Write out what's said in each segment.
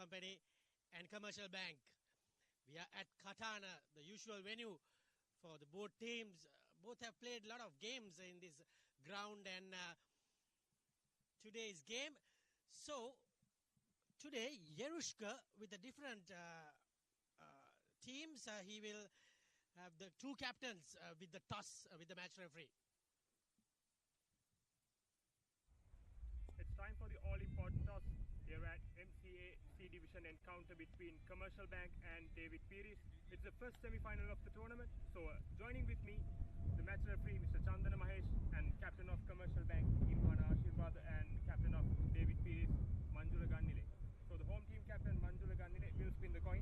Company and Commercial Bank. We are at Katana, the usual venue for the both teams. Both have played a lot of games in this ground and today's game. So today, Yerushka with the different teams, he will have the two captains with the toss with the match referee. It's time for the all-important toss here at MCA C Division encounter between Commercial Bank and David Piris. It's the first semi-final of the tournament. So joining with me, the match referee Mr. Chandana Mahesh and captain of Commercial Bank Imana Ashirwad and captain of David Piris Manjula Gannile. So the home team captain Manjula Gannile will spin the coin.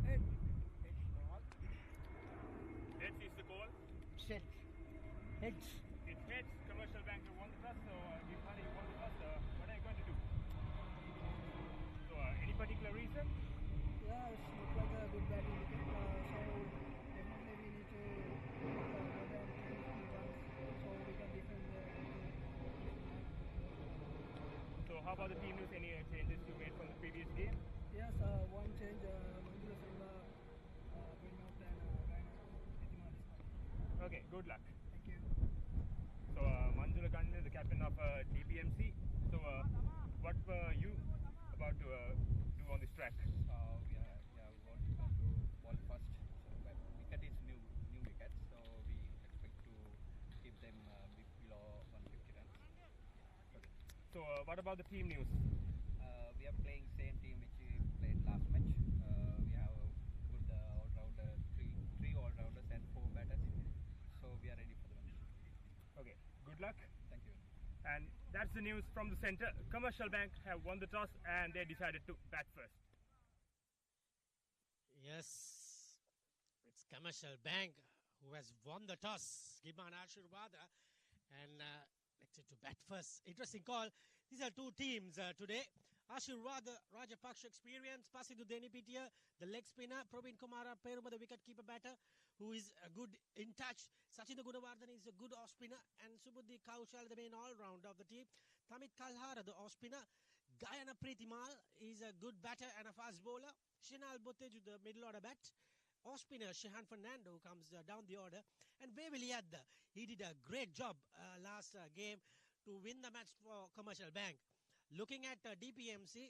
Heads is the call. Heads. It's heads. Commercial Bank have won the toss. So Imana, you won the toss. What are you going to do? So any particular reason? Yeah, it's looked like a good batting wicket. So definitely we need to more than 10 runs so we can defend the. So how about the team news? Any changes you made from the previous game? Yes, one change. Manjula Silva bring out and Ritima this time. Okay, good luck. Thank you. So Manjula Gannile, the captain of DPMC. So what were you about to do on this track? We want to ball first. So wicket is new wicket, so we expect to keep them below 150 runs. Okay. So what about the team news? We are playing same team which we played last match. We have a good all-rounder, three all-rounders and 4 batters. So we are ready for the match. Okay, good luck. Thank you. And that's the news from the center. Commercial Bank have won the toss and they decided to bat first. Yes, it's Commercial Bank who has won the toss. Imana Ashirwad and elected to bat first. Interesting call. These are two teams today. Ashirwad Rajapaksha experience, Pasidu Denipitia, the leg spinner, Probin Kumara Peruma, the wicket keeper batter, who is good in touch. Sachin Gunawardhan is a good off spinner, and Subudhi Kaushal, the main all-rounder of the team. Tamit Kalhara, the off spinner. Gayana Pritimal is a good batter and a fast bowler. Shinal Boteju, the middle order bat. Off spinner Shehan Fernando, who comes down the order. And Veviliad, he did a great job last game to win the match for Commercial Bank. Looking at DPMC,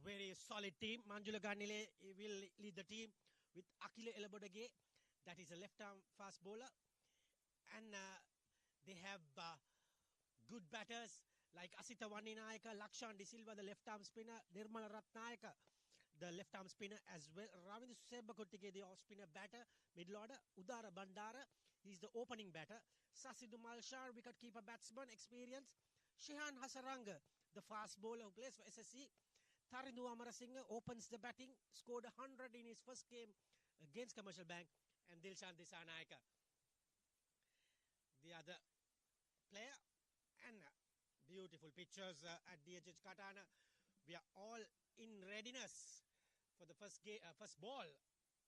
very solid team. Manjula Gannile will lead the team with Akile Elabodage. That is a left-arm fast bowler. And they have good batters like Asita Vaninayaka, Lakshan De Silva, the left-arm spinner, Nirmala Ratnayaka, the left-arm spinner as well. Ravindu Sebakottige, the off-spinner batter, middle order. Udara Bandara, he's the opening batter. Sasidu Malshar, wicket-keeper batsman, experience. Shehan Hasaranga, the fast bowler who plays for SSC. Tarindu Amarasinghe opens the batting, scored 100 in his first game against Commercial Bank. And Dilshan Disanaika, the other player. And beautiful pictures at DHH Katana. We are all in readiness for the first ball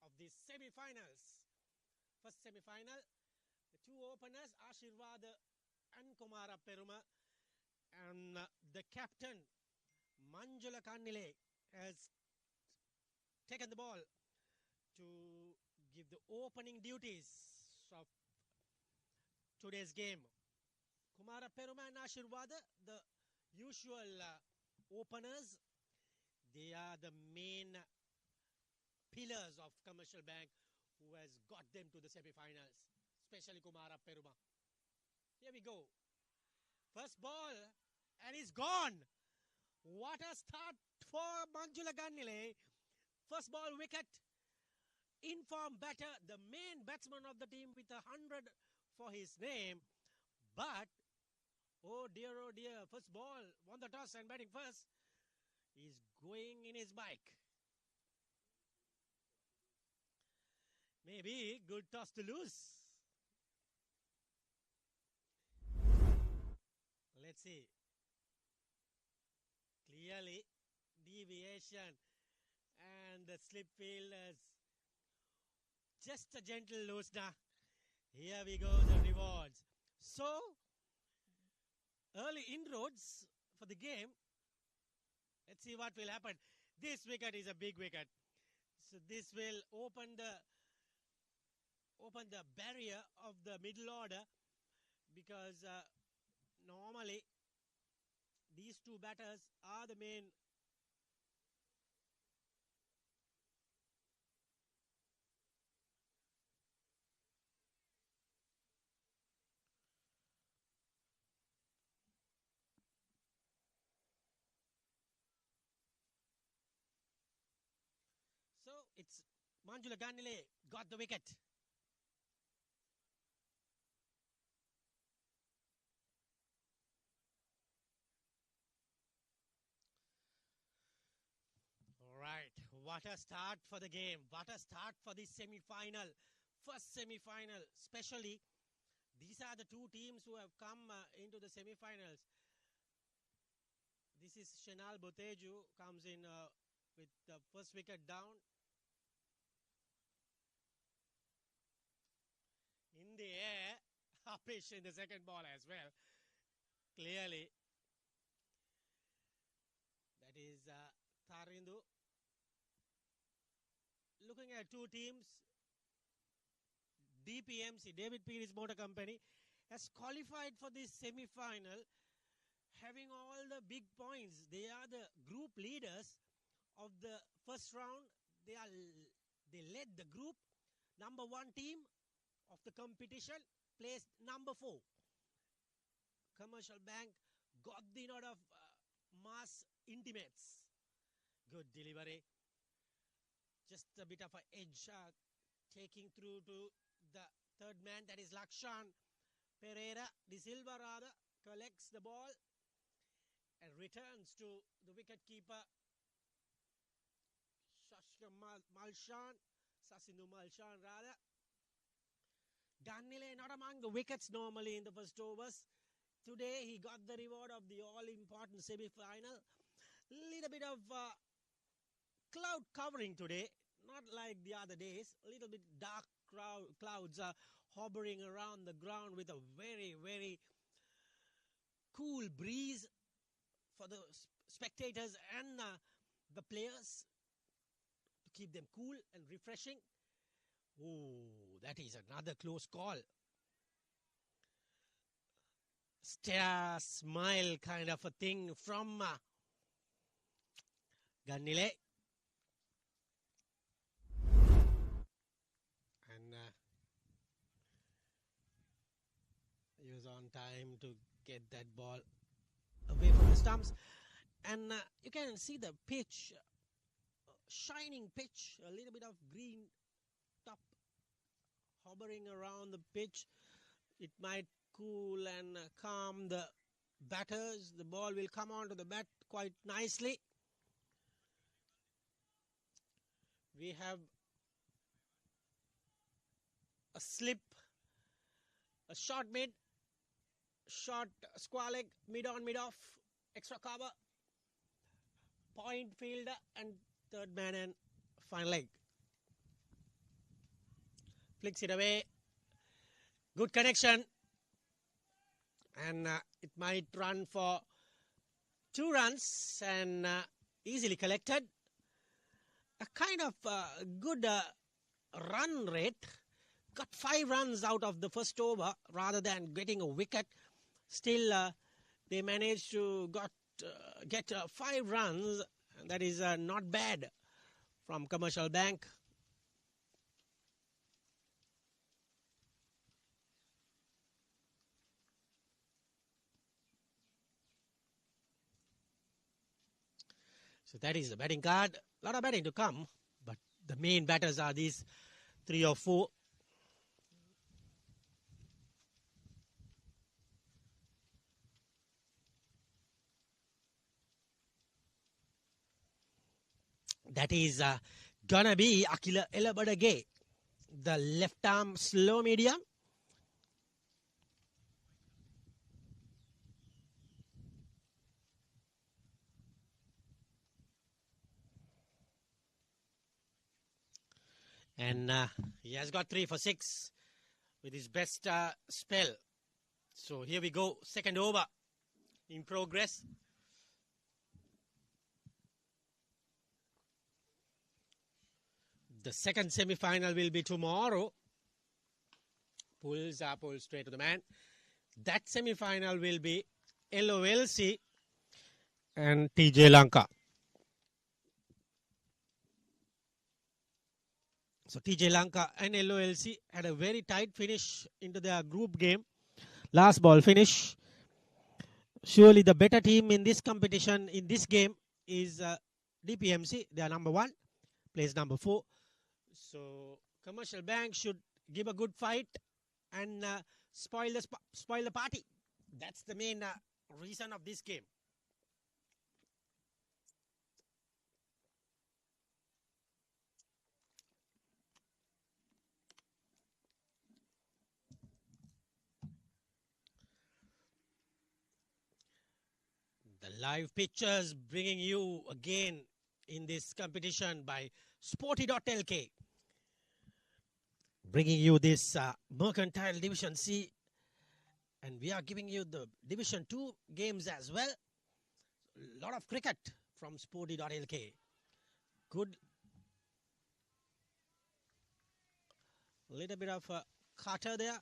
of the semi-finals. First semi-final, the two openers, Ashirwad and Kumara Peruma. And the captain, Manjula Gannile, has taken the ball to give the opening duties of today's game. Kumara Peruma and Ashirwad, the usual openers. They are the main pillars of Commercial Bank who has got them to the semi-finals, especially Kumara Peruma. Here we go. First ball, and he's gone. What a start for Manjula Gannile. First ball wicket. Informed batter, the main batsman of the team with 100 for his name. But, oh dear, first ball, won the toss and batting first. He's going in his bike. Maybe good toss to lose. Let's see. Clearly, deviation and the slip field is just a gentle loose now. Here we go, the rewards. So, early inroads for the game see what will happen. This wicket is a big wicket. So this will open the barrier of the middle order, because normally these two batters are the main so it's Manjula Ganile got the wicket. Right, what a start for the game. What a start for the semi-final. First semi-final, especially. These are the two teams who have come into the semi-finals. This is Shenal Boteju, comes in with the first wicket down. In the air, uppish in the second ball as well. Clearly. That is Tarindu. Looking at two teams, DPMC, David Pieris Motor Company, has qualified for this semi-final, having all the big points. They are the group leaders of the first round. They led the group. Number 1 team of the competition, placed number 4. Commercial Bank got the nod of mass intimates. Good delivery. Just a bit of an edge, taking through to the third man, that is Lakshan Pereira. De Silva rather collects the ball and returns to the wicket keeper Sasindu Malshan rather. Ganile not among the wickets normally in the first overs. Today he got the reward of the all-important semi-final. Little bit of cloud covering today, not like the other days. A little bit dark clouds are hovering around the ground with a very, very cool breeze for the spectators and the players to keep them cool and refreshing. Oh, that is another close call. Stare, smile kind of a thing from Ganile. And he was on time to get that ball away from the stumps. And you can see the pitch, shining pitch, a little bit of green top hovering around the pitch. It might cool and calm the batters. The ball will come onto the bat quite nicely. We have a slip, a short mid, short square leg, mid on, mid off, extra cover, point fielder and third man and final leg. Flicks it away. Good connection. And it might run for 2 runs and easily collected. A kind of good run rate. Got 5 runs out of the first over rather than getting a wicket. Still, they managed to get 5 runs. That is not bad from Commercial Bank. So that is the batting card. A lot of batting to come, but the main batters are these 3 or 4. That is gonna be Akila Elabadage, the left arm slow medium. And he has got 3 for 6 with his best spell. So here we go, second over in progress. The second semi-final will be tomorrow. Pulls are pulled straight to the man. That semi-final will be LOLC and TJ Lanka. So TJ Lanka and LOLC had a very tight finish into their group game. Last ball finish. Surely the better team in this competition, in this game, is DPMC. They are number 1, place number 4. So Commercial Bank should give a good fight and spoil the party. That's the main reason of this game. The live pictures bringing you again in this competition by Sporty.lk. Bringing you this Mercantile Division C. And we are giving you the Division 2 games as well. A lot of cricket from Sporty.lk. Good. Little bit of a cutter there.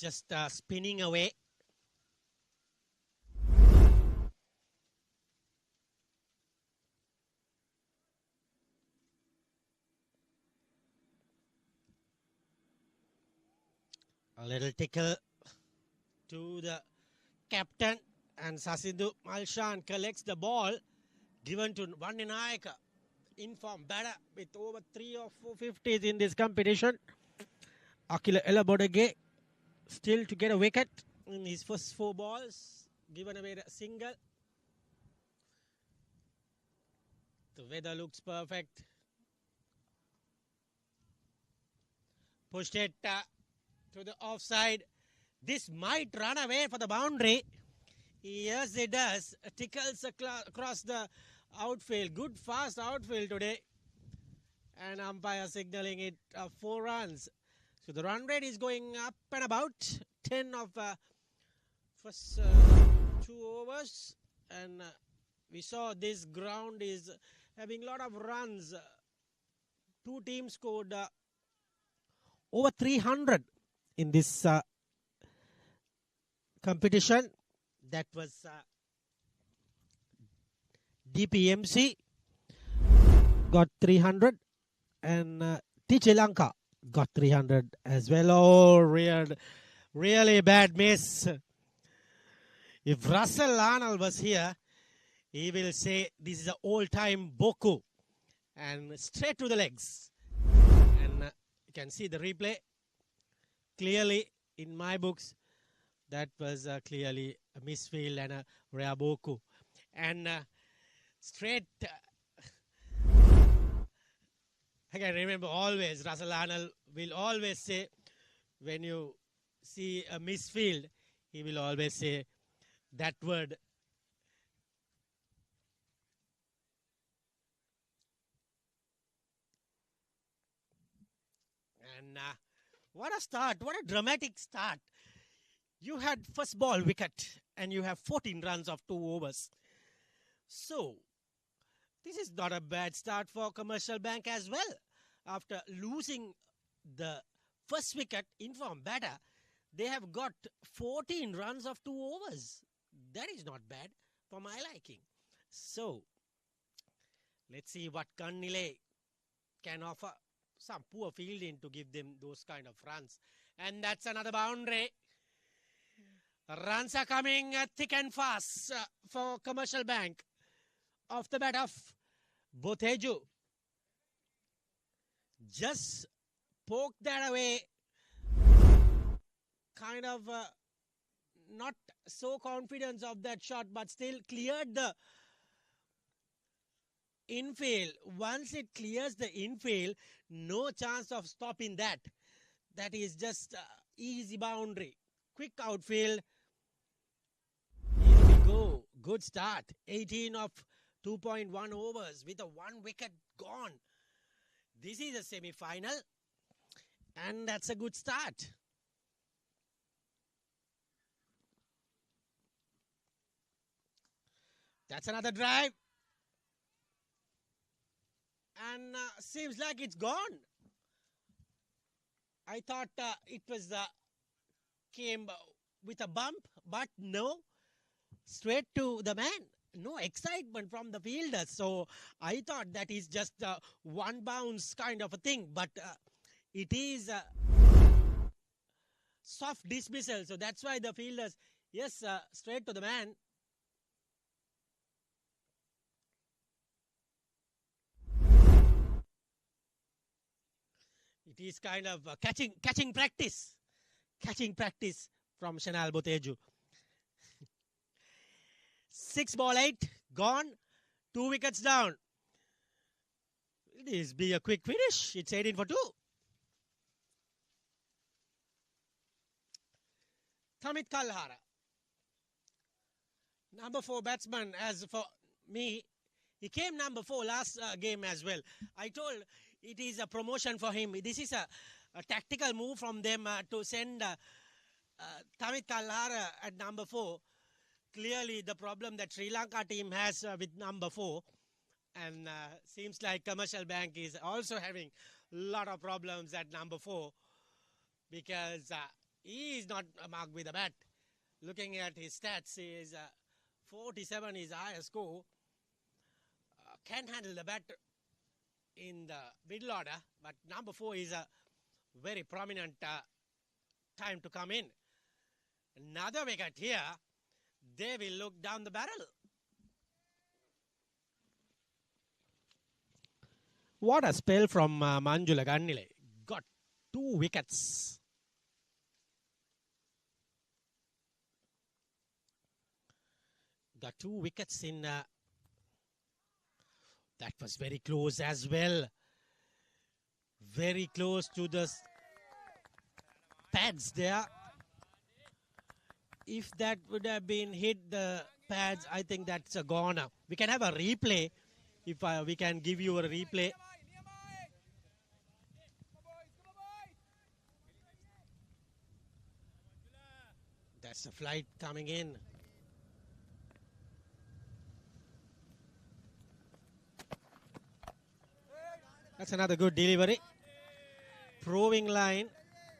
Just spinning away. A little tickle to the captain, and Sasidhu Malshan collects the ball given to Vandinayaka. Inform batter with over 3 or 4 50s in this competition. Akila Elabodege still to get a wicket in his first 4 balls. Given away a single. The weather looks perfect. Pushed it to the offside. This might run away for the boundary. Yes, it does. Tickles across the outfield. Good fast outfield today. And umpire signaling it 4 runs. So the run rate is going up and about 10 of first 2 overs. And we saw this ground is having a lot of runs. 2 teams scored over 300 in this competition. That was DPMC got 300 and TJ Lanka got 300 as well. Oh, really bad miss. If Russell Arnold was here, he will say this is an all-time Boku. And straight to the legs. And you can see the replay. Clearly, in my books, that was clearly a misfield and a rare Boku. And straight... I can remember always, Russell Arnold will always say, when you see a misfield, he will always say that word. And what a start, what a dramatic start. You had first ball wicket and you have 14 runs of 2 overs. So, this is not a bad start for Commercial Bank as well. After losing the first wicket in from batter, they have got 14 runs of 2 overs. That is not bad for my liking. So, let's see what Kannile can offer. Some poor fielding to give them those kind of runs. And that's another boundary. Runs are coming thick and fast for Commercial Bank. Off the bat of Boteju. Just poked that away. Kind of not so confident of that shot, but still cleared the infield. Once it clears the infield, no chance of stopping that. That is just easy boundary. Quick outfield. Here we go. Good start. 18 of 2.1 overs with a 1 wicket gone. This is a semi-final. And that's a good start. That's another drive. And seems like it's gone. I thought it was came with a bump, but no. Straight to the man. No excitement from the fielders. So I thought that is just one bounce kind of a thing. But it is soft dismissal. So that's why the fielders, yes, straight to the man. It is kind of catching practice. Catching practice from Shanal Boteju. 6 ball 8, gone. 2 wickets down. This be a quick finish. It's 18 for 2. Thamit Kalhara. Number 4 batsman. As for me, he came number 4 last game as well. I told it is a promotion for him. This is a tactical move from them to send Thamit Kalhara at number 4. Clearly, the problem that Sri Lanka team has with number 4, and seems like Commercial Bank is also having a lot of problems at number 4 because he is not marked with a bat. Looking at his stats, he is 47 is higher score. Can handle the bat in the middle order, but number 4 is a very prominent time to come in. Another wicket here. They will look down the barrel. What a spell from Manjula Gannile. Got 2 wickets. Got 2 wickets in... that was very close as well. Very close to the pads there. If that would have been hit the pads, I think that's a goner. We can have a replay. If we can give you a replay. That's the flight coming in. That's another good delivery. Proving line.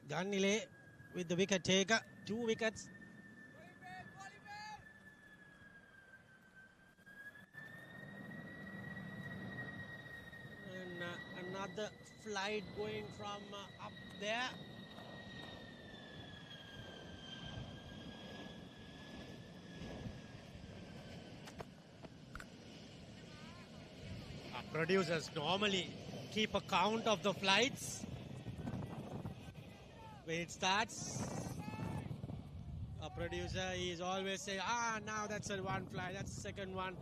Gannile with the wicket taker. 2 wickets. Another flight going from up there. Our producers normally keep a count of the flights when it starts. A producer is always saying, now that's a one flight, that's the second one,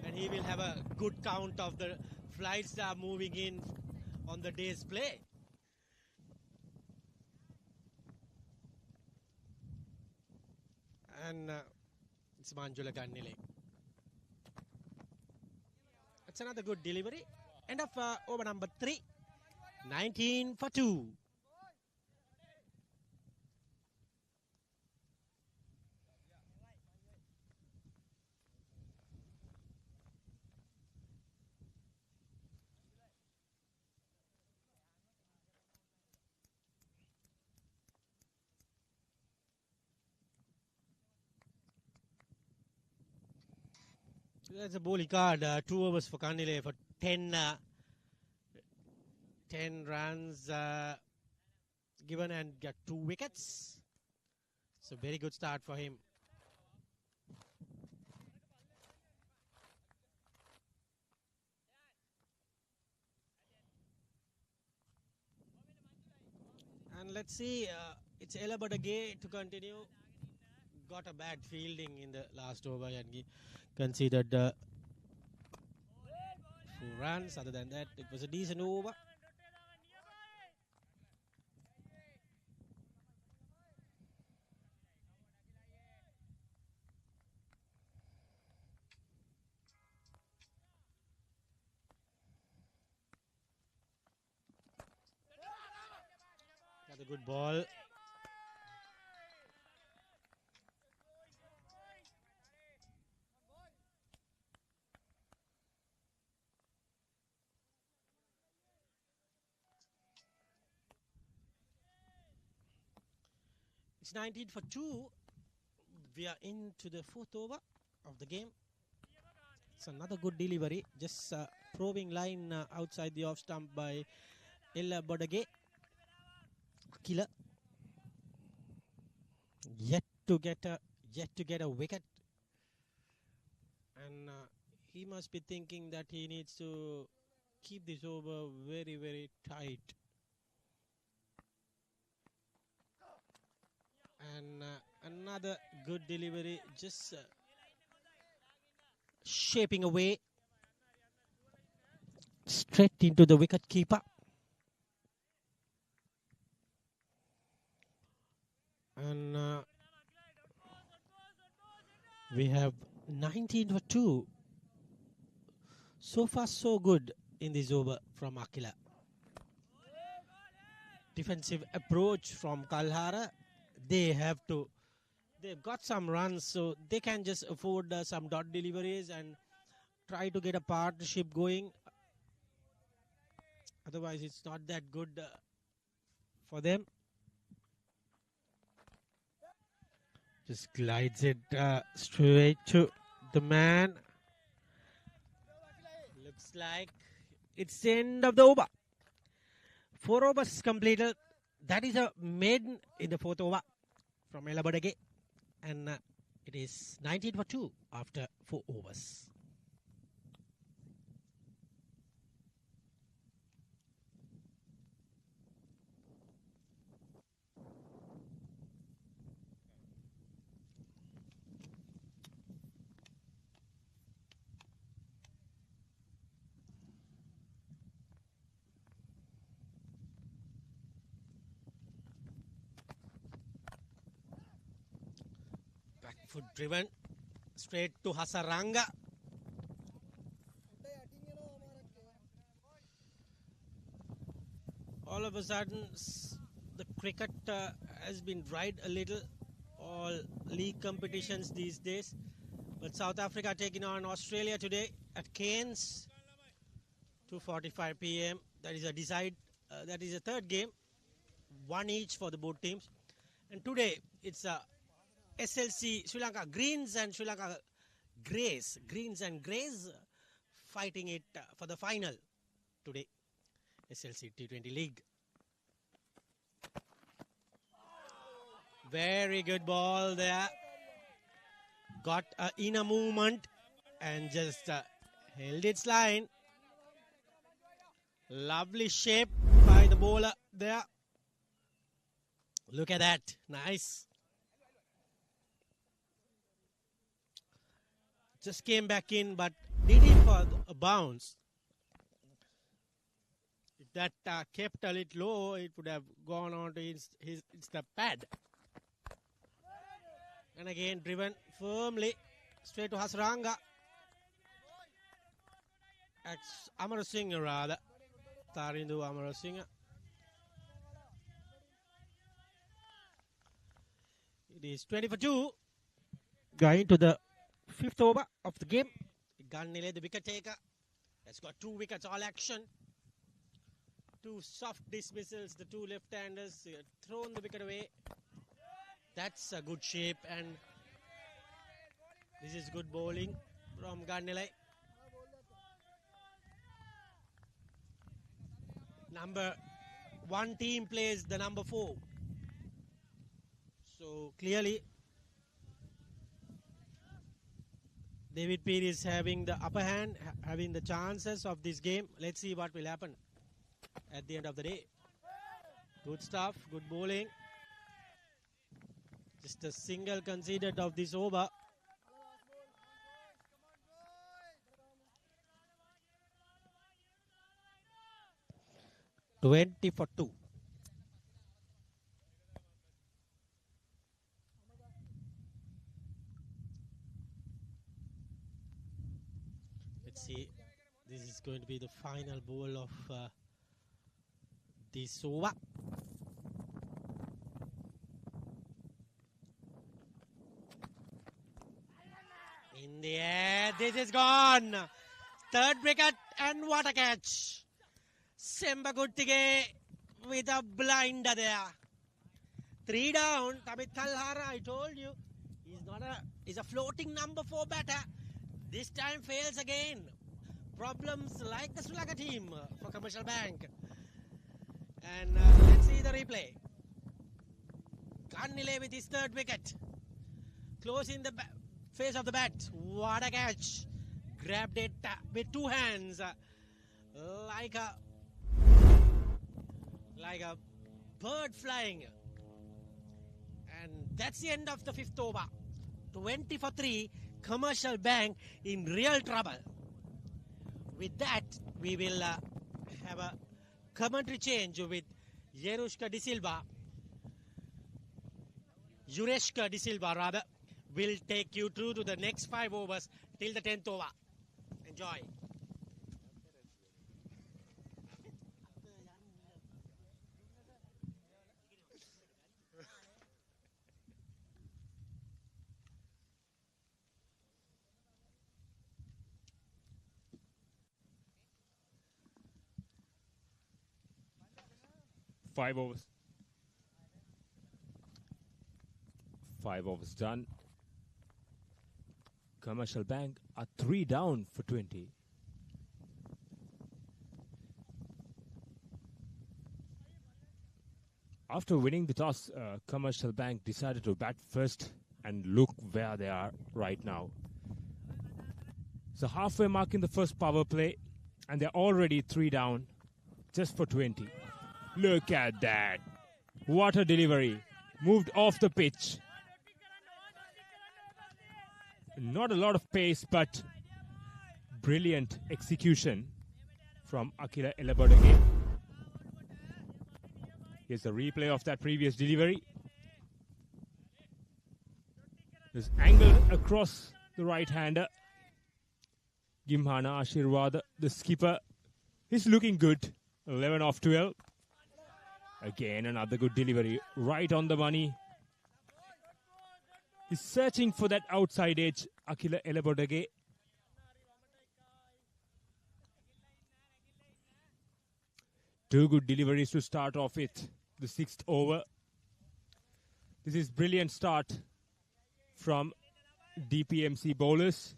and he will have a good count of the flights that are moving in on the day's play. And it's Manjula Gannile. That's another good delivery. End of over number 3. 19 for 2. That's a bowling card. 2 overs for Gannile for 10 runs given and got 2 wickets. It's a very good start for him. And let's see, it's Ella Badage to continue. Got a bad fielding in the last over and he considered 4 runs. Other than that, it was a decent over. Another good ball. It's 19 for 2. We are into the 4th over of the game. It's another good delivery. Just probing line outside the off stump by Ella Bodage. Killer. Yet to get a wicket. And he must be thinking that he needs to keep this over very, very tight. And another good delivery, just shaping away straight into the wicket keeper. And we have 19 for 2. So far, so good in this over from Akila. Defensive approach from Kalhara. They've got some runs, so they can just afford some dot deliveries and try to get a partnership going. Otherwise, it's not that good for them. Just glides it straight to the man. Looks like it's the end of the over. 4 overs completed. That is a maiden in the 4th over from Elabadage. And it is 19 for 2 after 4 overs. Foot driven straight to Hasaranga. All of a sudden, the cricket has been dried a little. All league competitions these days. But South Africa taking on Australia today at Cairns, 2:45 p.m. That is a third game, one each for the both teams. And today it's a SLC Sri Lanka Greens and Sri Lanka Greys. Greens and Greys fighting it for the final today. SLC T20 League. Very good ball there. Got an inner movement and just held its line. Lovely shape by the bowler there. Look at that. Nice. Just came back in, but did it for a bounce. If that kept a little low, it would have gone on to the pad. And again, driven firmly straight to Hasaranga. Amarasinghe rather. Tarindu Amarasinghe. It is 20 for 2. Going to the 5th over of the game. Garnile, the wicket taker, has got 2 wickets, all action. 2 soft dismissals, the 2 left-handers thrown the wicket away. That's a good shape, and this is good bowling from Garnile. Number 1 team plays the number 4. So clearly David Peary is having the upper hand, having the chances of this game. Let's see what will happen at the end of the day. Good stuff, good bowling. Just a single conceded of this over. $20 for 2. Let's see. This is going to be the final ball of this over. Yeah, this is gone. Third wicket and what a catch. Sembaguttige with a blinder there. 3 down. Tamit Kalhara, I told you, he's a floating number 4 batter. This time fails again. Problems like the Sri Lanka team for Commercial Bank. And let's see the replay. Kannile with his third wicket. Close in the face of the bat. What a catch. Grabbed it with 2 hands. Like a bird flying. And that's the end of the 5th over. 20 for 3. Commercial Bank in real trouble. With that, we will have a commentary change with Yureshka De Silva will take you through to the next 5 overs till the 10th over. Enjoy. Five overs. 5 overs done. Commercial Bank are 3 down for 20. After winning the toss, Commercial Bank decided to bat first and look where they are right now. So halfway mark in the first power play, and they're already 3 down just for 20. Look at that. What a delivery. Moved off the pitch. Not a lot of pace, but brilliant execution from Akila Elabodage. Here's a replay of that previous delivery. It's angled across the right-hander. Gimhana Ashirwada, the skipper, is looking good. 11 off 12. Again, another good delivery. Right on the money. He's searching for that outside edge, Akila Elabodage. Two good deliveries to start off with the 6th over. This is brilliant start from DPMC bowlers.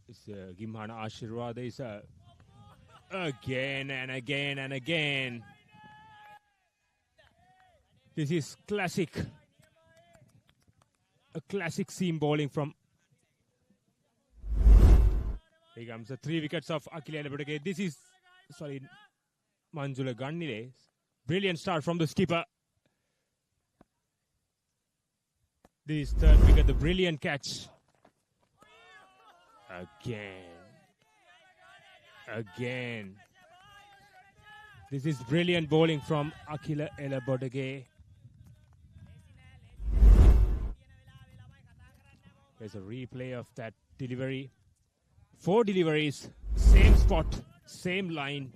It's Gimhana Ashirwada is again and again and again. This is classic. A classic seam bowling from. Here comes the 3 wickets of Akila Elabodage. This is, Manjula Gannile. Brilliant start from the skipper. This 3rd wicket, the brilliant catch. Again. This is brilliant bowling from Akila Elabodage. There's a replay of that delivery. 4 deliveries, same spot, same line.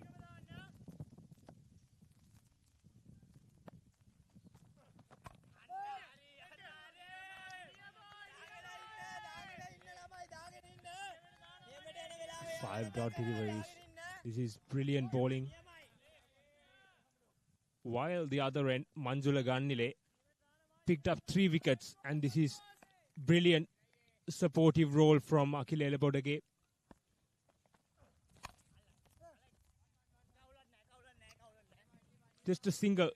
Five dot deliveries. This is brilliant bowling. While the other end, Manjula Gannile picked up 3 wickets, and this is brilliant supportive role from Akila Elabodage. Just a single.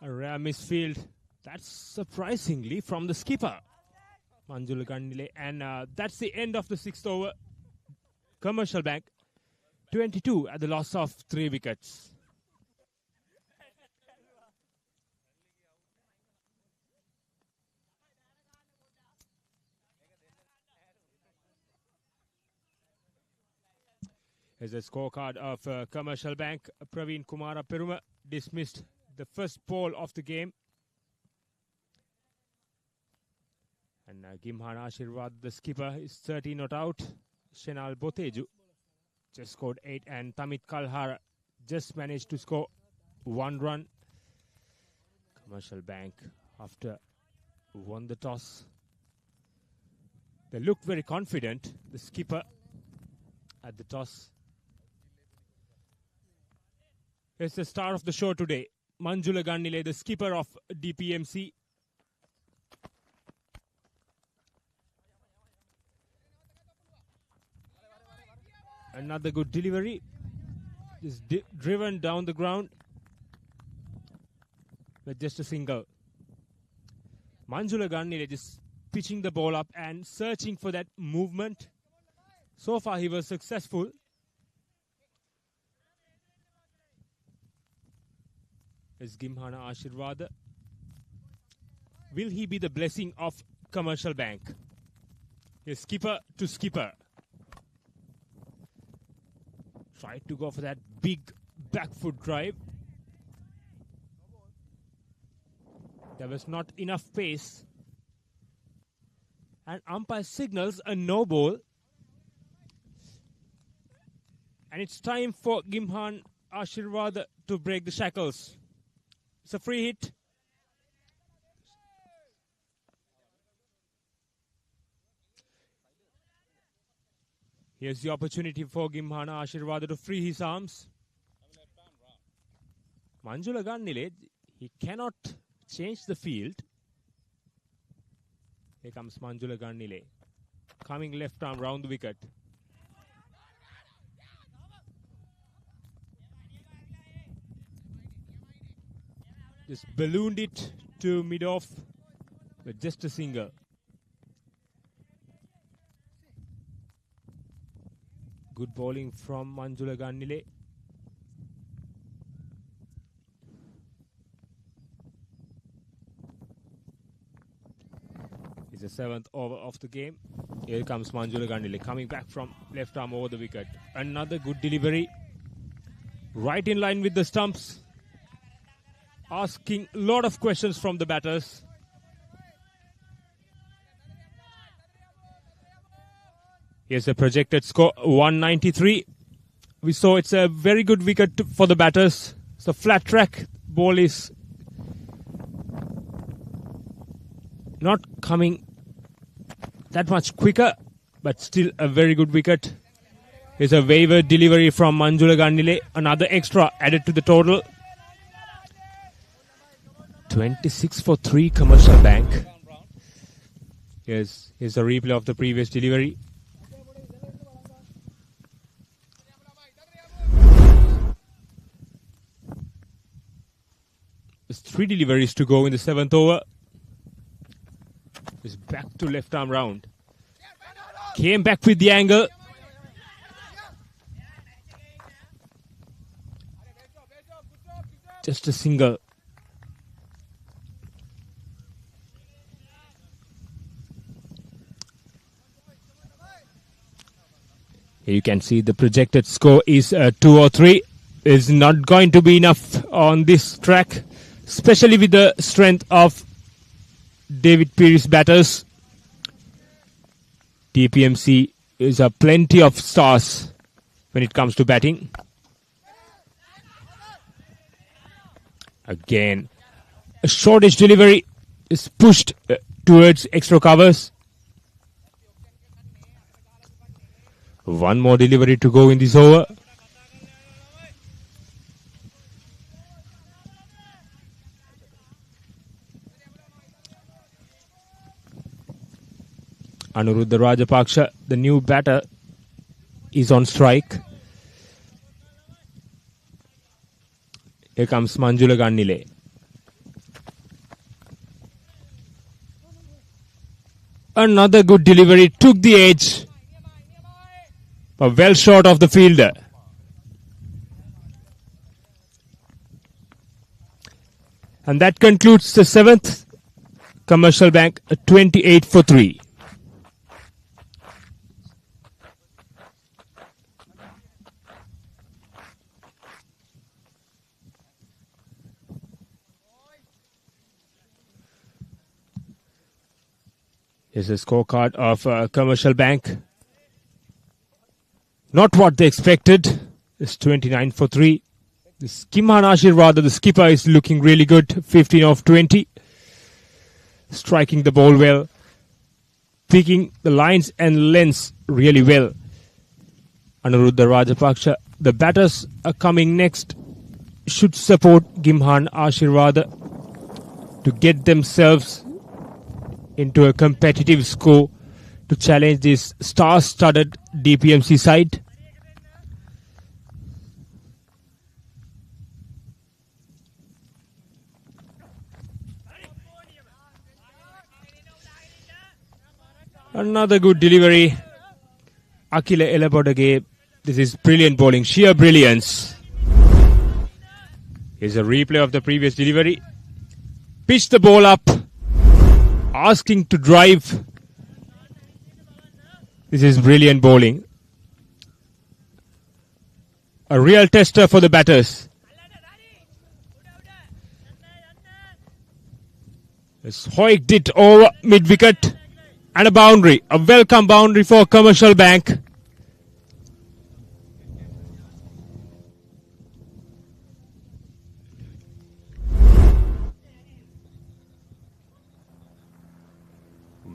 A rare misfield. That's surprisingly from the skipper, Manjula Gannile. And that's the end of the 6th over. Commercial Bank 22 at the loss of 3 wickets. Here's a scorecard of Commercial Bank. Praveen Kumara Peruma dismissed the first ball of the game. And Gimhana Ashirwad, the skipper, is 13 not out. Shenal Boteju just scored 8. And Tamit Kalhara just managed to score 1 run. Commercial Bank, after won the toss, they looked very confident, the skipper at the toss. It's the star of the show today, Manjula Gannile, the skipper of DPMC. Another good delivery. Is driven down the ground with just a single. Manjula Gannile just pitching the ball up and searching for that movement. So far he was successful. Is Gimhana Ashirwada. Will he be the blessing of Commercial Bank? His skipper to skipper. Tried to go for that big back foot drive. There was not enough pace. And umpire signals a no ball. And it's time for Gimhan Ashirwad to break the shackles. It's a free hit. Here's the opportunity for Gimhana Ashirwada to free his arms. Manjula Gannile, he cannot change the field. Here comes Manjula Gannile, coming left arm round the wicket. Just ballooned it to mid-off with just a single. Good bowling from Manjula Gannile. It's the 7th over of the game. Here comes Manjula Gannile coming back from left arm over the wicket. Another good delivery. Right in line with the stumps. Asking a lot of questions from the batters. Here's the projected score, 193. We saw it's a very good wicket for the batters. It's a flat track. Ball is not coming that much quicker, but still a very good wicket. Here's a waiver delivery from Manjula Gannile. Another extra added to the total. 26 for 3 Commercial Bank. Here's a replay of the previous delivery. There's 3 deliveries to go in the 7th over. It's back to left arm round. Came back with the angle. Just a single. Here you can see the projected score is 2 or 3. Is not going to be enough on this track, especially with the strength of David Peary's batters. DPMC is a plenty of stars when it comes to batting. Again, a shortish delivery is pushed towards extra covers. One more delivery to go in this over. Anuruddha Rajapaksha, the new batter, is on strike. Here comes Manjula Gannile. Another good delivery, took the edge. But well short of the fielder. And that concludes the 7th. Commercial Bank 28 for 3. Here's a scorecard of Commercial Bank. Not what they expected. It's 29 for 3. This Kimhan Ashirwada, the skipper, is looking really good. 15 of 20. Striking the ball well. Picking the lines and lengths really well. Anuruddha Rajapaksha, the batters are coming next, should support Kimhan Ashirwada to get themselves into a competitive score to challenge this star-studded DPMC side. Another good delivery. Akila Elabodage. This is brilliant bowling. Sheer brilliance. Here's a replay of the previous delivery. Pitch the ball up. Asking to drive. This is brilliant bowling. A real tester for the batters. As hoiked it over mid-wicket. And a boundary. A welcome boundary for Commercial Bank.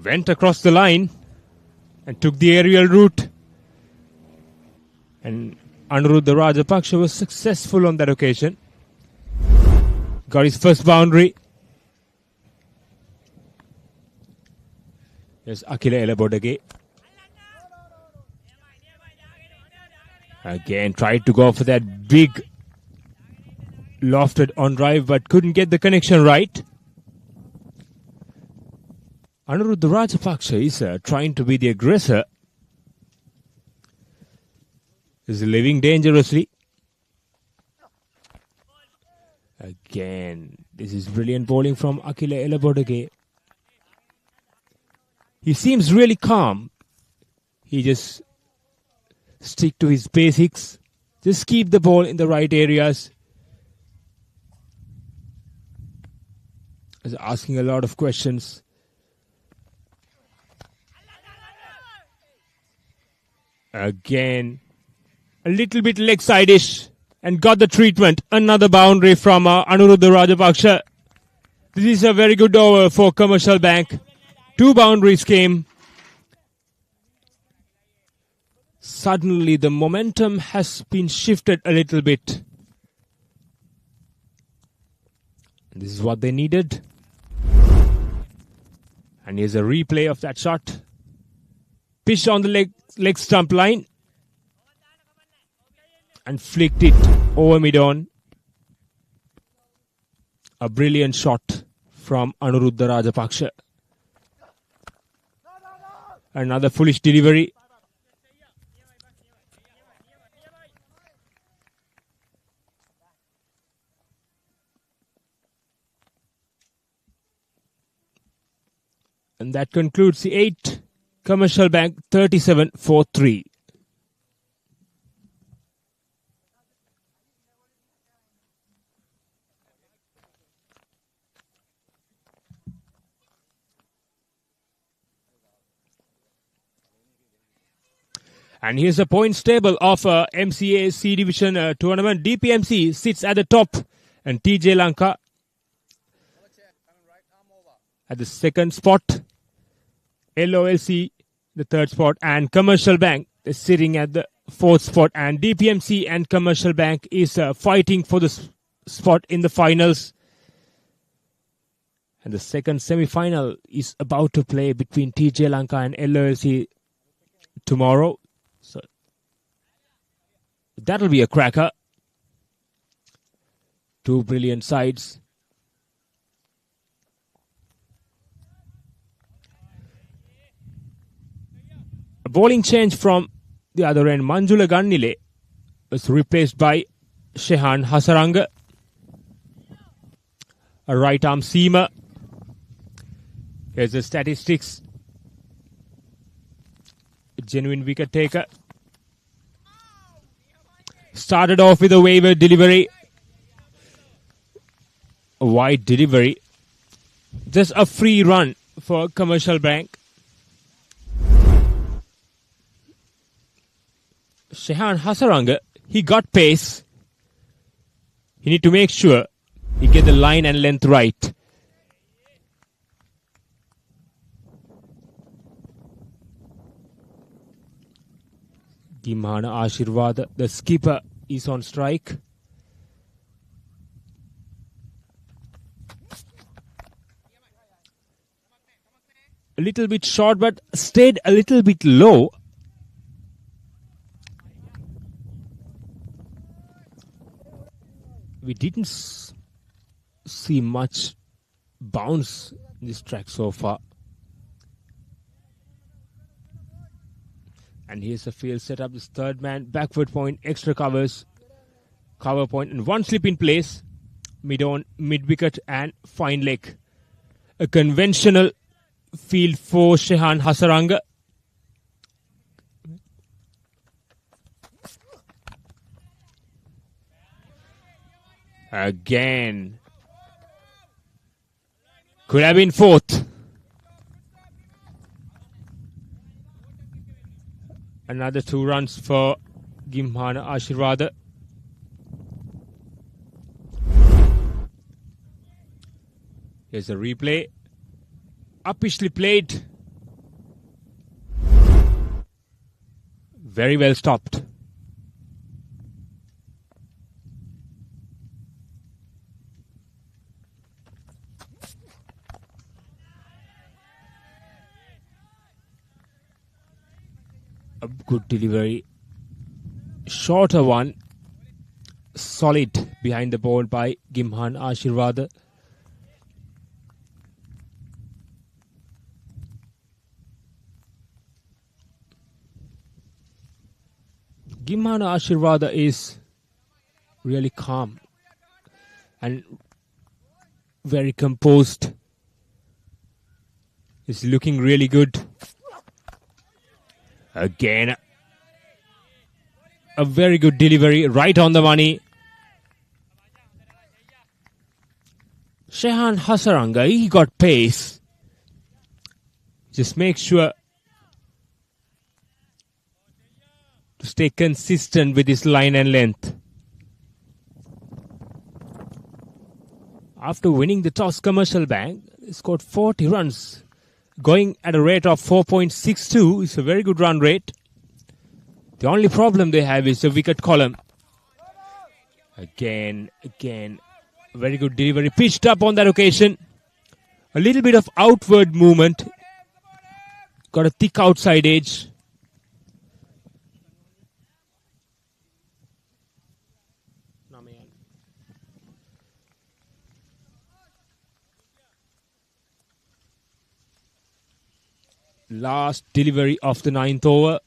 Went across the line and took the aerial route. And Anuruddha Rajapaksha was successful on that occasion. Got his first boundary. Yes, Akila Elabodage. Again, tried to go for that big lofted on drive, but couldn't get the connection right. Anuruddha Rajapaksha is trying to be the aggressor. Is living dangerously. Again, this is brilliant bowling from Akila Elabodage. He seems really calm. He just stick to his basics. Just keep the ball in the right areas. He's asking a lot of questions. Again, a little bit leg side-ish and got the treatment. Another boundary from Anuruddha Rajapaksha. This is a very good over for Commercial Bank. 2 boundaries came. Suddenly the momentum has been shifted a little bit. This is what they needed. And here's a replay of that shot. Pitched on the leg stump line. And flicked it over mid-on. A brilliant shot from Anuruddha Rajapaksha. Another foolish delivery. And that concludes the 8. Commercial Bank 37 for 3. And here's the points table of MCA C Division tournament. DPMC sits at the top and TJ Lanka at the second spot. LOLC the third spot, and Commercial Bank is sitting at the fourth spot. And DPMC and Commercial Bank is fighting for the spot in the finals. And the second semi-final is about to play between TJ Lanka and LOLC tomorrow. So that'll be a cracker. 2 brilliant sides. A bowling change from the other end. Manjula Gannile was replaced by Shehan Hasaranga. A right arm seamer. Here's the statistics. A genuine wicket taker. Started off with a waiver delivery. A wide delivery. Just a free run for Commercial Bank. Shehan Hasaranga, he got pace. He need to make sure he get the line and length right. Gimhana Ashirwada, the skipper, is on strike. A little bit short, but stayed a little bit low. We didn't see much bounce in this track so far. And here's the field set up. This third man, backward point, extra covers, cover point, and one slip in place. Mid-on, mid-wicket, and fine leg. A conventional field for Shehan Hasaranga. Again. Could have been fourth. Another 2 runs for Gimhana Ashirwada. Here's a replay. Uppishly played. Very well stopped. A good delivery. Shorter one. Solid behind the ball by Gimhan Ashirwada. Gimhana Ashirwada is really calm and very composed. He's looking really good. Again, a very good delivery, right on the money. Shehan Hasaranga, he got pace. Just make sure to stay consistent with his line and length. After winning the toss, Commercial Bank scored 40 runs, going at a rate of 4.62. It's a very good run rate. The only problem they have is the wicket column. Again, very good delivery. Pitched up on that occasion. A little bit of outward movement. Got a thick outside edge. Last delivery of the 9th over.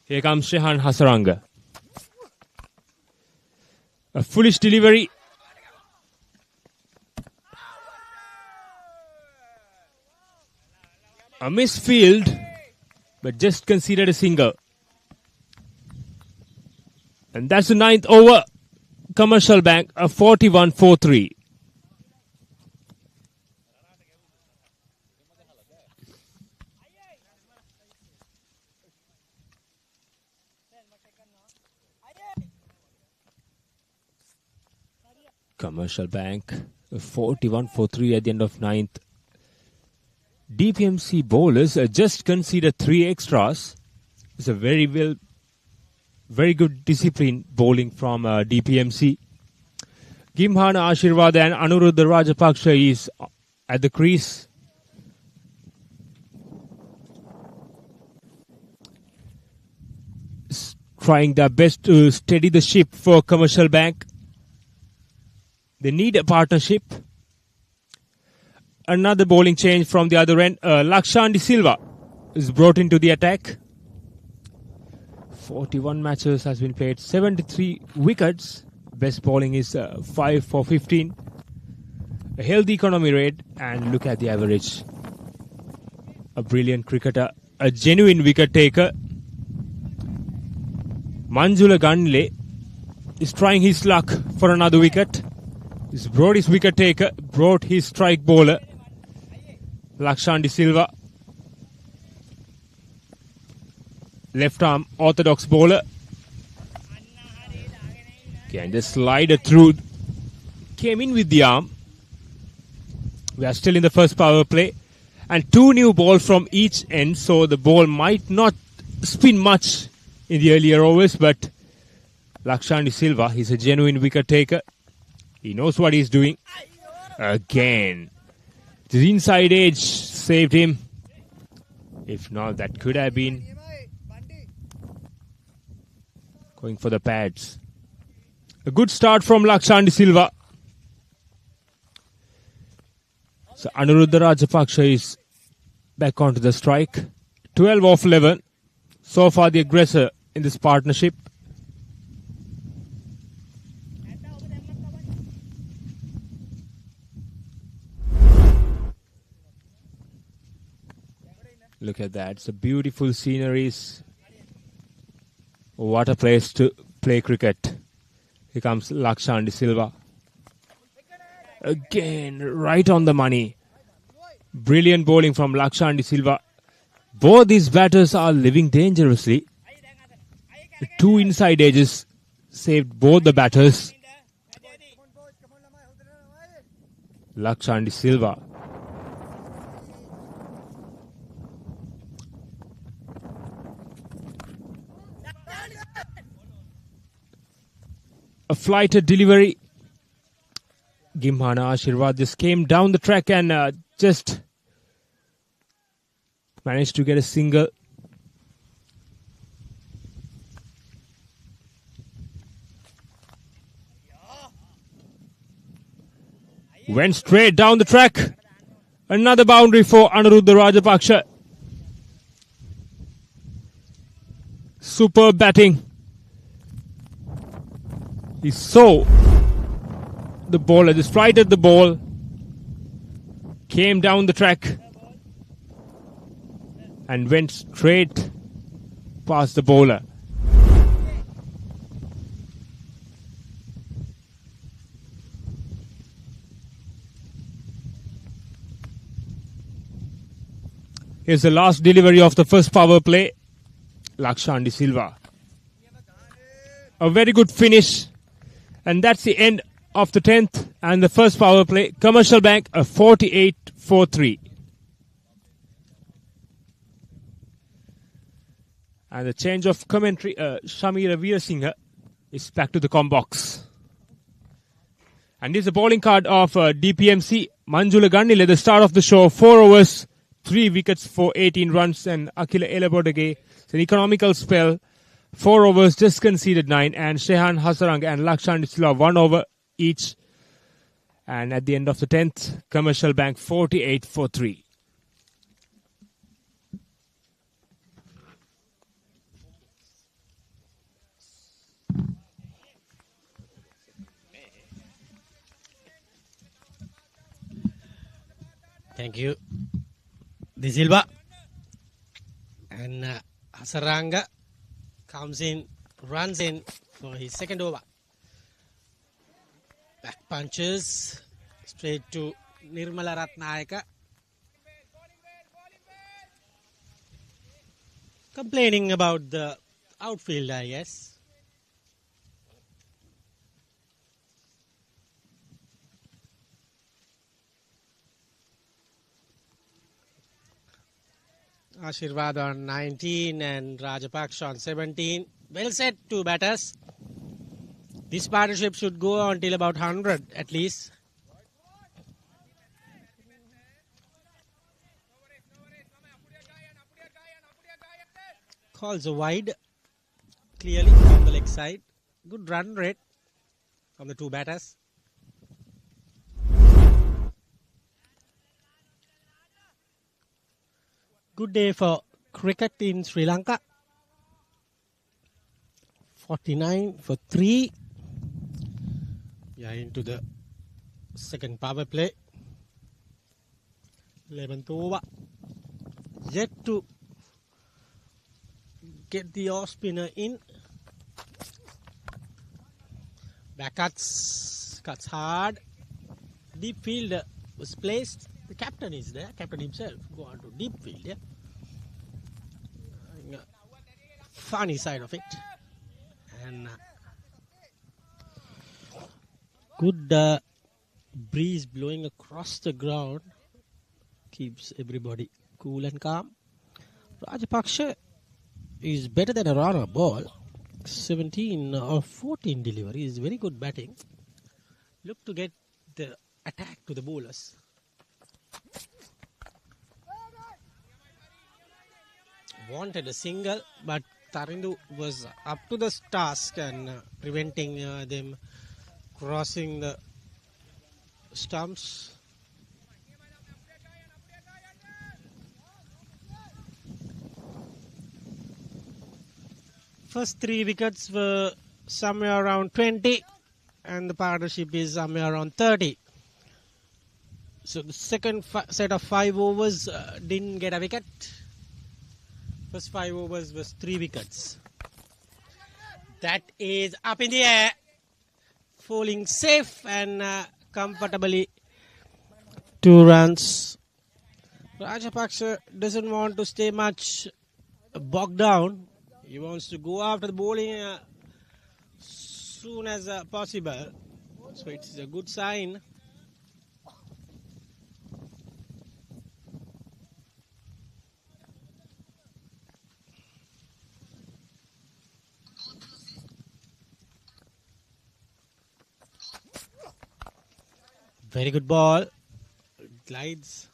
Here comes Shehan Hasaranga. A foolish delivery. A misfield, but just considered a single. And that's the 9th over. Commercial Bank, a 41-4-3. Commercial Bank, 41-4-3 at the end of 9th. DPMC bowlers just conceded 3 extras. It's a very good discipline bowling from DPMC. Gimhana Ashirwada and Anuruddha Rajapaksha is at the crease. Trying their best to steady the ship for Commercial Bank. They need a partnership. Another bowling change from the other end. Lakshan De Silva is brought into the attack. 41 matches has been played. 73 wickets. Best bowling is 5 for 15. A healthy economy rate. And look at the average. A brilliant cricketer. A genuine wicket taker. Manjula Ganle is trying his luck for another wicket. He's brought his wicket taker, brought his strike bowler, Lakshan De Silva. left arm orthodox bowler. Again, the slider through. Came in with the arm. We are still in the first power play. And 2 new balls from each end. So the ball might not spin much in the earlier overs. But Lakshandi Silva, he's a genuine wicket taker. He knows what he's doing. Again. The inside edge saved him. If not, that could have been going for the pads. A good start from Lakshandi Silva. So Anuruddha Rajapaksha is back onto the strike. 12 off 11. So far the aggressor in this partnership. Look at that. It's a beautiful sceneries. What a place to play cricket. Here comes Lakshandi Silva. Again, right on the money. Brilliant bowling from Lakshandi Silva. Both these batters are living dangerously. The 2 inside edges saved both the batters. Lakshandi Silva. A flighted delivery. Gimhana Ashirwad just came down the track and just managed to get a single. Went straight down the track. Another boundary for Anuruddha Rajapaksha. Superb batting. He saw the bowler, just flighted the ball, came down the track and went straight past the bowler. Here's the last delivery of the first power play. Lakshandi Silva. A very good finish. And that's the end of the 10th and the first power play. Commercial Bank, a 48-4-3. And the change of commentary, Shamira Veerasinghe is back to the com box. And this is the bowling card of DPMC. Manjula Gandile, the start of the show, 4 overs, 3 wickets for 18 runs. And Akila Elabodage, it's an economical spell. 4 overs, just conceded 9. And Shehan Hasaranga and Lakshandi Silva, 1 over each. And at the end of the 10th, Commercial Bank 48-4-3. Thank you, De Silva. And Hasaranga comes in, runs in for his second over. Back punches straight to Nirmala Ratnayaka. Complaining about the outfield, I guess. Ashirwad on 19 and Rajapaksha on 17. Well set, 2 batters. This partnership should go until about 100 at least. Calls a wide, clearly from the leg side. Good run rate from the 2 batters. Good day for cricket in Sri Lanka. 49 for 3. We are into the second power play. 11th over. Yet to get the off spinner in. Back cuts hard. Deep fielder was placed. The captain is there. Captain himself go on to deep field. Yeah. funny side of it. And good breeze blowing across the ground keeps everybody cool and calm. Rajapaksha is better than a runner ball. 17 of 14 delivery is very good batting. Look to get the attack to the bowlers. Wanted a single, but Tarindu was up to the task and preventing them crossing the stumps. First 3 wickets were somewhere around 20 and the partnership is somewhere around 30. So the second set of 5 overs didn't get a wicket. First 5 overs was 3 wickets. That is up in the air, falling safe and comfortably. 2 runs. Rajapaksha doesn't want to stay much bogged down. He wants to go after the bowling soon as possible. So it's a good sign. Very good ball. Glides.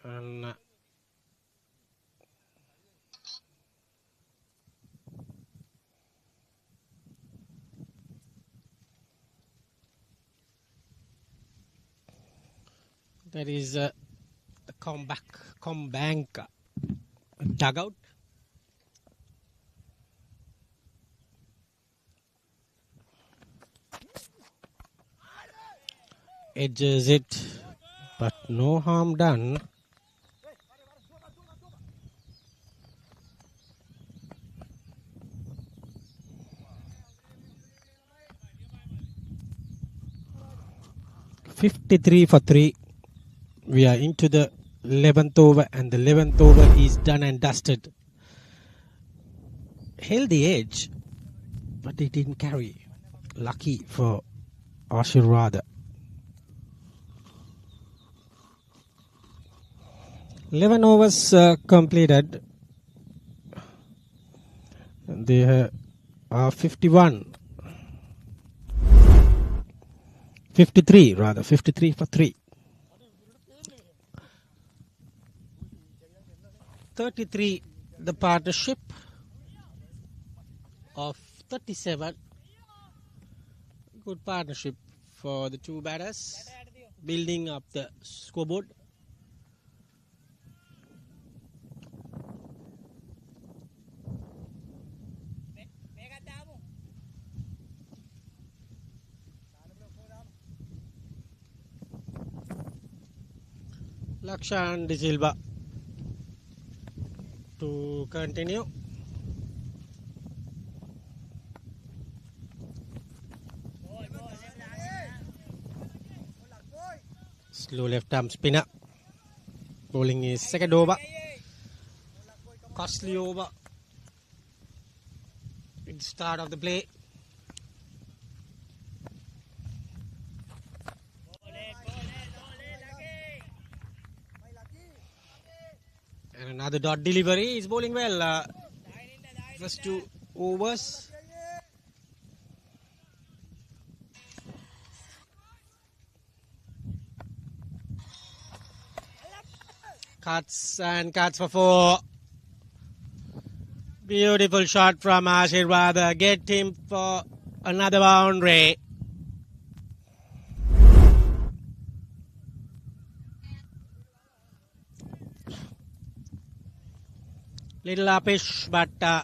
And that is the Combank dugout. Edges it, but no harm done. .53 for 3. We are into the 11th over and the 11th over is done and dusted. Held the edge, but it didn't carry. Lucky for Ashirwada. 11 overs completed. There are 53 for 3. 33 the partnership of 37. Good partnership for the 2 batters, building up the scoreboard. Lakshan De Silva to continue. Slow left arm spinner. Bowling is second over. Costly over. At the start of the play. And another dot delivery. He's bowling well. First 2 overs. Cuts and cuts for 4. Beautiful shot from Ashirwada. Get him for another boundary. Little uppish, but a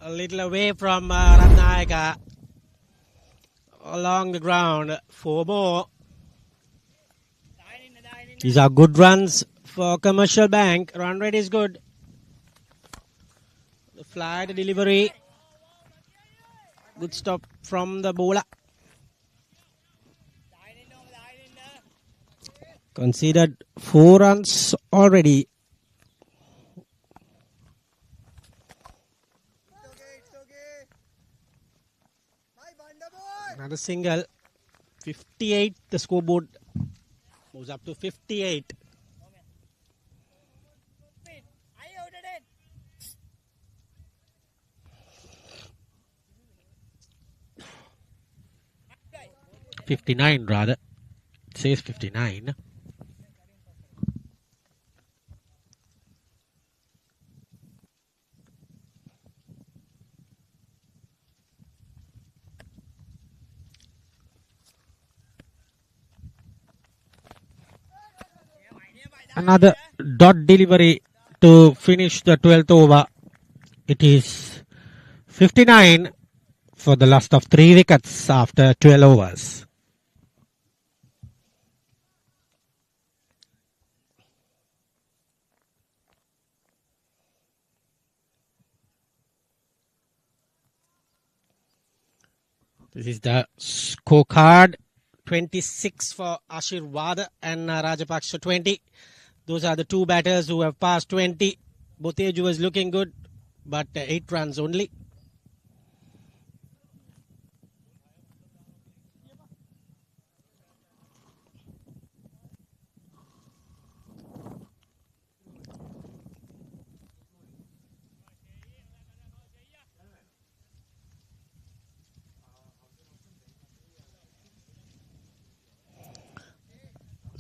little away from Ratnayaka. Along the ground, 4 more. These are good runs for Commercial Bank. Run rate is good. The fly, the delivery. Good stop from the bowler. Conceded 4 runs already. Another single. 58. The scoreboard moves up to 58. $59 rather. It says 59. Another dot delivery to finish the 12th over. It is 59 for the loss of 3 wickets after 12 overs. This is the scorecard. 26 for Ashirwad and Rajapaksha 20. Those are the 2 batters who have passed 20. Boteju was looking good, but 8 runs only.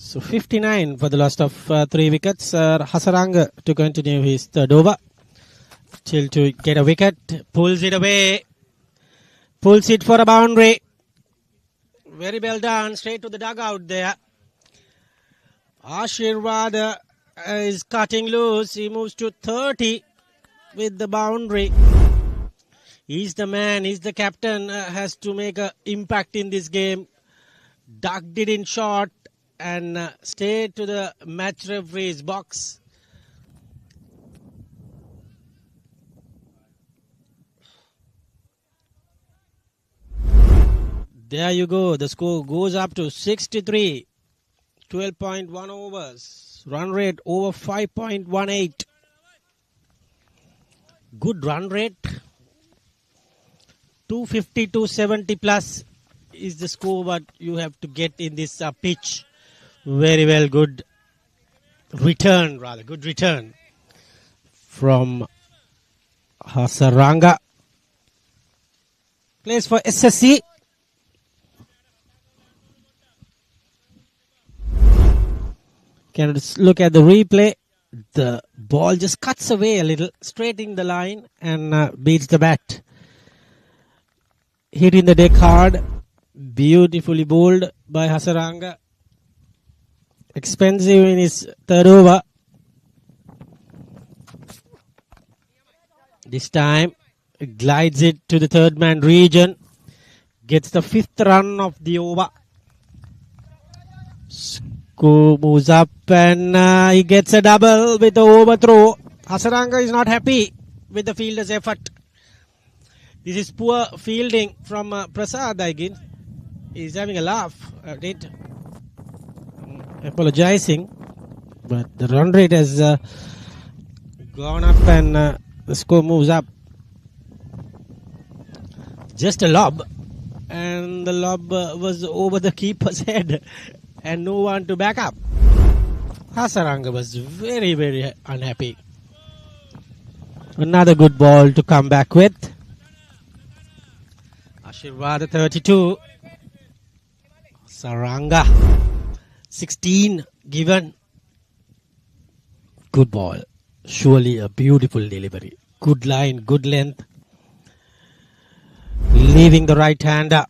So 59 for the loss of 3 wickets. Hasaranga to continue his third over. Till to get a wicket. Pulls it away. Pulls it for a boundary. Very well done. Straight to the dugout there. Ashirwad is cutting loose. He moves to 30 with the boundary. He's the man. He's the captain. Has to make an impact in this game. Ducked it in short. And stay to the match referee's box. There you go. The score goes up to 63. 12.1 overs. Run rate over 5.18. Good run rate. 250, 270 plus is the score what you have to get in this pitch. Very well, good return from Hasaranga. Plays for SSC. Can you look at the replay? The ball just cuts away a little, straight in the line and beats the bat. Hitting the deck hard. Beautifully bowled by Hasaranga. Expensive in his third over. This time glides it to the third man region. Gets the 5th run of the over. Score moves up and he gets a double with the overthrow. Hasaranga is not happy with the fielder's effort. This is poor fielding from Prasad, I guess. He's having a laugh at it. Apologizing, but the run rate has gone up and the score moves up. Just a lob, and the lob was over the keeper's head and no one to back up. Hasaranga was very, very unhappy. Another good ball to come back with. Ashirwad 32. Saranga 16 given. Good ball. Surely a beautiful delivery. Good line, good length. Leaving the right hander.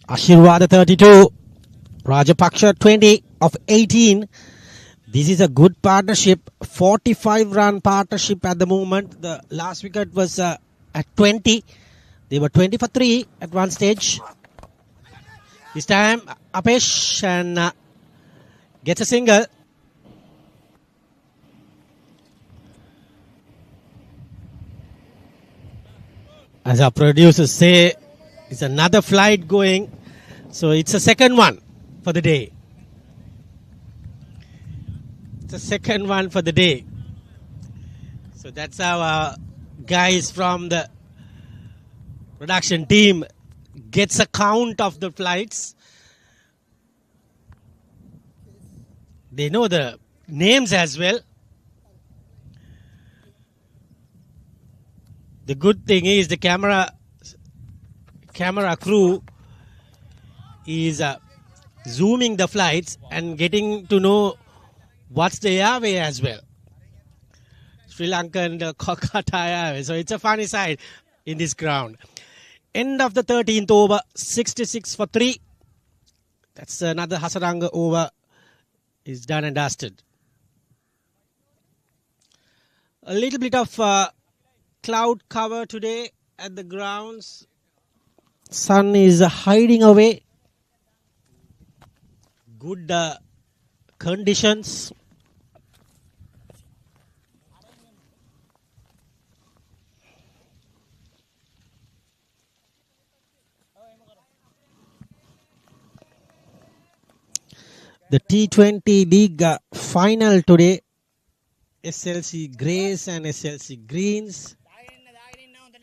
Ashirwad 32. Rajapaksha 20 of 18. This is a good partnership. 45 run partnership at the moment. The last wicket was at 20. They were 20 for 3 at one stage. This time Apesh and gets a single. As our producers say, it's another flight going. So it's a second one for the day. It's the second one for the day. So that's how our guys from the production team gets a count of the flights. They know the names as well. The good thing is the camera crew is zooming the flights and getting to know what's the airway as well. Sri Lankan Kolkata airway. So it's a funny side in this ground. End of the 13th over, 66 for 3. That's another Hasaranga over. Is done and dusted. A little bit of cloud cover today at the grounds. Sun is hiding away. Good conditions. The T20 League final today. SLC Greys and SLC Greens.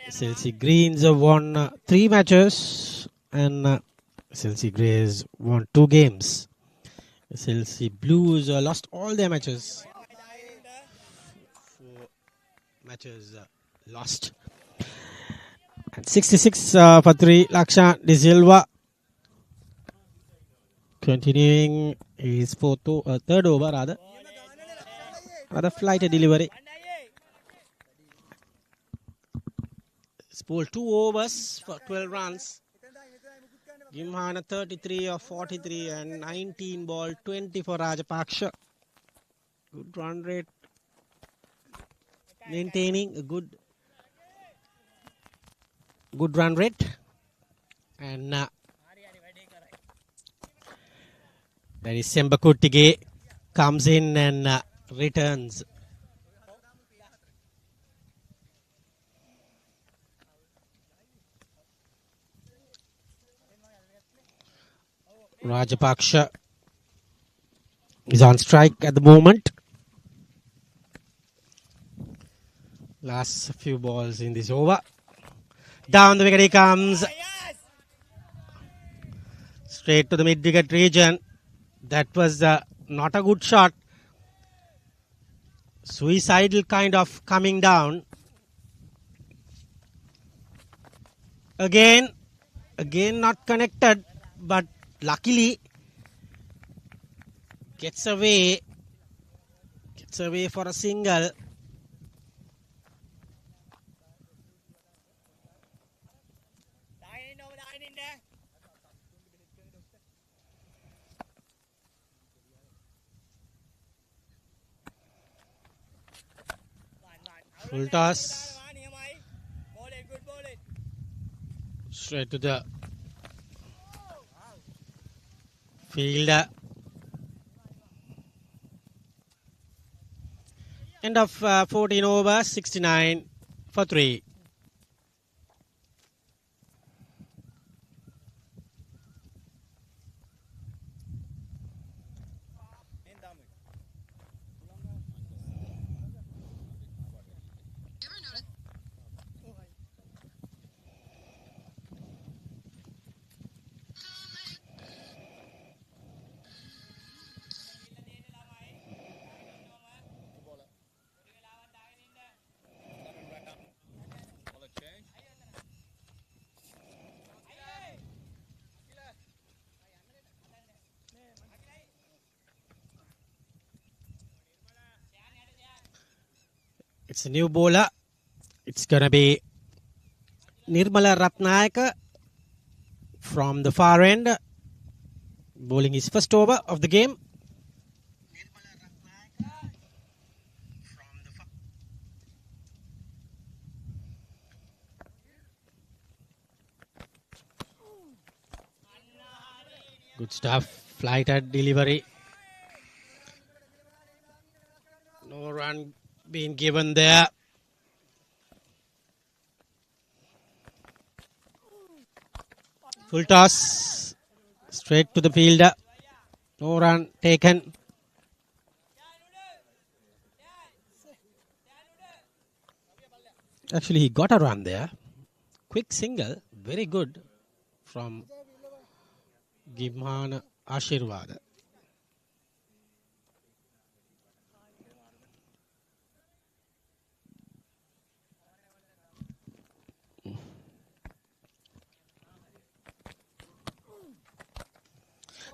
SLC Greens have won 3 matches and SLC Greys won 2 games. SLC Blues lost all their matches. 4 matches lost. And 66 for 3, Lakshan De Silva. Continuing his third over rather. Another flight delivery. Spool 2 overs for 12 runs. Gimhana 33 of 43 and 19 ball 20 for Rajapaksha. Good run rate. Maintaining a good run rate. And that is Sembakuttige comes in and returns. Rajapaksha is on strike at the moment. Last few balls in this over. Down the wicket he comes. Straight to the mid-wicket region. That was not a good shot. Suicidal kind of coming down. Again not connected, but luckily gets away for a single. Full toss. Straight to the fielder. End of 14 over, 69 for 3. It's a new bowler. It's going to be Nirmala Ratnayaka from the far end. Bowling his first over of the game. Good stuff. Flight at delivery. No run being given there. Full toss. Straight to the fielder. No run taken. Actually, he got a run there. Quick single, very good from Gimhan Ashirwad.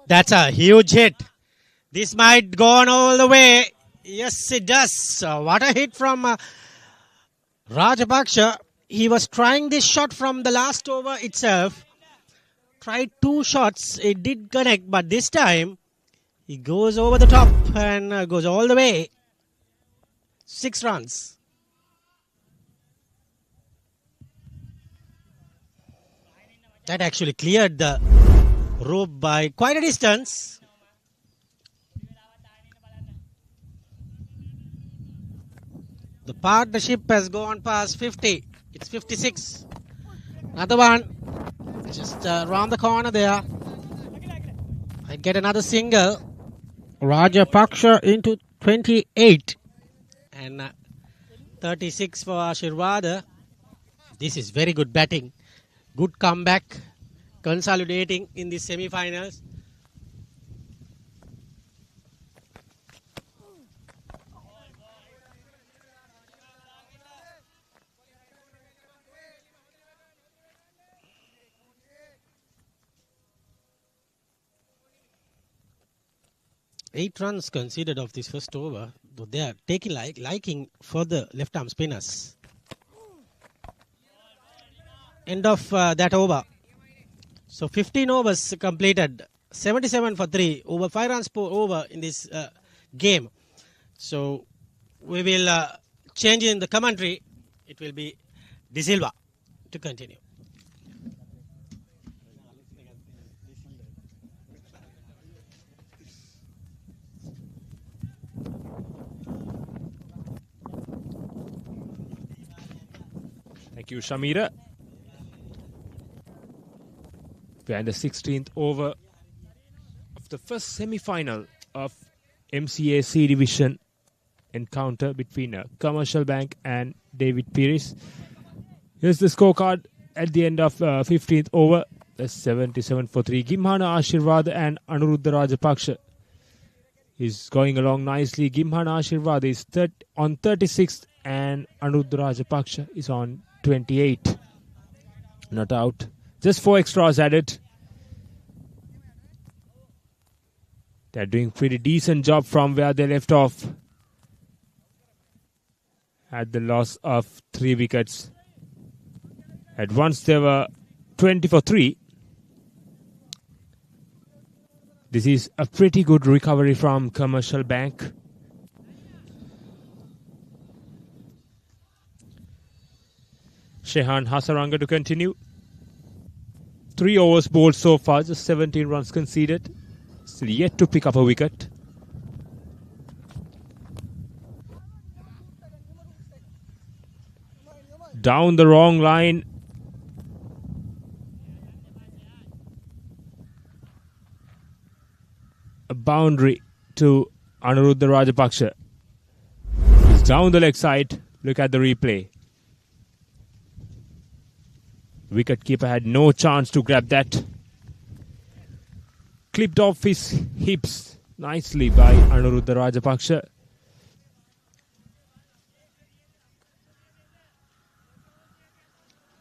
That's a huge hit. This might go on all the way. Yes, it does. What a hit from Rajapaksha. He was trying this shot from the last over itself. Tried 2 shots. It did connect, but this time he goes over the top and goes all the way. 6 runs. That actually cleared the rope by quite a distance. The partnership has gone past 50. It's 56. Another one. Just around the corner there. I get another single. Rajapaksha into 28. And 36 for Ashirwada. This is very good batting. Good comeback. Consolidating in the semi-finals. Eight runs conceded of this first over, though they are taking liking for the left-arm spinners. End of that over. So 15 overs completed, 77 for 3, over 5 runs per over in this game. So we will change in the commentary. It will be De Silva to continue. Thank you, Shamira. We are in the 16th over of the first semi-final of MCA C Division encounter between Commercial Bank and David Pieris. Here's the scorecard at the end of 15th over. That's 77 for 3. Gimhana Ashirwada and Anuruddha Rajapaksha is going along nicely. Gimhana Ashirwada is on 36th and Anuruddha Rajapaksha is on 28. Not out. Just 4 extras added. They're doing pretty decent job from where they left off. At the loss of 3 wickets. At once they were 20 for 3. This is a pretty good recovery from Commercial Bank. Shehan Hasaranga to continue. 3 overs bowled so far, just 17 runs conceded. Still yet to pick up a wicket. Down the wrong line. A boundary to Anuruddha Rajapaksha. He's down the leg side. Look at the replay. Wicketkeeper had no chance to grab that. Clipped off his hips nicely by Anuruddha Rajapaksha.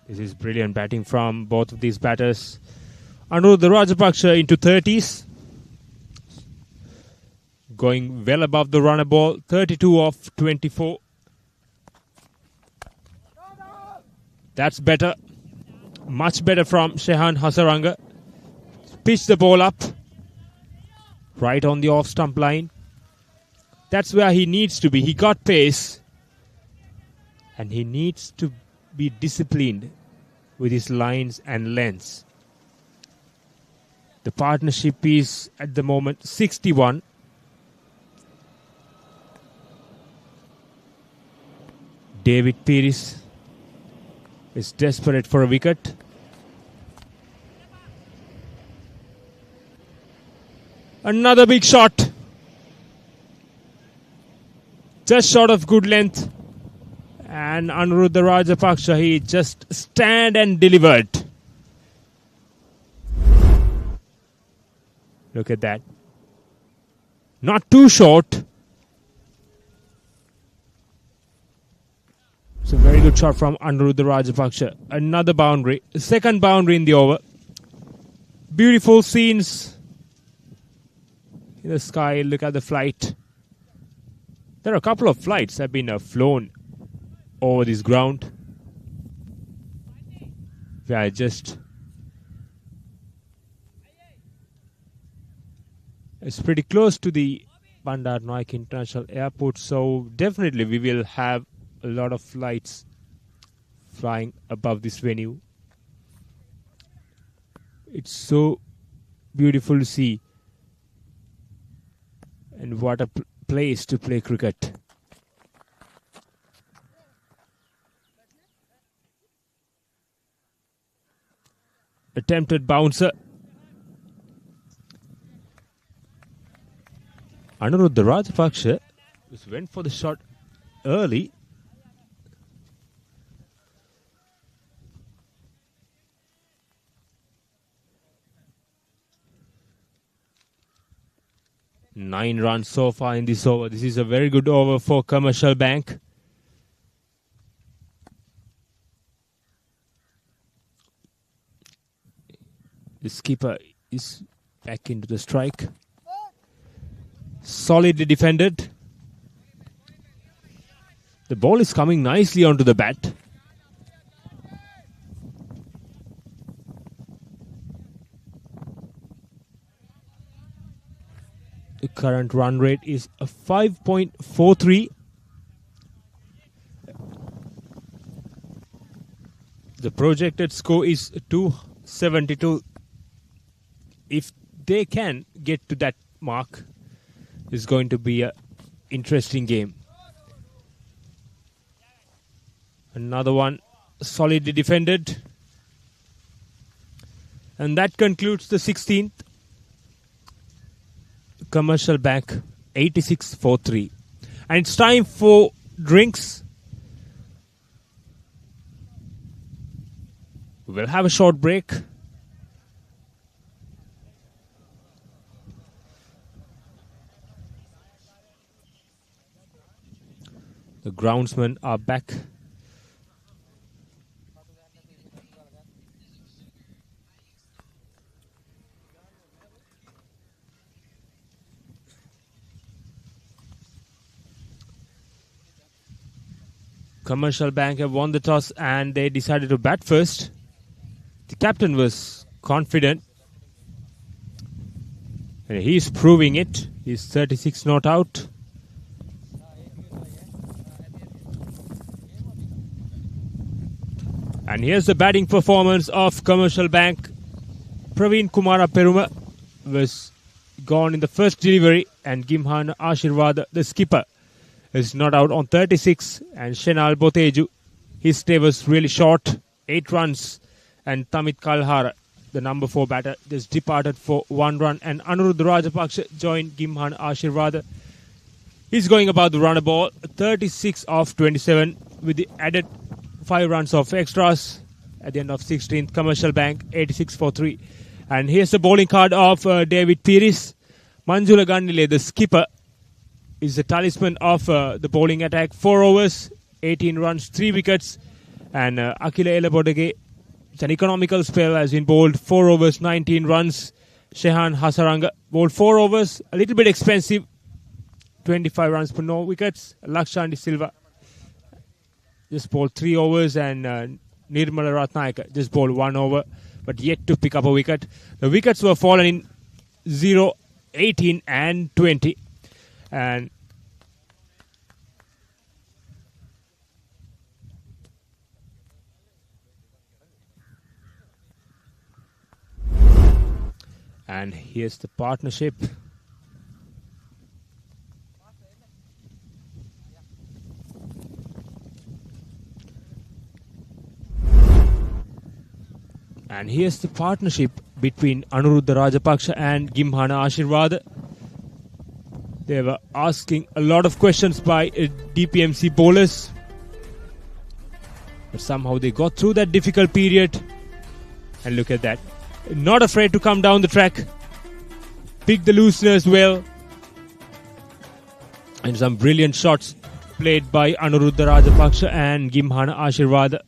This is brilliant batting from both of these batters. Anuruddha Rajapaksha into 30s. Going well above the runner ball. 32 off 24. That's better. Much better from Shehan Hasaranga. Pitch the ball up. Right on the off stump line. That's where he needs to be. He got pace. And he needs to be disciplined with his lines and lengths. The partnership is at the moment 61. David Pieris is desperate for a wicket. Another big shot. Just short of good length. And Anuruddha Rajapaksa, he just stand and delivered. Look at that. Not too short. It's a very good shot from Anuruddha Rajapaksa. Another boundary. Second boundary in the over. Beautiful scenes in the sky. Look at the flight. There are a couple of flights that have been flown over this ground. Yeah, it's pretty close to the Bandar Naik International Airport, so definitely we will have a lot of flights flying above this venue. It's so beautiful to see, and what a place to play cricket. Attempted bouncer. Anuruddha Rajapaksa just went for the shot early. Nine runs so far in this over. This is a very good over for Commercial Bank. The skipper is back into the strike. Solidly defended. The ball is coming nicely onto the bat. The current run rate is a 5.43. The projected score is 272. If they can get to that mark, it's going to be an interesting game. Another one solidly defended. And that concludes the 16th. Commercial Bank 86 for 3. And it's time for drinks. We'll have a short break. The groundsmen are back. Commercial Bank have won the toss and they decided to bat first. The captain was confident. And he's proving it. He's 36 not out. And here's the batting performance of Commercial Bank. Praveen Kumara Peruma was gone in the first delivery, and Gimhan Ashirwad, the skipper, is not out on 36. And Shenal Boteju, his stay was really short, 8 runs. And Tamit Kalhara, the number 4 batter, just departed for 1 run. And Anuruddha Rajapaksa joined Gimhan Ashirwad. He's going about the runner ball, 36 off 27 with the added 5 runs of extras at the end of 16th. Commercial Bank 86 for 3. And here's the bowling card of David Piris. Manjula Gandile, the skipper, is the talisman of the bowling attack. 4 overs, 18 runs, 3 wickets. And Akila Elabodege, it's an economical spell, has been bowled. 4 overs, 19 runs. Shehan Hasaranga bowled 4 overs, a little bit expensive. 25 runs for no wickets. Lakshandi Silva just bowled 3 overs, and Nirmala Ratnayaka just bowled 1 over, but yet to pick up a wicket. The wickets were fallen in 0, 18 and 20. And here's the partnership. And here's the partnership between Anuruddha Rajapaksa and Gimhana Ashirwad. They were asking a lot of questions by DPMC bowlers. But somehow they got through that difficult period. And look at that. Not afraid to come down the track. Pick the looseners well. And some brilliant shots played by Anuruddha Rajapaksha and Gimhana Ashirwada.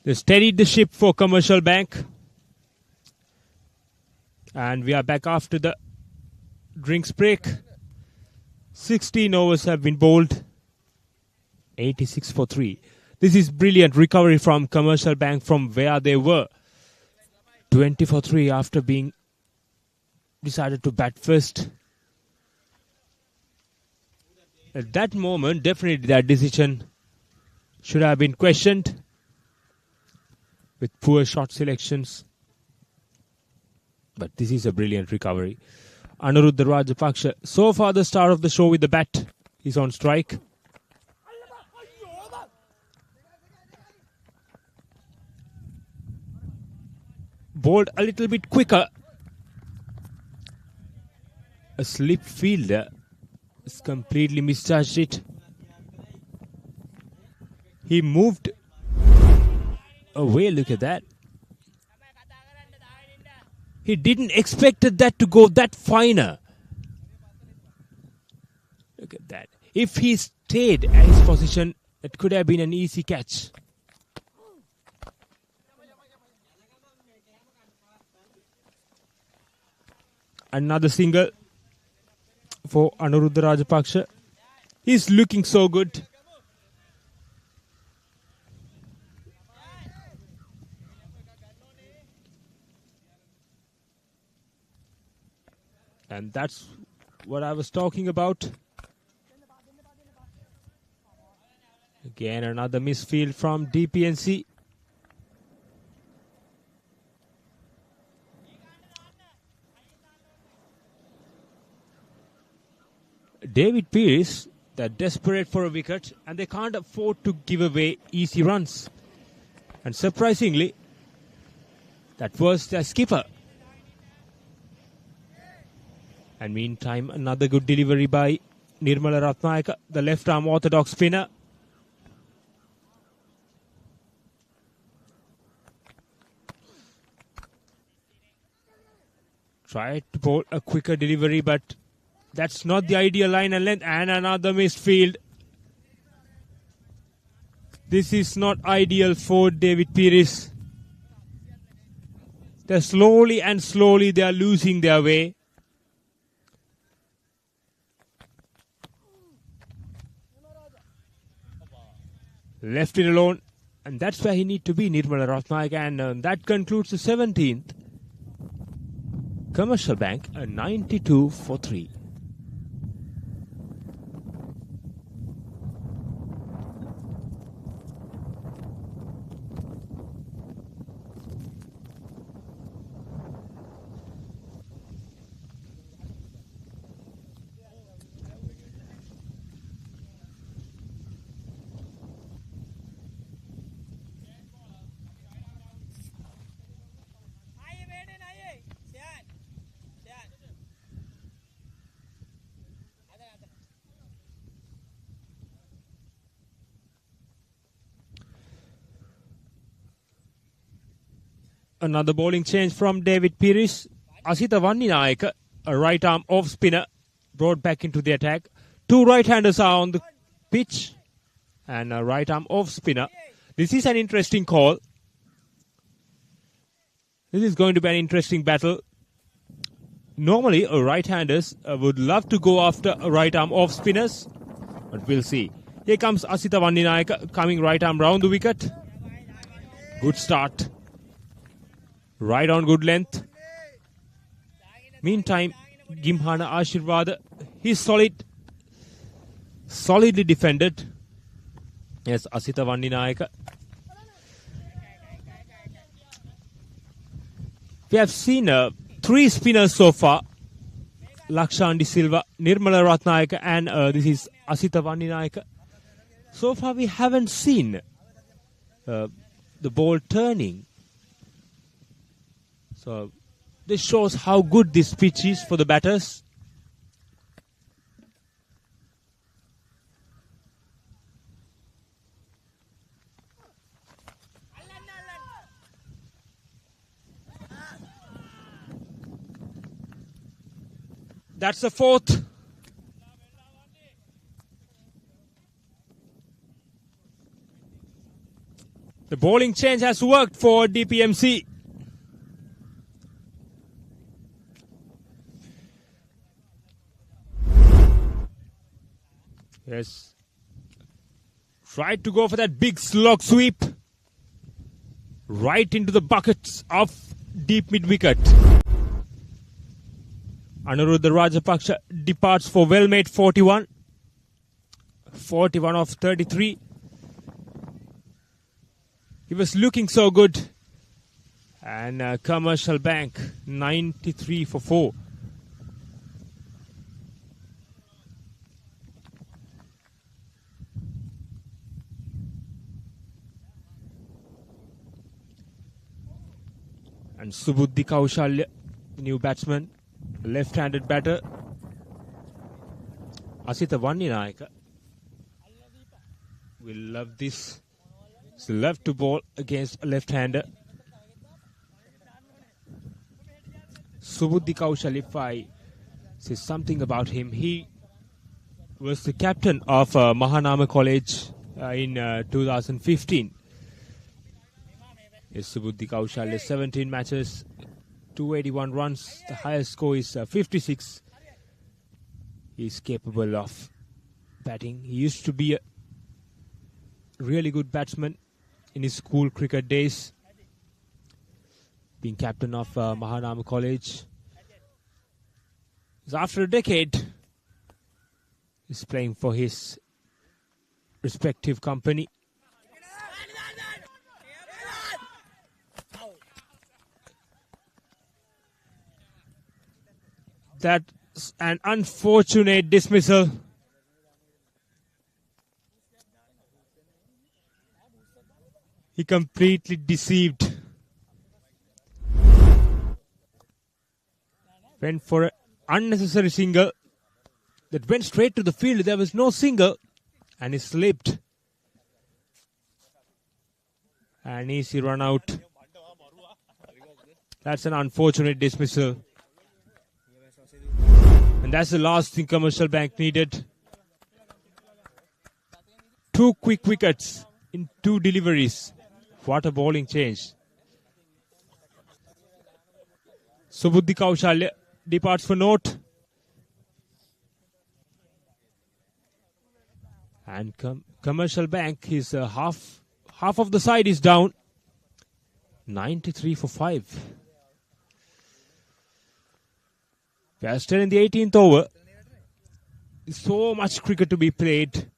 They steadied the ship for Commercial Bank. And we are back after the drinks break. 16 overs have been bowled. 86 for 3. This is brilliant recovery from Commercial Bank from where they were. 20 for 3 after being decided to bat first. At that moment, definitely that decision should have been questioned with poor shot selections. But this is a brilliant recovery. Anuruddha Rajapaksha, so far the star of the show with the bat, is on strike. Bowled a little bit quicker. A slip fielder has completely misjudged it. He moved away, look at that. He didn't expect that to go that finer. Look at that. If he stayed at his position, it could have been an easy catch. Another single for Anuruddha Rajapaksha. He's looking so good. And that's what I was talking about. Again, another misfield from DPMC. David Pearce, they're desperate for a wicket and they can't afford to give away easy runs. And surprisingly, that was their skipper. And meantime, another good delivery by Nirmala Ratnayaka, the left-arm orthodox spinner. Tried to bowl a quicker delivery, but that's not the ideal line and length. And another missed field. This is not ideal for David Pearce. They're slowly and slowly they are losing their way. Left it alone. And that's where he needs to be, Nirmala Ratnayaka. And that concludes the 17th. Commercial Bank, a 92 for 3. Another bowling change from David Pearce. Asitha Vanninayaka, a right arm off spinner, brought back into the attack. Two right-handers are on the pitch and a right arm off spinner. This is an interesting call. This is going to be an interesting battle. Normally, right-handers would love to go after a right arm off spinners, but we'll see. Here comes Asitha Vanninayaka coming right arm round the wicket. Good start. Right on good length. Meantime, Gimhana Ashirwada, he's solidly defended. Yes, Asitha Vanninayaka. We have seen 3 spinners so far. Lakshan De Silva, Nirmala Ratnayaka and this is Asitha Vanninayaka. So far we haven't seen the ball turning. So this shows how good this pitch is for the batters. That's the fourth. The bowling change has worked for DPMC. Yes. Tried to go for that big slog sweep. Right into the buckets of deep mid wicket. Anuruddha Rajapaksha departs for well-made 41. 41 of 33. He was looking so good. And Commercial Bank 93 for 4. And Subuddhi Kaushalya, new batsman, left-handed batter. Asitha Vanninayaka will love this. He love to bowl against a left-hander. Subuddhi Kaushalya, if I say something about him, he was the captain of Mahanama College in 2015. Yes, Subuddhi Kaushalya, 17 matches, 281 runs. The highest score is 56. He is capable of batting. He used to be a really good batsman in his school cricket days, being captain of Mahanama College. So after a decade, he's playing for his respective company. That's an unfortunate dismissal. He completely deceived. Went for an unnecessary single that went straight to the field. There was no single and he slipped. An easy run out. That's an unfortunate dismissal. And that's the last thing Commercial Bank needed. 2 quick wickets in 2 deliveries. What a bowling change. Subuddhi Kaushalya departs for naught. And Commercial Bank is half of the side is down. 93 for 5. We are still in the 18th over. There's so much cricket to be played.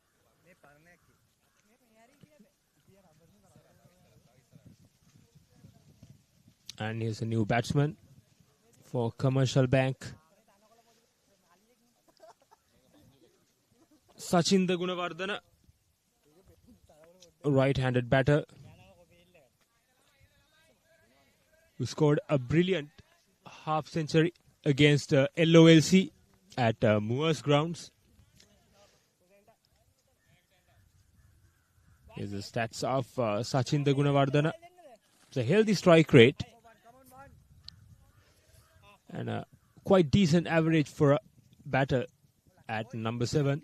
And here's a new batsman for Commercial Bank. Sachinda Gunawardana, right-handed batter, who scored a brilliant half-century against LOLC at Moores Grounds. Here's the stats of Sachinda Gunawardana. It's a healthy strike rate and a quite decent average for a batter at number 7.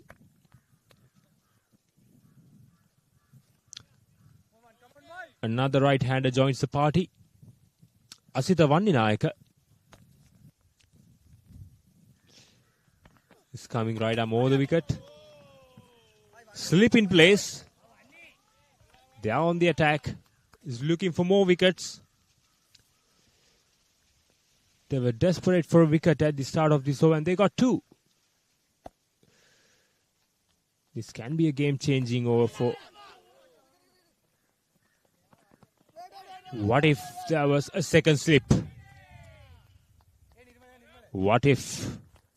Another right-hander joins the party. Asitha Vanninayaka is coming right arm over the wicket. Slip in place. They are on the attack. Is looking for more wickets. They were desperate for a wicket at the start of this over and they got 2. This can be a game-changing over for... What if there was a second slip? What if?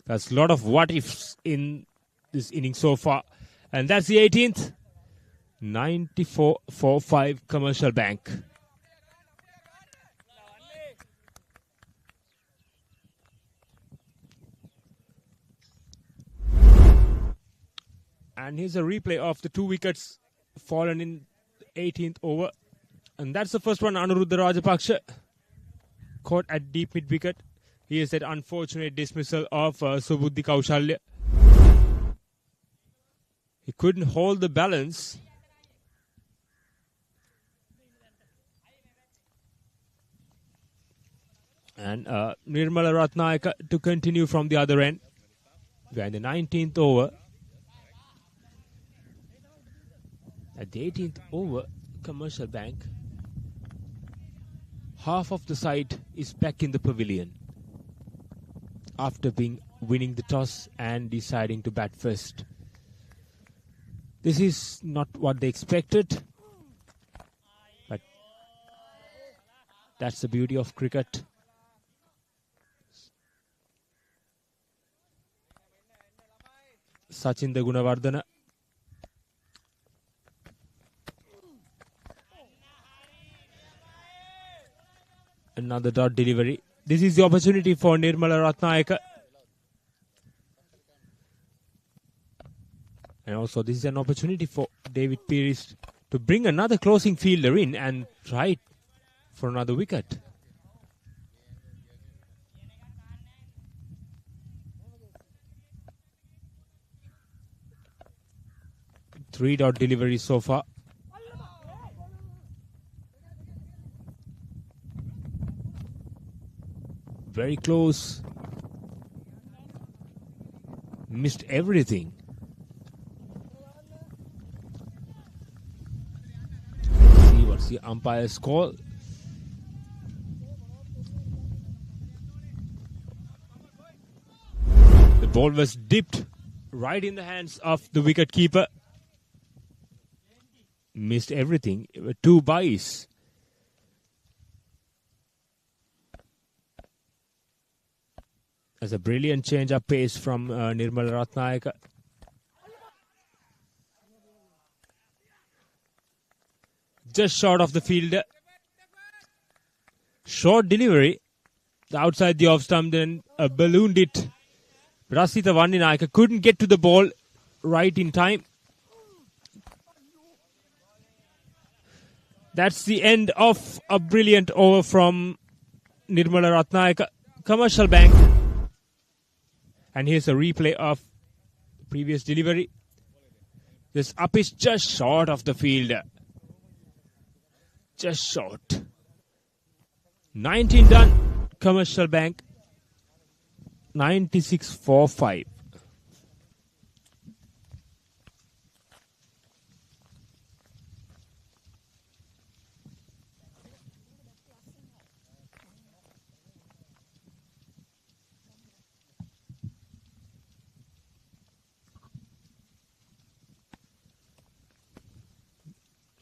There's a lot of what ifs in this inning so far. And that's the 18th. 94 for 5 Commercial Bank. And here's a replay of the 2 wickets fallen in the 18th over. And that's the first one. Anuruddha Rajapaksha caught at deep mid wicket. Here's that unfortunate dismissal of Subuddhi Kaushalya. He couldn't hold the balance. And Nirmala Ratnayaka to continue from the other end. We are in the 19th over. At the 18th over, Commercial Bank, half of the side is back in the pavilion after winning the toss and deciding to bat first. This is not what they expected, but that's the beauty of cricket. Sachin Gunawardana. Another dot delivery. This is the opportunity for Nirmala Ratnayaka. And also this is an opportunity for David Pearce to bring another closing fielder in and try for another wicket. Three-dot delivery so far. Very close. Missed everything. Let's see what's the umpire's call. The ball was dipped right in the hands of the wicket-keeper. Missed everything. 2 byes. As a brilliant change-up pace from Nirmala Ratnayaka. Just short of the fielder. Short delivery. Outside the off stump, then ballooned it. Rasita Vandinayaka couldn't get to the ball right in time. That's the end of a brilliant over from Nirmala Ratnayaka. Commercial Bank. And here's a replay of the previous delivery. This up is just short of the fielder. Just short. 19 done. Commercial Bank. 96 for 5.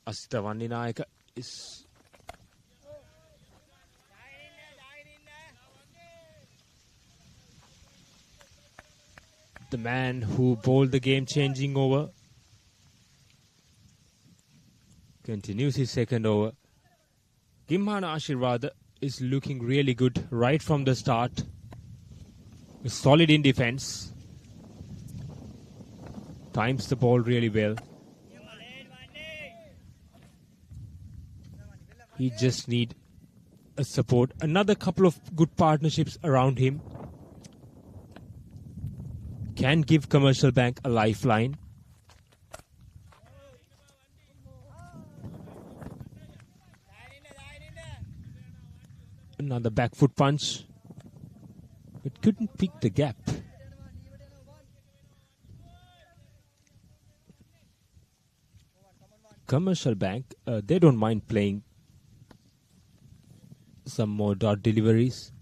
Asita Vandinayaka is the man who bowled the game-changing over. Continues his second over. Gimhana Ashirwada is looking really good right from the start. Solid in defense. Times the ball really well. He just need a support. Another couple of good partnerships around him can give Commercial Bank a lifeline. Another back foot punch. It couldn't pick the gap. Commercial Bank, they don't mind playing some more dot deliveries.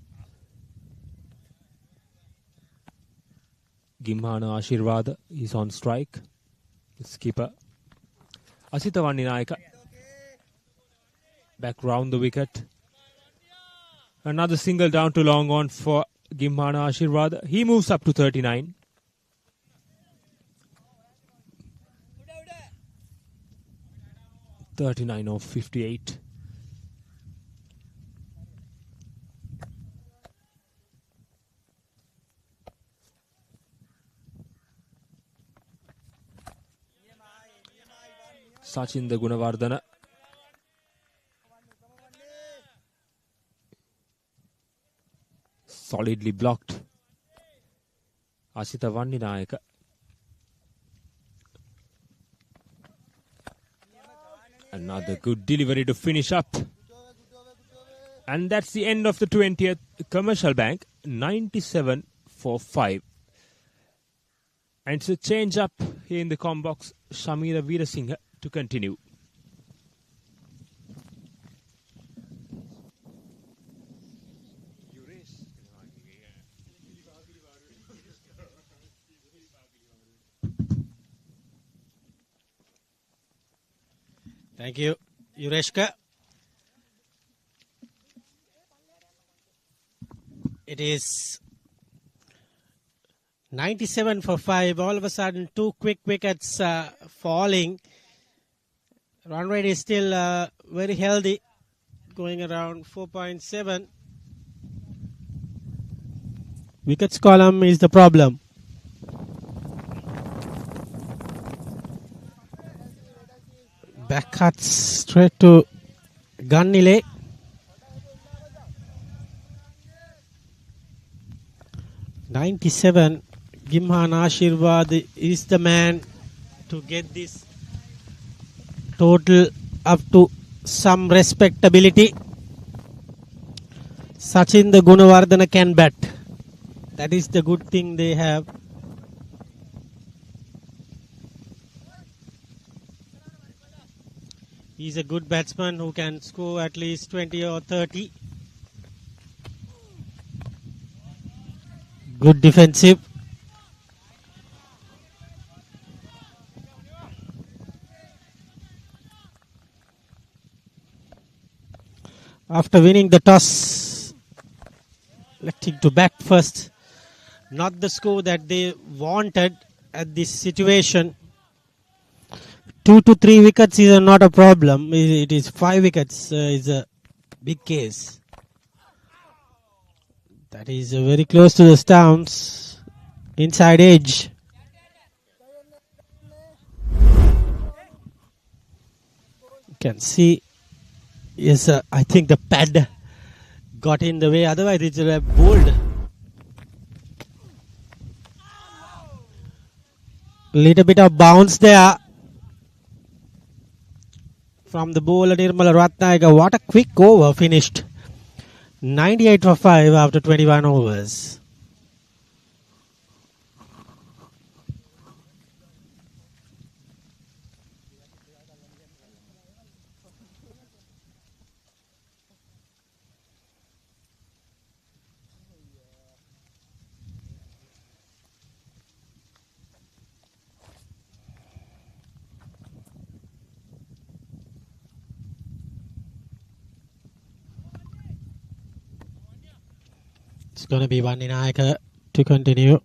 Gimhana Ashirwada is on strike. Skipper. Asita Vandinayaka back round the wicket. Another single down to long on for Gimhana Ashirwada. He moves up to 39. (39 of 58). Sachin Gunawardana. solidly blocked. Asita Vandinayaka. Another good delivery to finish up. And that's the end of the 20th. Commercial Bank 97 for 5. And it's a change up here in the com box. Shamira Veerasinghe to continue. Thank you, Yureshka. It is 97 for 5. All of a sudden, 2 quick wickets falling. Run rate is still very healthy, going around 4.7. Wickets column is the problem. Back cuts straight to Gunnile. "97, Gimhan Ashirwad is the man to get this total up to some respectability. Sachin the Gunawardana can bat. That is the good thing they have. He's a good batsman who can score at least 20 or 30. Good defensive. After winning the toss, electing to bat first. Not the score that they wanted at this situation. 2 to 3 wickets is not a problem. It is 5 wickets is a big case. That is very close to the stumps. Inside edge. You can see, yes, I think the pad got in the way. Otherwise, it's a bowled. Little bit of bounce there from the bowler Nirmala Ratnayaka. What a quick over finished. 98 for 5 after 21 overs. It's going to be Vandinayaka to continue.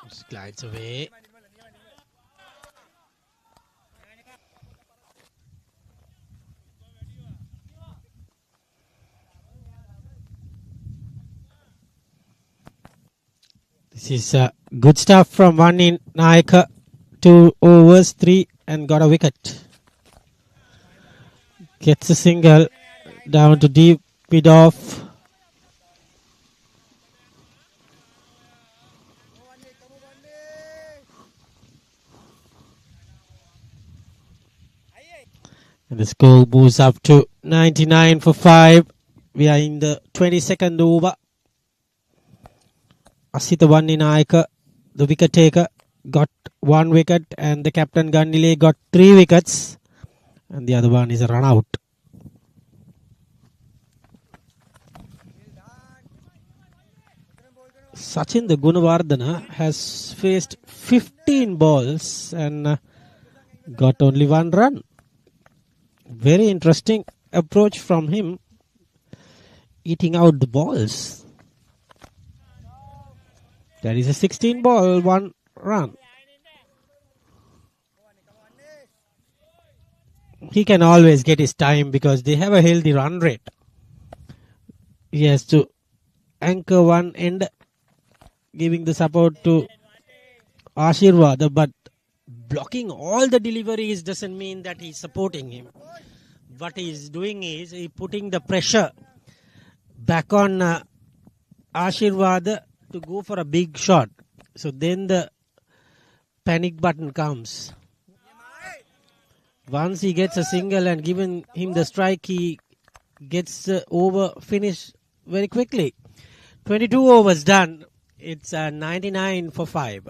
Just glides away. This is good stuff from Vandinayaka. 2 overs, 3 and got a wicket. Gets a single down to deep mid off. And the score moves up to 99 for 5. We are in the 22nd over. Asita Vandinayaka, the wicket taker, got 1 wicket, and the captain Gandile got 3 wickets. And the other one is a run out. Sachin the Gunawardana has faced 15 balls and got only 1 run. Very interesting approach from him, eating out the balls. That is a 16 ball, 1 run. He can always get his time because they have a healthy run rate. He has to anchor one end, giving the support to Ashirwad, but blocking all the deliveries doesn't mean that he's supporting him. what he's doing is he putting the pressure back on Ashirwad to go for a big shot. So then the panic button comes. Once he gets a single and given him the strike, he gets the over finished very quickly. 22 overs done. It's 99 for 5.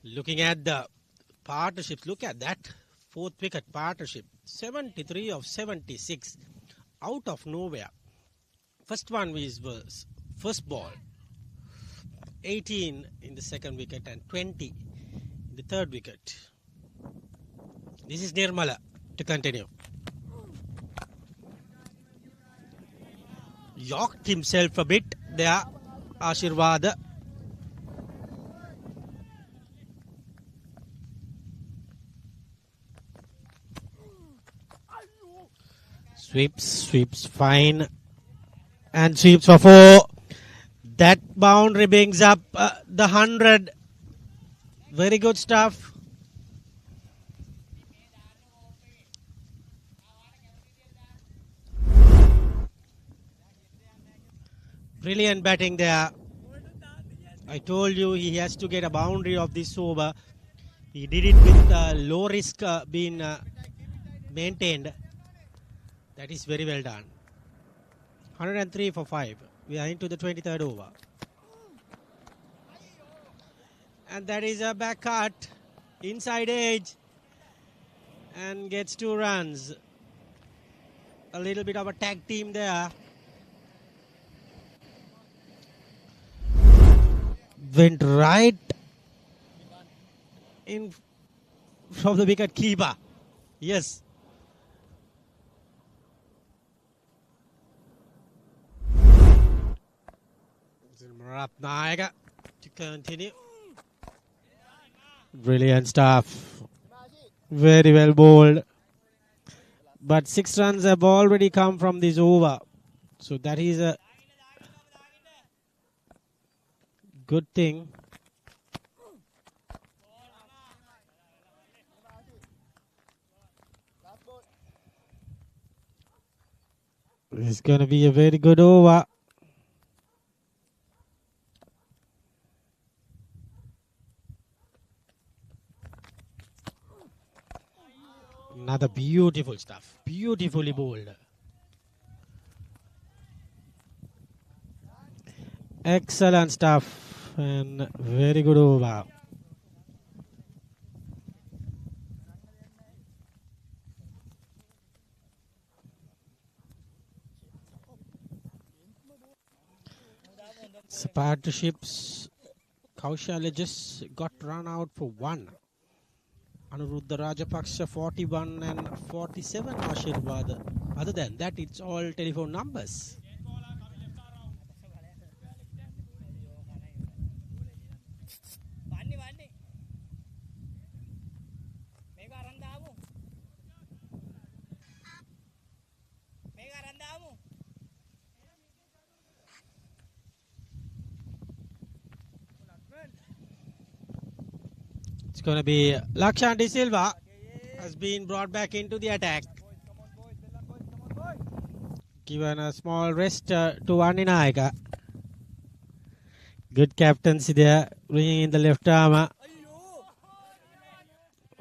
Looking at the partnerships, look at that. 4th wicket partnership. 73 of 76. Out of nowhere. First one was first ball. 18 in the 2nd wicket and 20 in the 3rd wicket. This is Nirmala to continue. Yorked himself a bit there, Ashirwad. Sweeps fine. And sweeps for 4. That boundary brings up the 100. Very good stuff. Brilliant batting there. I told you he has to get a boundary of this over. He did it with low risk being maintained. That is very well done. 103 for 5. We are into the 23rd over. And that is a back cut. Inside edge. And gets 2 runs. A little bit of a tag team there. Went right in from the wicket keeper. Yes. Ratnayaka to continue. Brilliant stuff. Very well bowled. But 6 runs have already come from this over. So that is a good thing. It's going to be a very good over. Another beautiful stuff. Beautifully bowled. Excellent stuff. And very good over. So partnerships. Kaushalya just got run out for 1. Anuruddha Rajapaksha 41 and 47 Ashirwad. Other than that, it's all telephone numbers. It's going to be Lakshan De Silva has been brought back into the attack. Given a small rest to Vaninayaka. Good captaincy there, bringing in the left arm.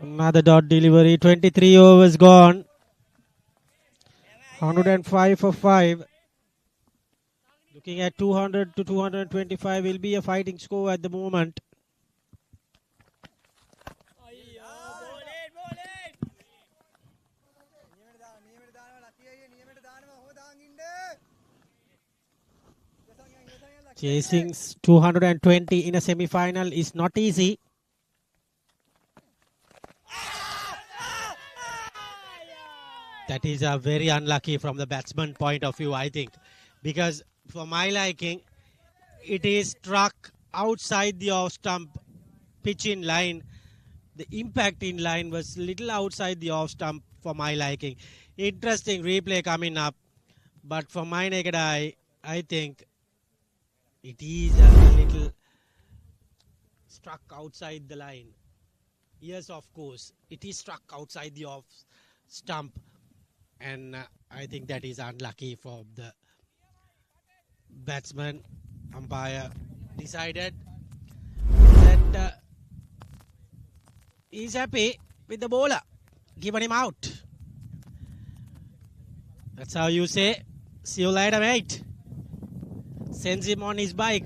Another dot delivery, 23 overs gone. 105 for 5. Looking at 200 to 225 will be a fighting score at the moment. Chasing 220 in a semi-final is not easy. That is very unlucky from the batsman point of view, I think. Because for my liking, it is struck outside the off stump, pitch in line. The impact in line was little outside the off stump for my liking. Interesting replay coming up. But for my naked eye, I think it is a little struck outside the line. Yes, of course, it is struck outside the off stump. And I think that is unlucky for the batsman. Umpire decided that he's happy with the bowler, giving him out. That's how you say, see you later, mate. Sends him on his bike.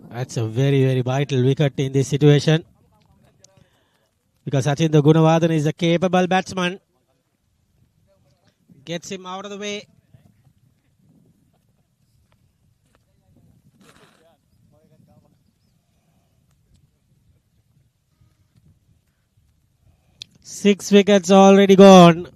That's a very, very vital wicket in this situation, because Sachinda Gunawardene is a capable batsman. Gets him out of the way. Six wickets already gone.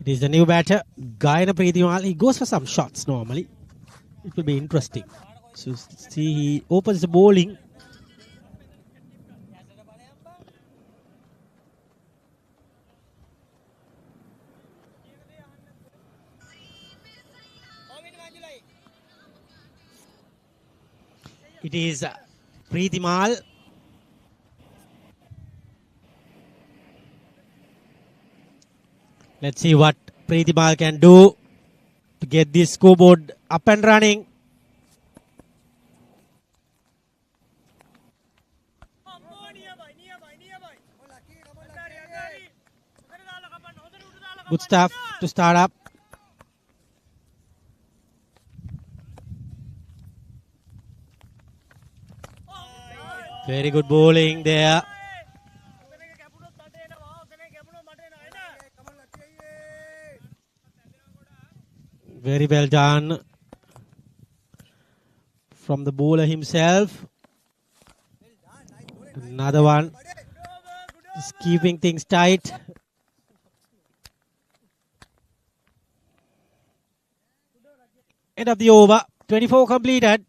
It is the new batter, Gayana Preethimal. He goes for some shots normally. It will be interesting. So see, he opens the bowling. It is Preethimal. Let's see what Preethimal can do to get this scoreboard up and running. Good stuff to start up. Very good bowling there. Very well done from the bowler himself. Another one. Just keeping things tight. End of the over. 24 completed.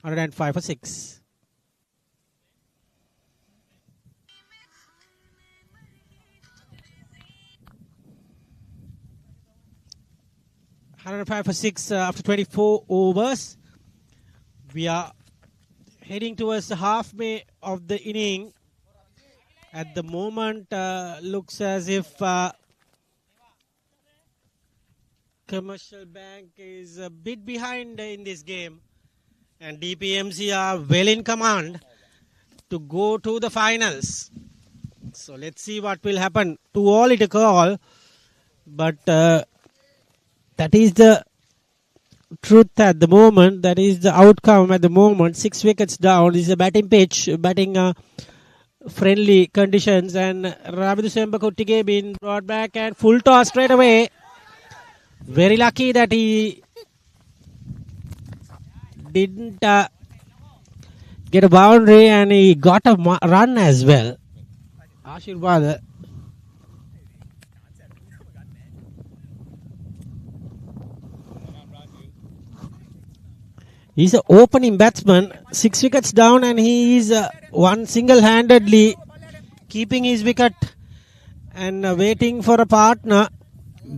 105 for 6. For 6 after 24 overs. We are heading towards the halfway of the inning. At the moment, looks as if Commercial Bank is a bit behind in this game, and DPMC are well in command to go to the finals. So let's see what will happen. 2-all it a call, but that is the truth at the moment. That is the outcome at the moment. 6 wickets down. This is a batting pitch, batting friendly conditions, and Ravidu Sembakuttige being brought back and full toss straight away. Very lucky that he didn't get a boundary, and he got a run as well. Ashirwad. He's an opening batsman, 6 wickets down, and he is one single-handedly keeping his wicket and waiting for a partner.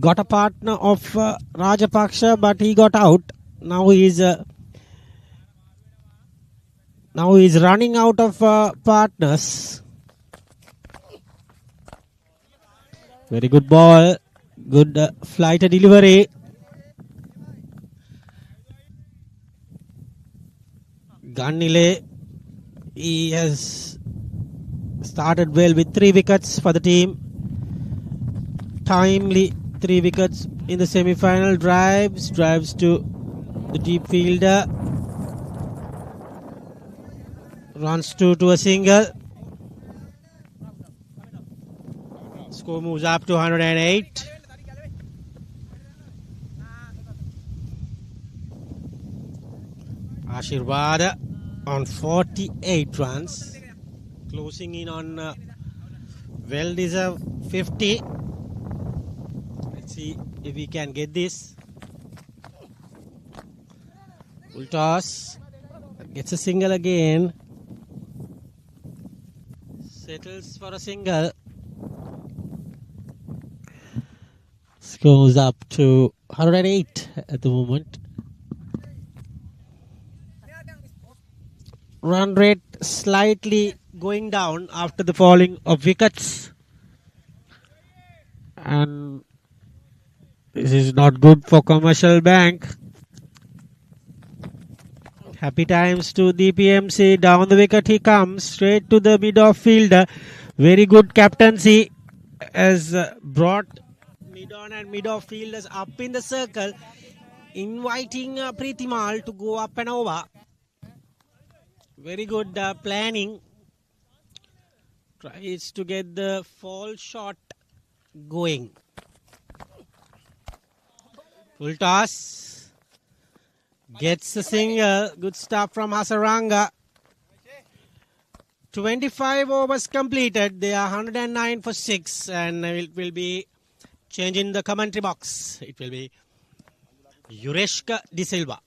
Got a partner of Rajapaksha, but he got out. Now he is running out of partners. Very good ball, good flight delivery. Ganile, he has started well with 3 wickets for the team. Timely 3 wickets in the semi-final. Drives to the deep fielder. Runs to a single. Score moves up to 108. Ashirwad on 48 runs. Closing in on well-deserved 50. Let's see if we can get this. Full toss. Gets a single again. Settles for a single. Goes up to 108 at the moment. Run rate slightly going down after the falling of wickets. And this is not good for Commercial Bank. Happy times to DPMC. Down the wicket he comes. Straight to the mid-off fielder. Very good captaincy has brought mid-on and mid-off fielders up in the circle. Inviting Preetimal to go up and over. Very good planning. Tries to get the fall shot going. Full toss. Gets a single. Good stuff from Hasaranga. 25 overs completed. They are 109 for 6. And it will be changing the commentary box. It will be Yureshka De Silva.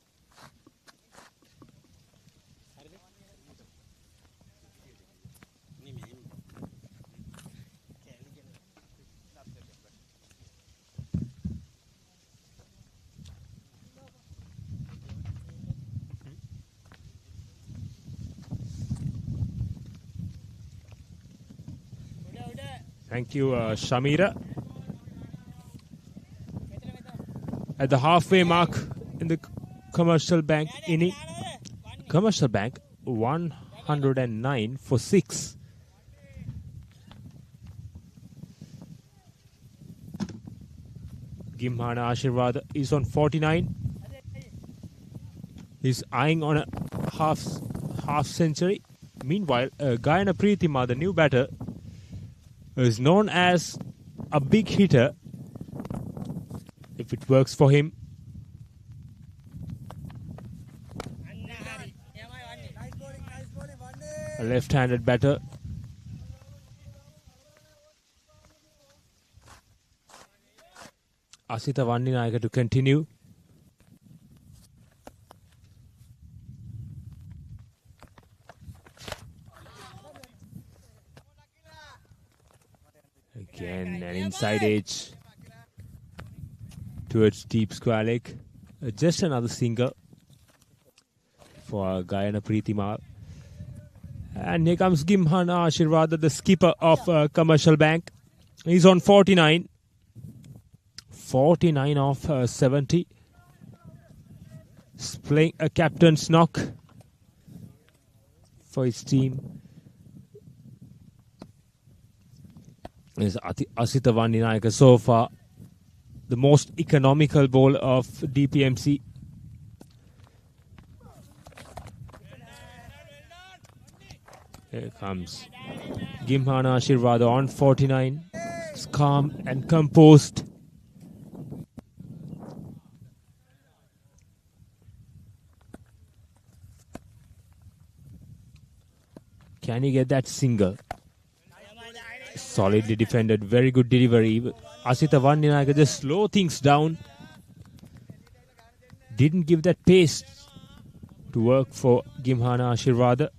Thank you, Shamira. At the halfway mark in the Commercial Bank inning, Commercial Bank 109 for 6. Gimhana Ashirwad is on 49. He's eyeing on a half century. Meanwhile, Gayana Preethima, the new batter, is known as a big hitter if it works for him. A left-handed batter. Asita Vanninayaka to continue. Again, an inside edge towards deep square leg. Just another single for Gayana Preethima. And here comes Gimhana Ashirwad, the skipper of Commercial Bank. He's on 49. 49 of 70. He's playing a captain's knock for his team. Is Asita Vanninayaka so far the most economical bowler of DPMC. Here comes Gimhana Ashirwad on 49. It's calm and composed. Can he get that single? Solidly defended, very good delivery. Asita Vanninayaka just slow things down. Didn't give that pace to work for Gimhana Ashirwad.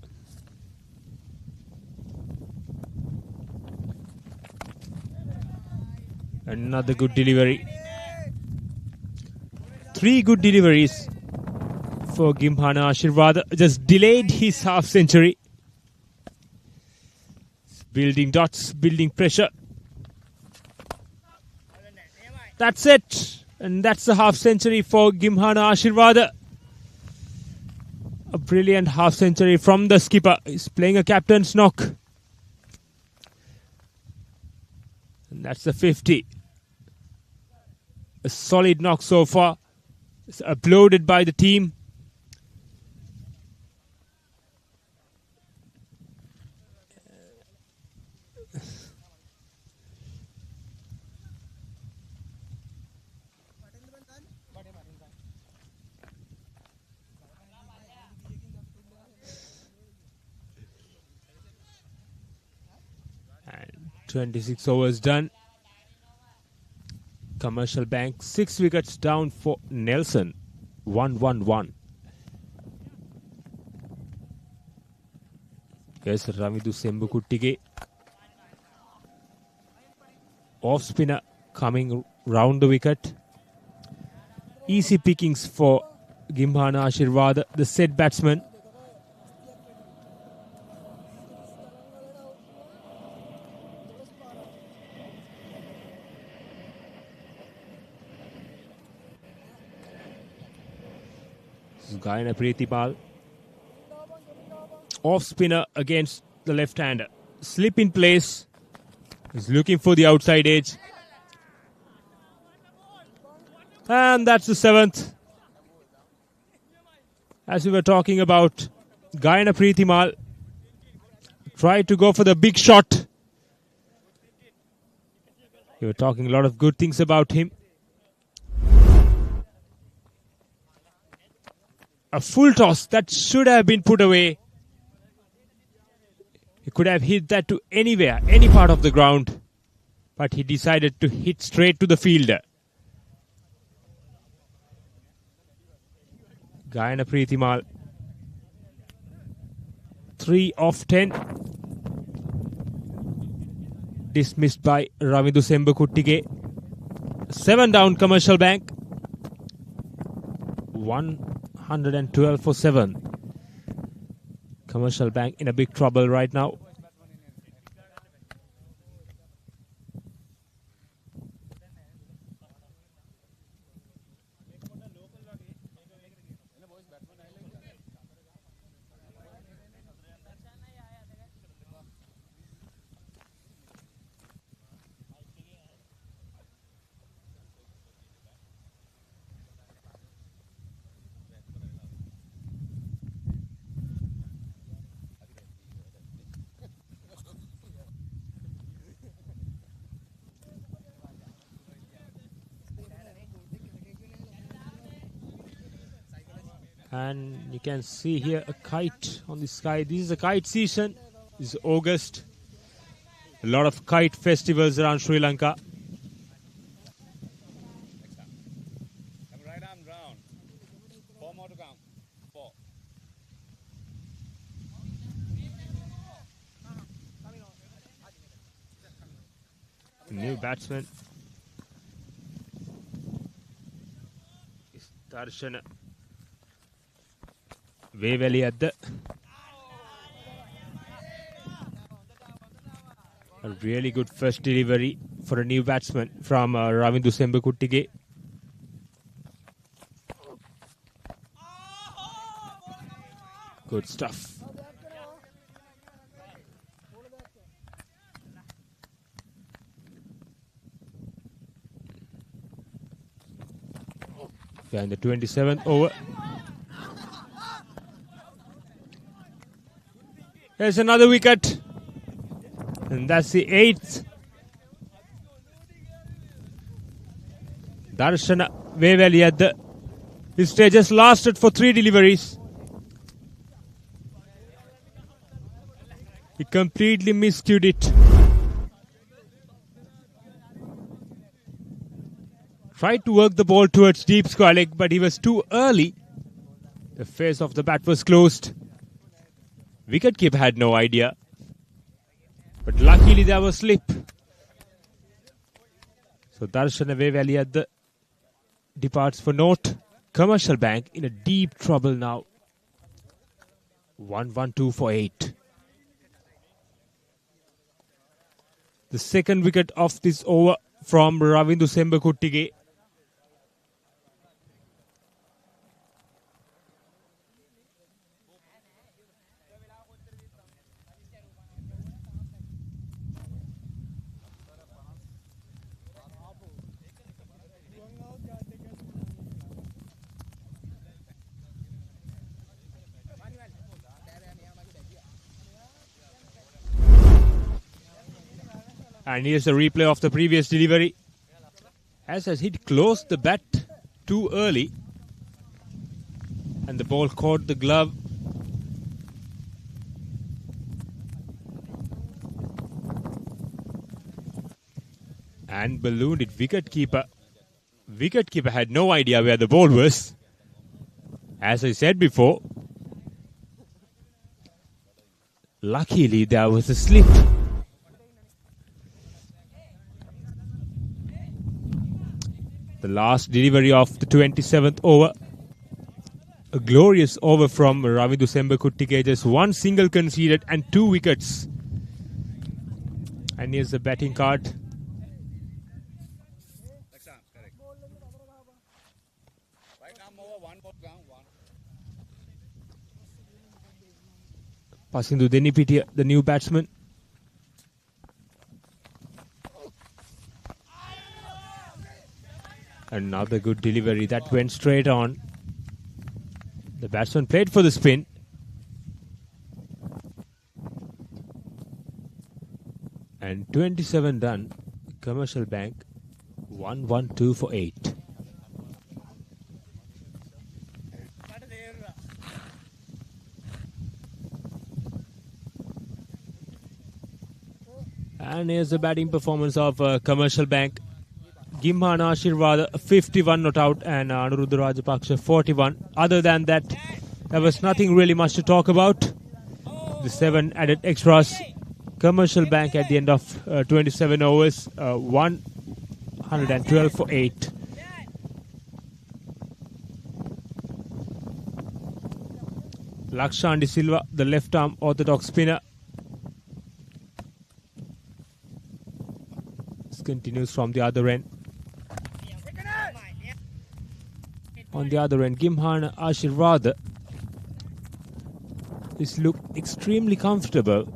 Another good delivery. 3 good deliveries for Gimhana Ashirwad. Just delayed his half century. Building dots, building pressure. That's it. And that's the half century for Gimhana Ashirwad. A brilliant half century from the skipper. He's playing a captain's knock. And that's the 50. A solid knock so far. It's applauded by the team. And 26 overs done. Commercial Bank 6 wickets down for Nelson. 1-1-1. Here's Ravidu Sembukuttige. Off spinner coming round the wicket. Easy pickings for Gimbhana Ashirwada, the set batsman. Gayana Preetipal. Off spinner against the left-hander. Slip in place. He's looking for the outside edge. And that's the 7th. As we were talking about, Gayana Preetipal tried to go for the big shot. We were talking a lot of good things about him. A full toss that should have been put away. He could have hit that to anywhere, any part of the ground. But he decided to hit straight to the fielder. Gayana Preetipal. 3 of 10. Dismissed by Ravidu Sembukuttige. 7 down Commercial Bank. 112 for 7. Commercial Bank in a big trouble right now. And you can see here a kite on the sky. This is a kite season. This is August. A lot of kite festivals around Sri Lanka. Right arm round. 4 more to come. 4. New batsman. Is Darshana Weveli at the a really good first delivery for a new batsman from Ravidu Sembukuttige. Good stuff. We are in the 27th over. There's another wicket. And that's the 8th. Darshana Weveli at the His stay just lasted for 3 deliveries. He completely miscued it. Tried to work the ball towards deep square leg, but he was too early. The face of the bat was closed. Wicketkeeper had no idea. But luckily there was slip. So Darshana Weveli at the departs for North. Commercial Bank in a deep trouble now. 1-1-2 for 8. The second wicket of this over from Ravidu Sembukuttige. And here's the replay of the previous delivery. As he closed the bat too early. And the ball caught the glove. And ballooned it. Wicketkeeper wicketkeeper had no idea where the ball was. As I said before, luckily there was a slip. The last delivery of the 27th over. A glorious over from Ravindu Sembakuttige. Just one single conceded and 2 wickets. And here's the batting card. Correct. Right now, over 1 more ground, 1. Passing to Denipiti, the new batsman. Another good delivery that went straight on. The batsman played for the spin. And 27 done. Commercial Bank 1-1-2 for 8. And here's the batting performance of Commercial Bank. Gimhan Ashirwad 51 not out and Anuruddha Rajapaksha 41. Other than that, there was nothing really much to talk about. The 7 added extras. Commercial Bank at the end of 27 overs, 112 for 8. Lakshan De Silva, the left arm orthodox spinner. This continues from the other end. On the other end, Gimhan Ashirwad is look extremely comfortable.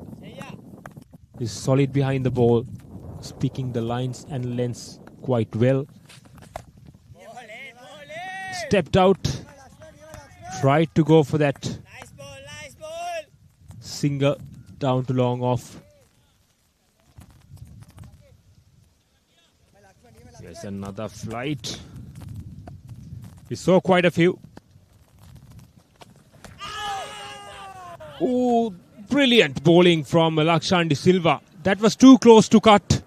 Is solid behind the ball, speaking the lines and lengths quite well. Stepped out, tried to go for that single down to long off. Yes, another flight. We saw quite a few. Oh, brilliant bowling from Lakshan De Silva. That was too close to cut.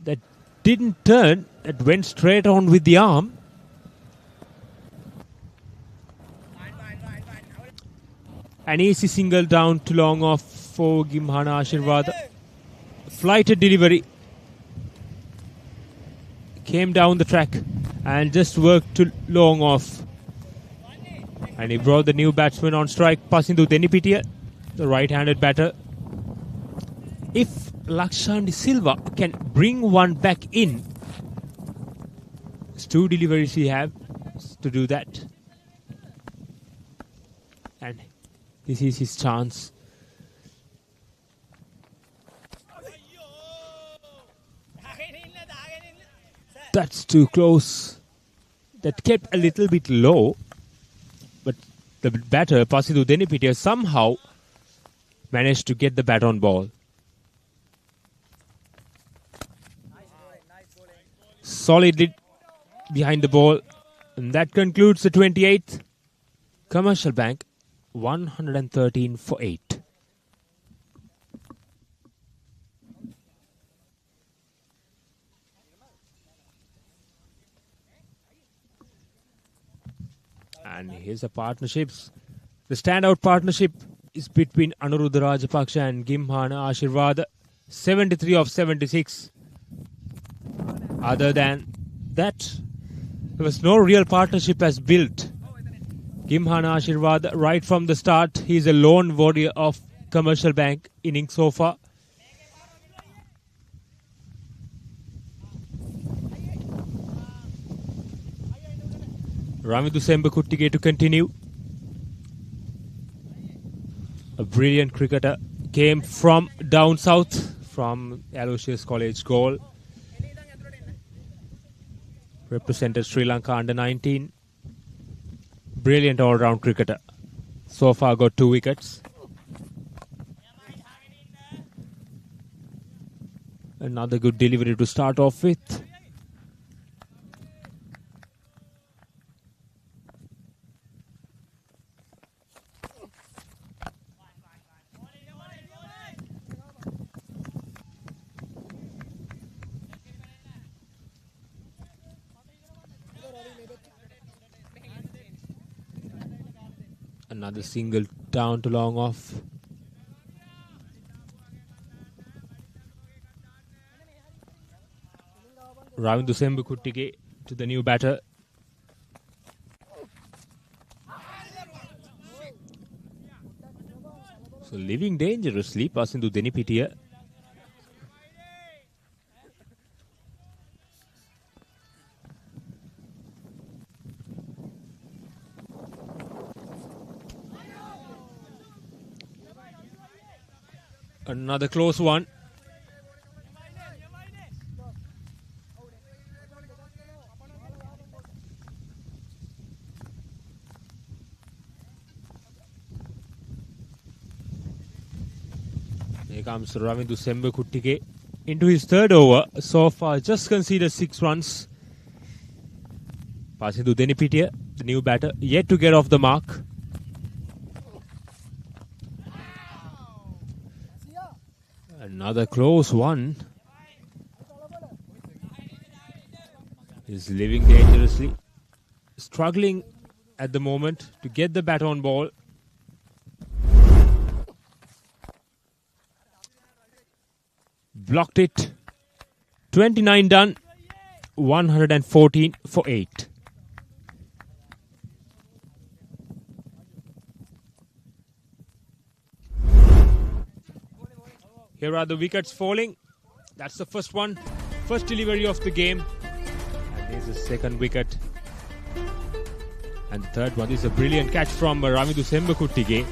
That didn't turn. That went straight on with the arm. An easy single down to long off for Gimhan Ashirwad. Flighted delivery. Came down the track and just worked to long off. And he brought the new batsman on strike, passing to Denipiti, the right-handed batter. If Lakshan De Silva can bring one back in, there's 2 deliveries he has to do that. And this is his chance. That's too close. That kept a little bit low. But the batter, passing to Denipiti, somehow managed to get the bat on ball. Solidly behind the ball. And that concludes the 28th. Commercial Bank, 113 for 8. And here's the partnerships. The standout partnership is between Anuruddha Rajapaksha and Gimhan Ashirwad. 73 of 76. Other than that, there was no real partnership as built. Gimhan Ashirwad, right from the start, he's a lone warrior of Commercial Bank innings so far. Ravindu Sembakuttige to continue. A brilliant cricketer came from down south, from Aloysius College Goal. Represented Sri Lanka under 19. Brilliant all-round cricketer. So far got 2 wickets. Another good delivery to start off with. Another single down to long off. Ravindu Sembukuttige to the new batter. So living dangerously, passing to Denipitiya. Another close one. Here comes Ravindu Sembukuttige into his third over. So far, just conceded 6 runs. Passing to Denipitiya, the new batter, yet to get off the mark. Another close one. He's living dangerously. Struggling at the moment to get the bat on ball. Blocked it. 29 done. 114 for 8. Here are the wickets falling. That's the first one. First delivery of the game. And there's the second wicket. And the third one is a brilliant catch from Ravindu Sembukuttige.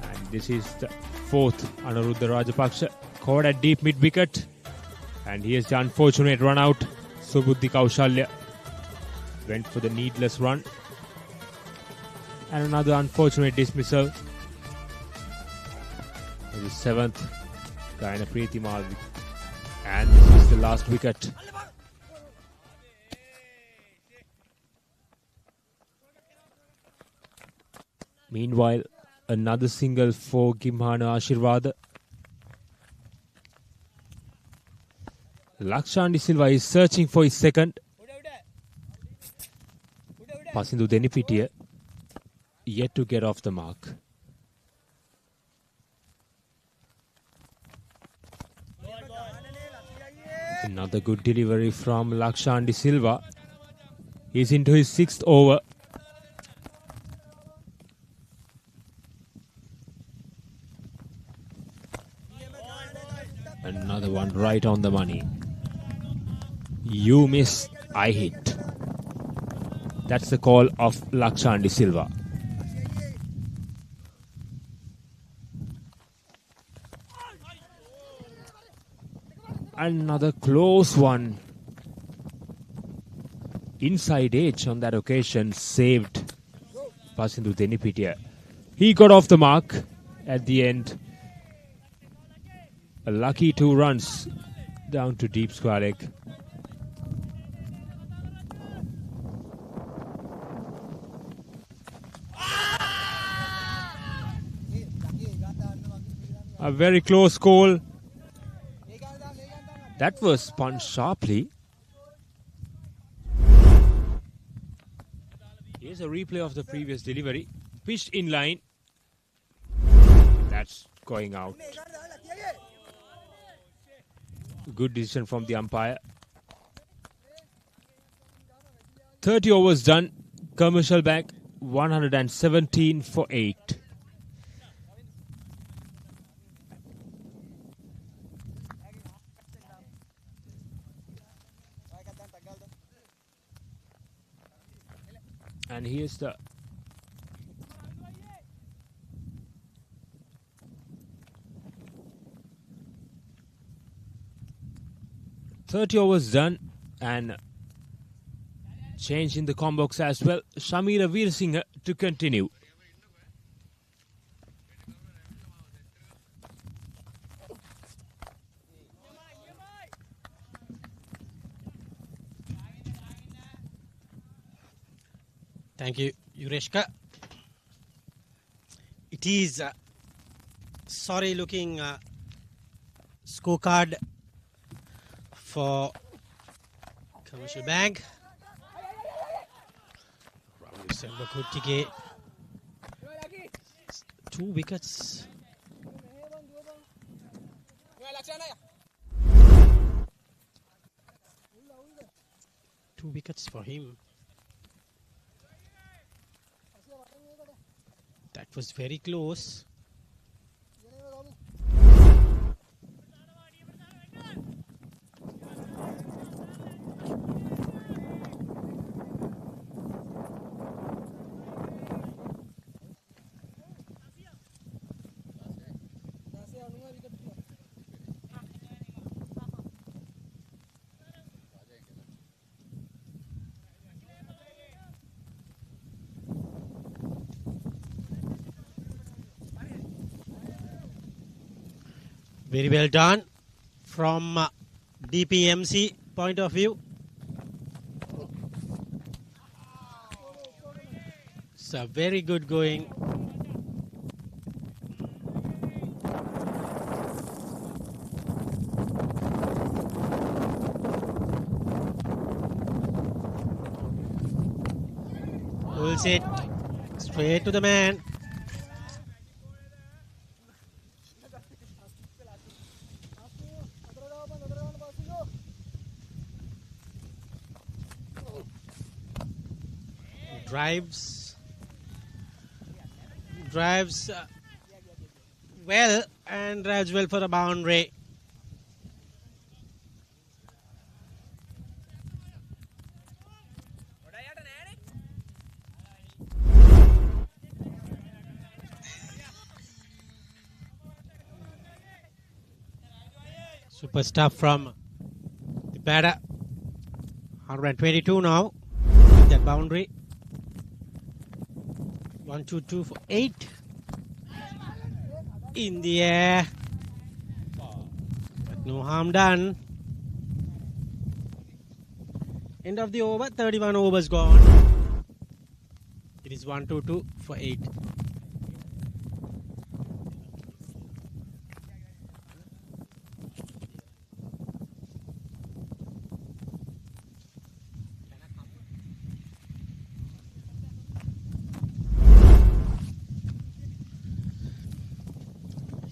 And this is the fourth. Anuruddha Rajapaksha caught at deep mid wicket. And here's the unfortunate run out. Subuddhi Kaushalya went for the needless run. And another unfortunate dismissal. The seventh, Gaina Preeti Malvi. And this is the last wicket. Meanwhile, another single for Gimhana Ashirwada. Lakshan De Silva is searching for his second. Passing to Denipitiya, yet to get off the mark. Another good delivery from Lakshan De Silva. He's into his 6th over. Another one right on the money. You miss, I hit. That's the call of Lakshan De Silva. Another close one. Inside edge on that occasion, saved. Passing to Denipitiya. He got off the mark at the end. A lucky 2 runs down to deep square leg. A very close call. That was spun sharply. Here's a replay of the previous delivery. Pitched in line. That's going out. Good decision from the umpire. 30 overs done. Commercial Bank 117 for 8. And here's the .30 overs done and change in the combox as well. Shamira Veersinghe to continue. Thank you, Yureshka. It is a sorry looking scorecard for Commercial Bank. Sembakuttige. 2 wickets. 2 wickets for him. That was very close. Very well done from DPMC point of view. So very good going. Pulls it straight to the man. Drives well and drives well for a boundary. Super stuff from the batter. 122 now. That boundary. 1-2-2 for 8. In the air. But no harm done. End of the over. 31 overs gone. It is 1-2-2 for 8.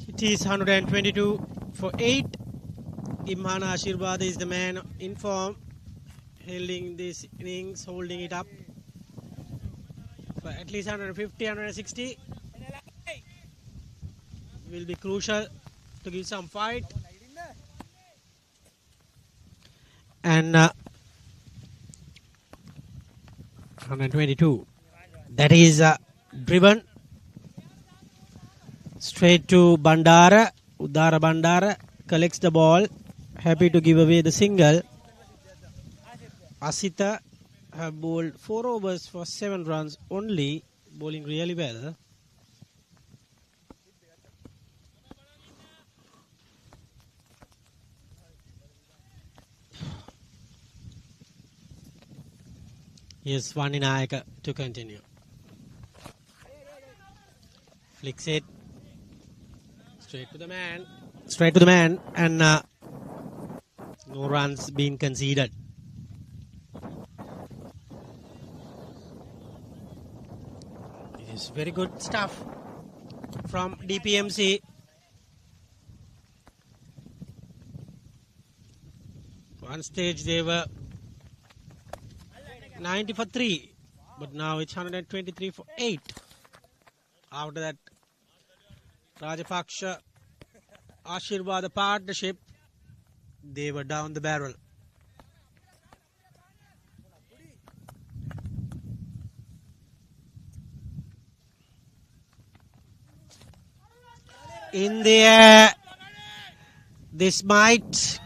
It is 122 for 8. Imhan Ashirwad is the man in form, holding this innings, holding it up for at least 150, 160. Will be crucial to give some fight. And 122. That is driven straight to Bandara. Udara Bandara collects the ball. Happy to give away the single. Asita have bowled 4 overs for 7 runs only. Bowling really well. Here's Vaninayaka to continue. Flicks it. Straight to the man, and no runs being conceded. It is very good stuff from DPMC. One stage they were 90 for 3, but now it's 123 for 8. After that, Rajapaksha Ashirwad partnership, they were down the barrel. In the air, this might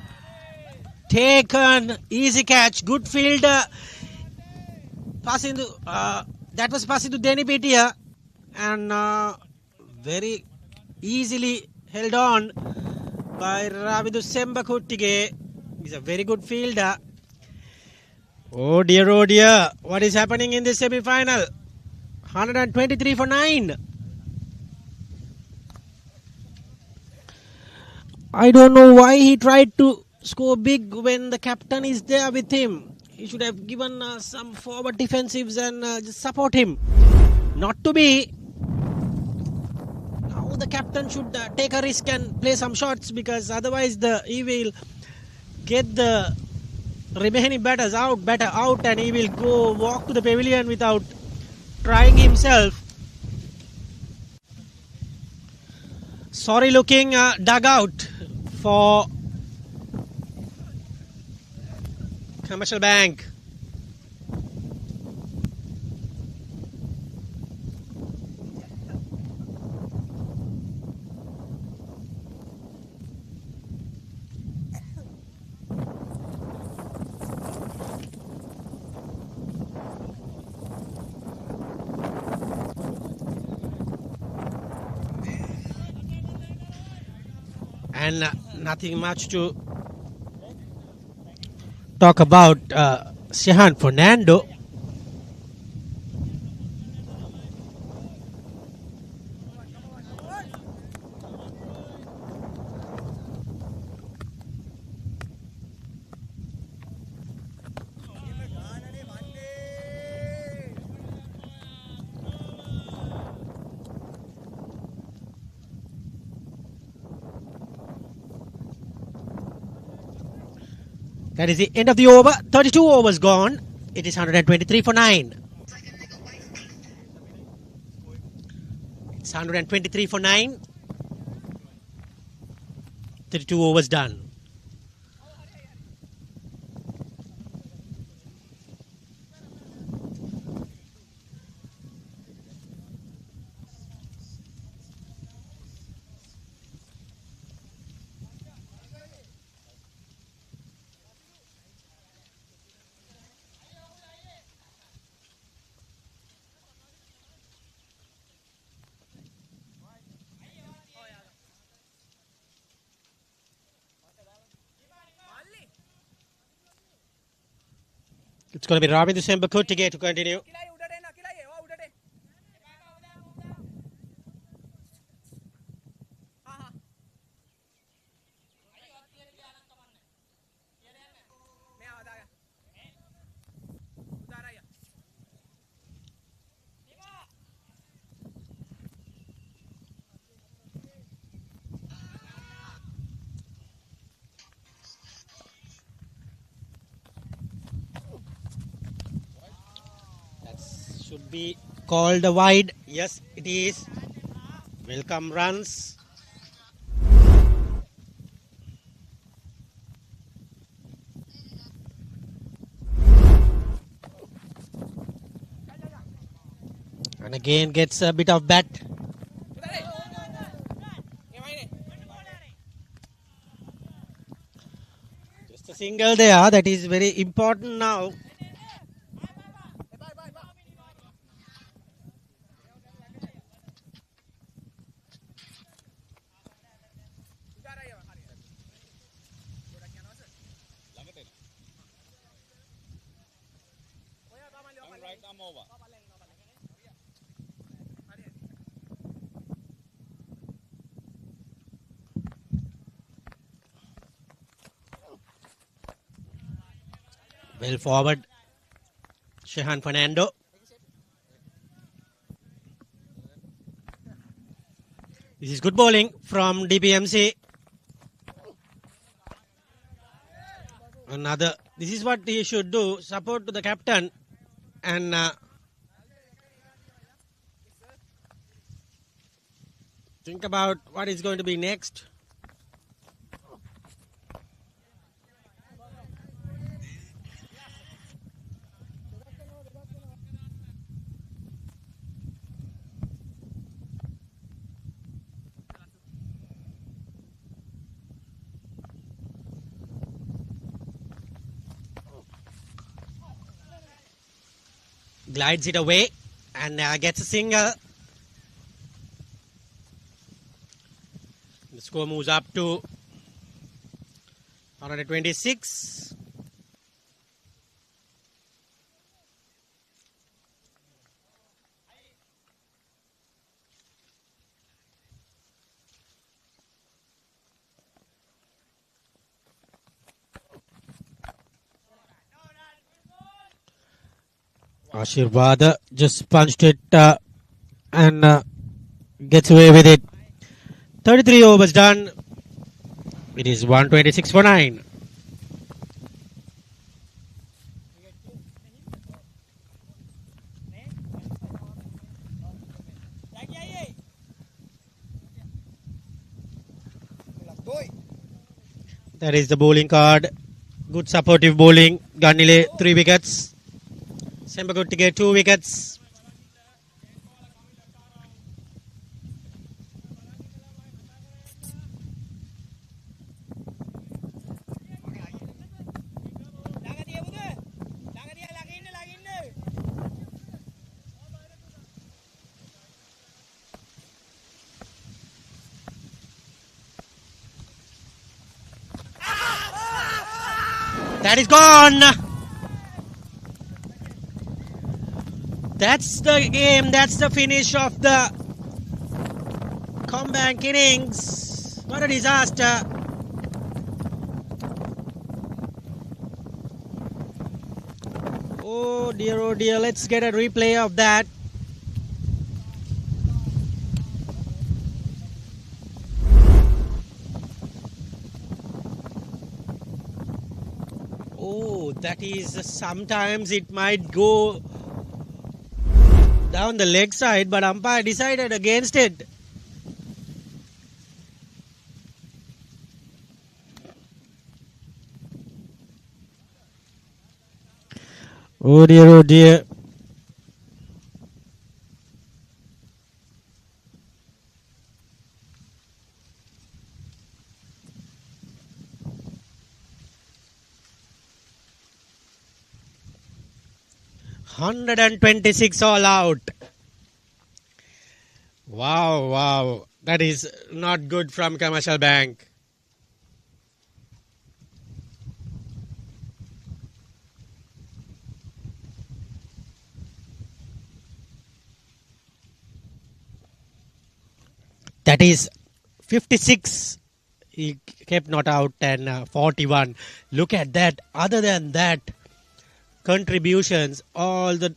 take an easy catch. Good fielder. Passing to that was passing to Denny Petia, and very easily held on by Ravidu Sembakuttige. He's a very good fielder. Oh dear, what is happening in this semi-final? 123 for 9. I don't know why he tried to score big when the captain is there with him. he should have given some forward defensives and just support him. Not to be. Now the captain should take a risk and play some shots, because otherwise he will get the remaining batters out, and he will go walk to the pavilion without trying himself. Sorry looking dugout for Commercial Bank. And nothing much to talk about Shehan Fernando. That is the end of the over. 32 overs gone. It is 123 for 9. It's 123 for 9. 32 overs done. It's going to be Ravi December Kuttige to continue. Should be called a wide. Yes, it is. Welcome runs. And again gets a bit of bat. Just a single there. That is very important now. Well forward, Shehan Fernando. This is good bowling from DPMC. Another. This is what he should do. Support to the captain and think about what is going to be next. Glides it away and gets a single. The score moves up to 126. Ashirwad just punched it and gets away with it. 33 overs done. It is 126 for 9. That is the bowling card. Good supportive bowling. Ganile 3 wickets. Sembaguttige 2 wickets. That is gone. That's the game. That's the finish of the comeback innings. What a disaster. Oh dear. Let's get a replay of that. Oh, that is sometimes it might go down the leg side, but umpire decided against it. Oh dear. 126 all out. Wow. That is not good from Commercial Bank. That is 56. He kept not out and 41. Look at that. Other than that, contributions, all the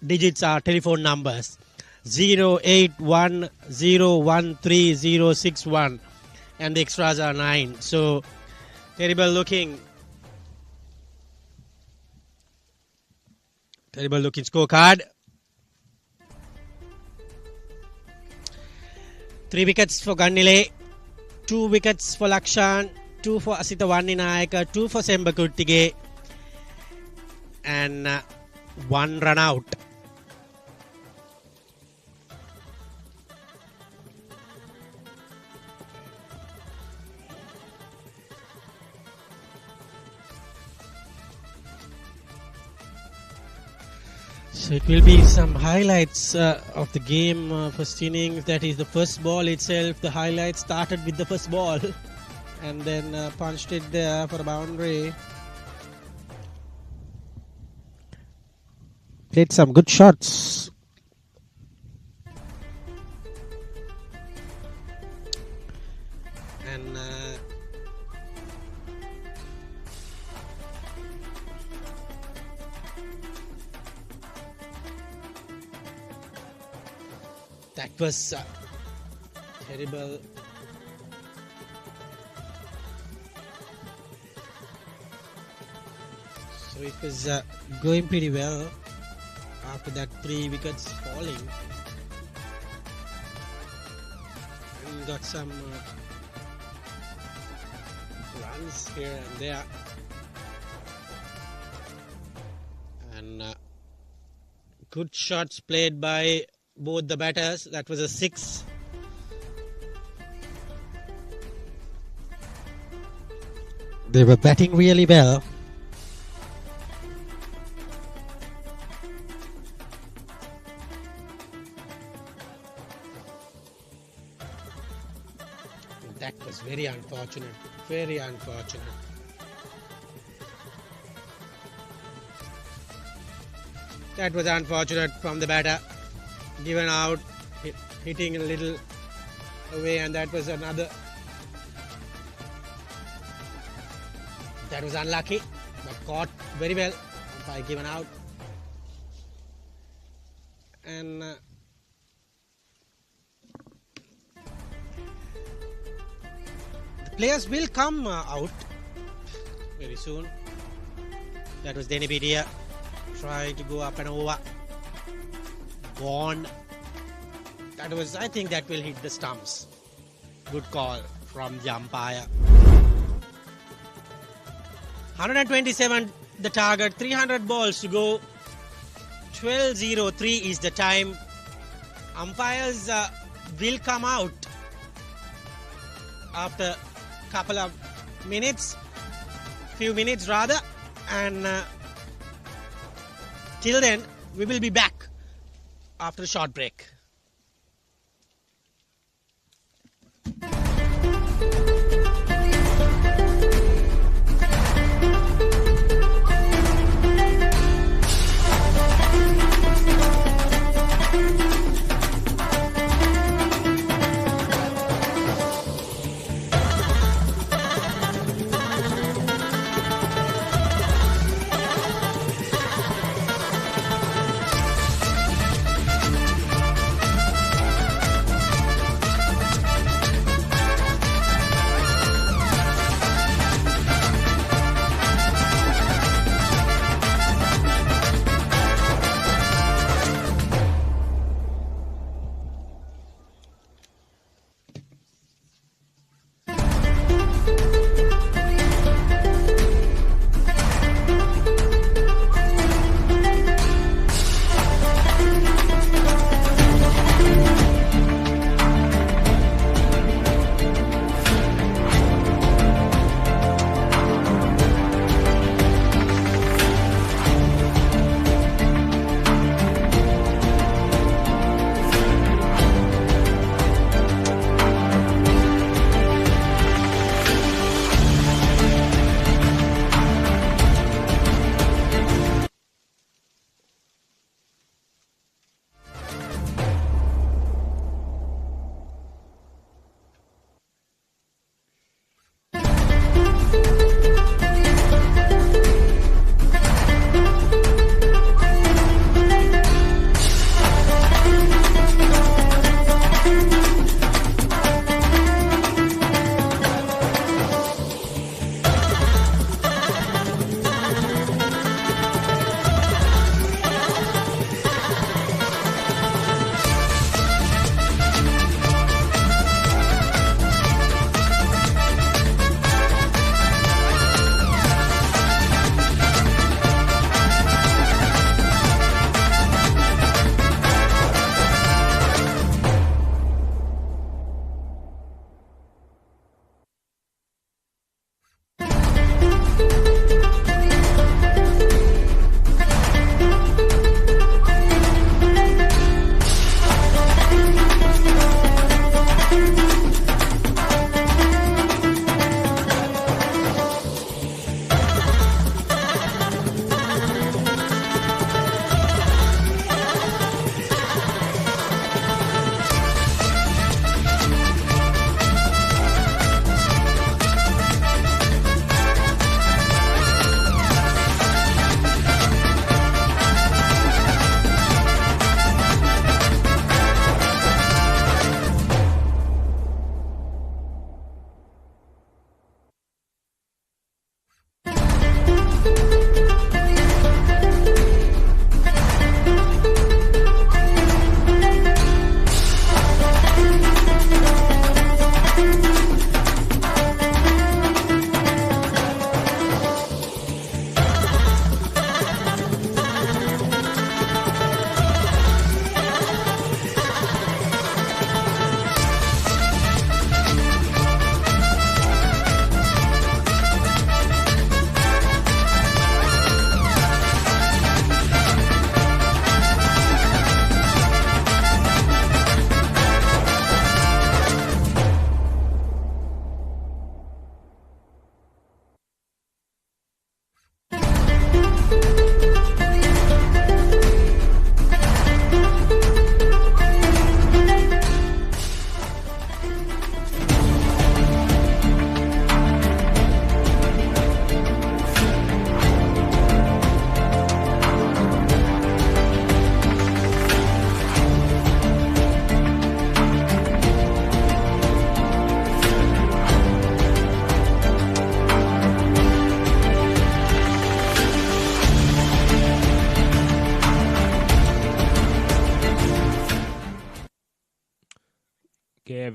digits are telephone numbers. 0810130061 and the extras are 9. So terrible looking scorecard. 3 wickets for Ganile, 2 wickets for Lakshan, 2 for Asita Wanninayaka, 2 for Sembaguttige, and 1 run out. So it will be some highlights of the game, first innings. That is the first ball itself. The highlights started with the first ball and then punched it there for a boundary. Played some good shots. And that was terrible. So it was going pretty well after that 3 wickets falling. And got some runs here and there. And good shots played by both the batters. That was a 6. They were batting really well. That was very unfortunate. Very unfortunate. That was unfortunate from the batter. Given out, hitting a little away, and that was another. That was unlucky, but caught very well by given out. And the players will come out very soon. That was Denibidia trying to go up and over. Gone. That was, I think that will hit the stumps. Good call from the umpire. 127 the target, 300 balls to go. 12:03 is the time. Umpires will come out after couple of minutes, few minutes rather, and till then we will be back after a short break.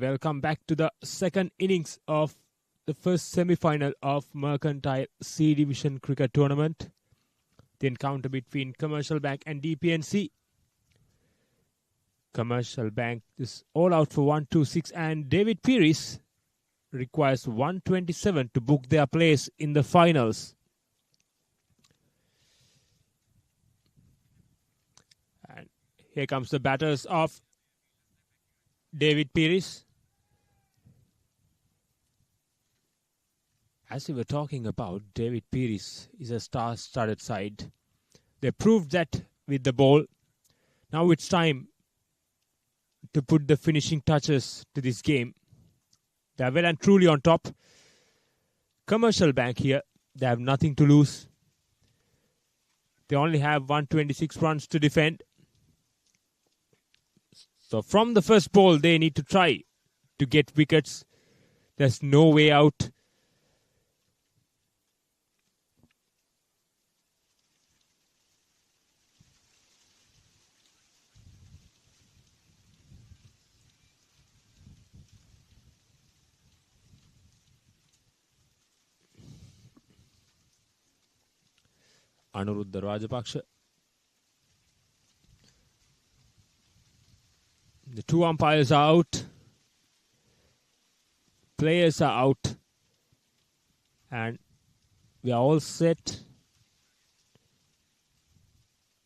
welcome back to the second innings of the first semi-final of Mercantile C Division Cricket Tournament. The encounter between Commercial Bank and DPMC. Commercial Bank is all out for 126 and David Pieris requires 127 to book their place in the finals. And here comes the batters of David Pieris. As we were talking about, David Pieris is a star-studded side. They proved that with the ball. Now it's time to put the finishing touches to this game. They are well and truly on top. Commercial Bank here, they have nothing to lose. They only have 126 runs to defend. So from the first ball, they need to try to get wickets. There's no way out. Anuruddha Rajapaksha. The two umpires are out. Players are out. And we are all set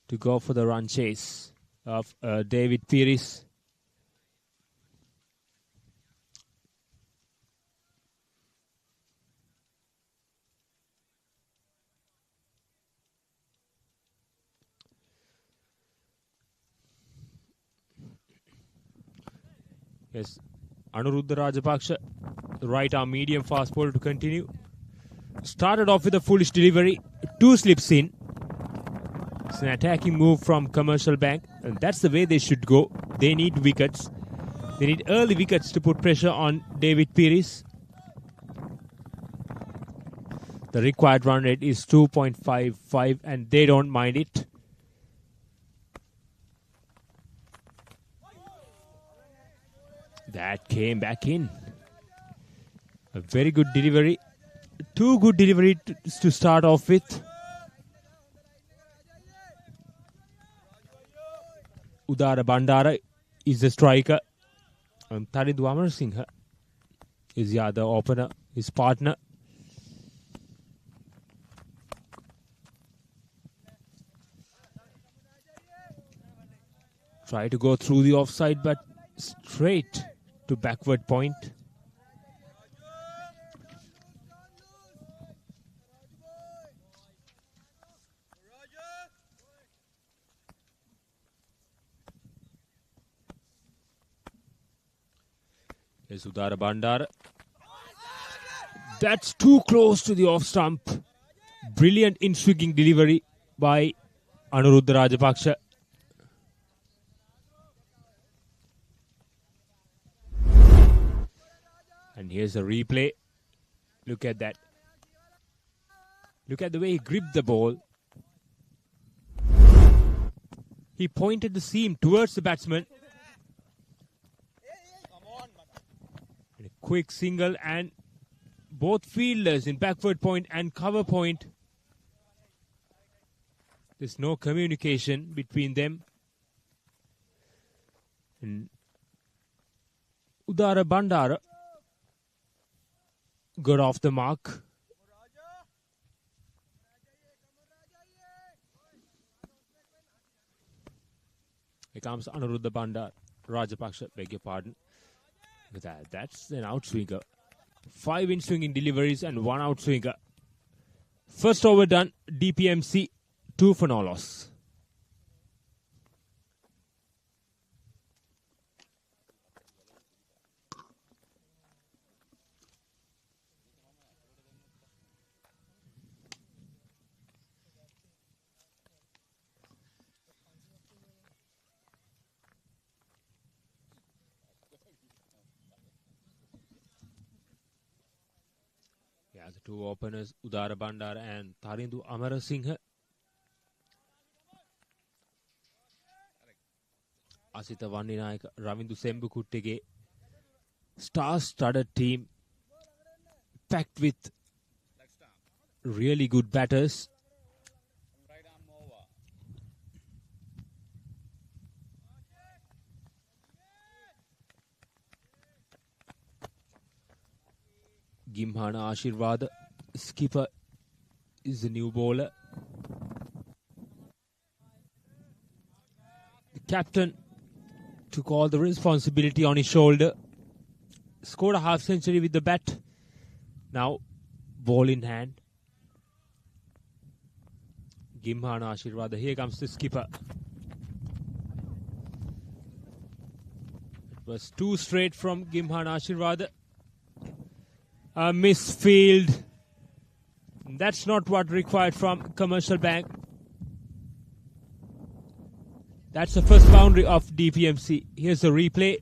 to go for the run chase of David Pieris. Yes, Anuruddha Rajapaksha, the right arm medium fast bowler to continue. Started off with a foolish delivery, 2 slips in. It's an attacking move from Commercial Bank, and that's the way they should go. They need wickets. They need early wickets to put pressure on David Pieris. The required run rate is 2.55, and they don't mind it. That came back in. A very good delivery. 2 good deliveries to start off with. Udara Bandara is the striker. And Tarindu Amarasinghe is the other opener, his partner. Try to go through the offside, but straight to backward point. Here's Udara Bandara. That's too close to the off stump. Brilliant in-swinging delivery by Anuruddha Rajapaksha. And here's a replay. Look at that. Look at the way he gripped the ball. He pointed the seam towards the batsman. And a quick single, and both fielders in backward point and cover point. There's no communication between them. And Udara Bandara got off the mark. Here comes Anuruddha Bandara. Rajapaksha, beg your pardon. Look at that. That's an outswinger. 5 in-swinging deliveries and 1 outswinger. First over done. DPMC 2 for no loss. Yeah, the 2 openers, Udara Bandara and Tarindu Amarasinghe. Asita Vanninayaka, Ravindu Sembukuttige star-studded team packed with Leg stump. really good batters. Right arm over. Gimhana Ashirwad, skipper, is the new bowler. The captain took all the responsibility on his shoulder. Scored a half century with the bat. Now, ball in hand. Gimhana Ashirwad. Here comes the skipper. It was too straight from Gimhana Ashirwad. A misfield. That's not what required from Commercial Bank. That's the first boundary of DPMC. Here's the replay.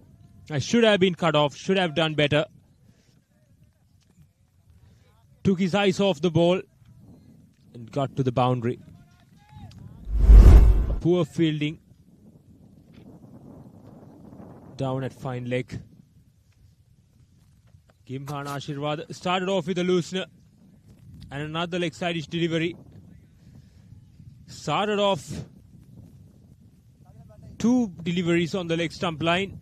I should have been cut off. Should have done better. Took his eyes off the ball and got to the boundary. A poor fielding down at fine leg. Gimhana Ashirwad started off with a loosener and another leg side-ish delivery. Started off 2 deliveries on the leg stump line.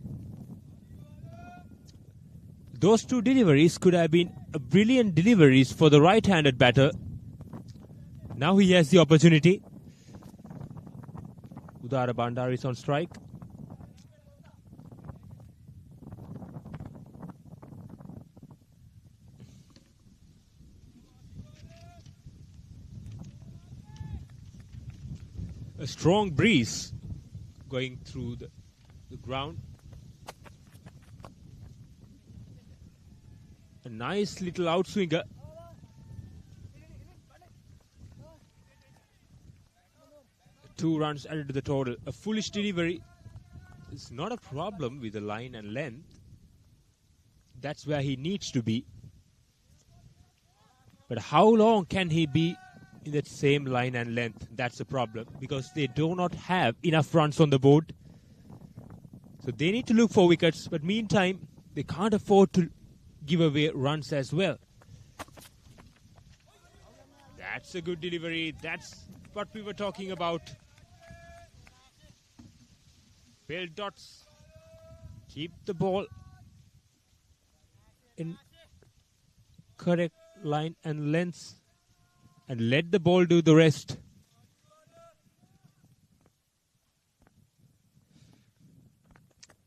Those 2 deliveries could have been brilliant deliveries for the right-handed batter. Now he has the opportunity. Udara Bandar is on strike. A strong breeze going through the ground. A nice little outswinger. Two runs added to the total. A foolish delivery is not a problem with the line and length. That's where he needs to be. But how long can he be in that same line and length? That's the problem, because they do not have enough runs on the board. So they need to look for wickets, but meantime, they can't afford to give away runs as well. That's a good delivery. That's what we were talking about. Bell dots. Keep the ball in correct line and length and let the ball do the rest.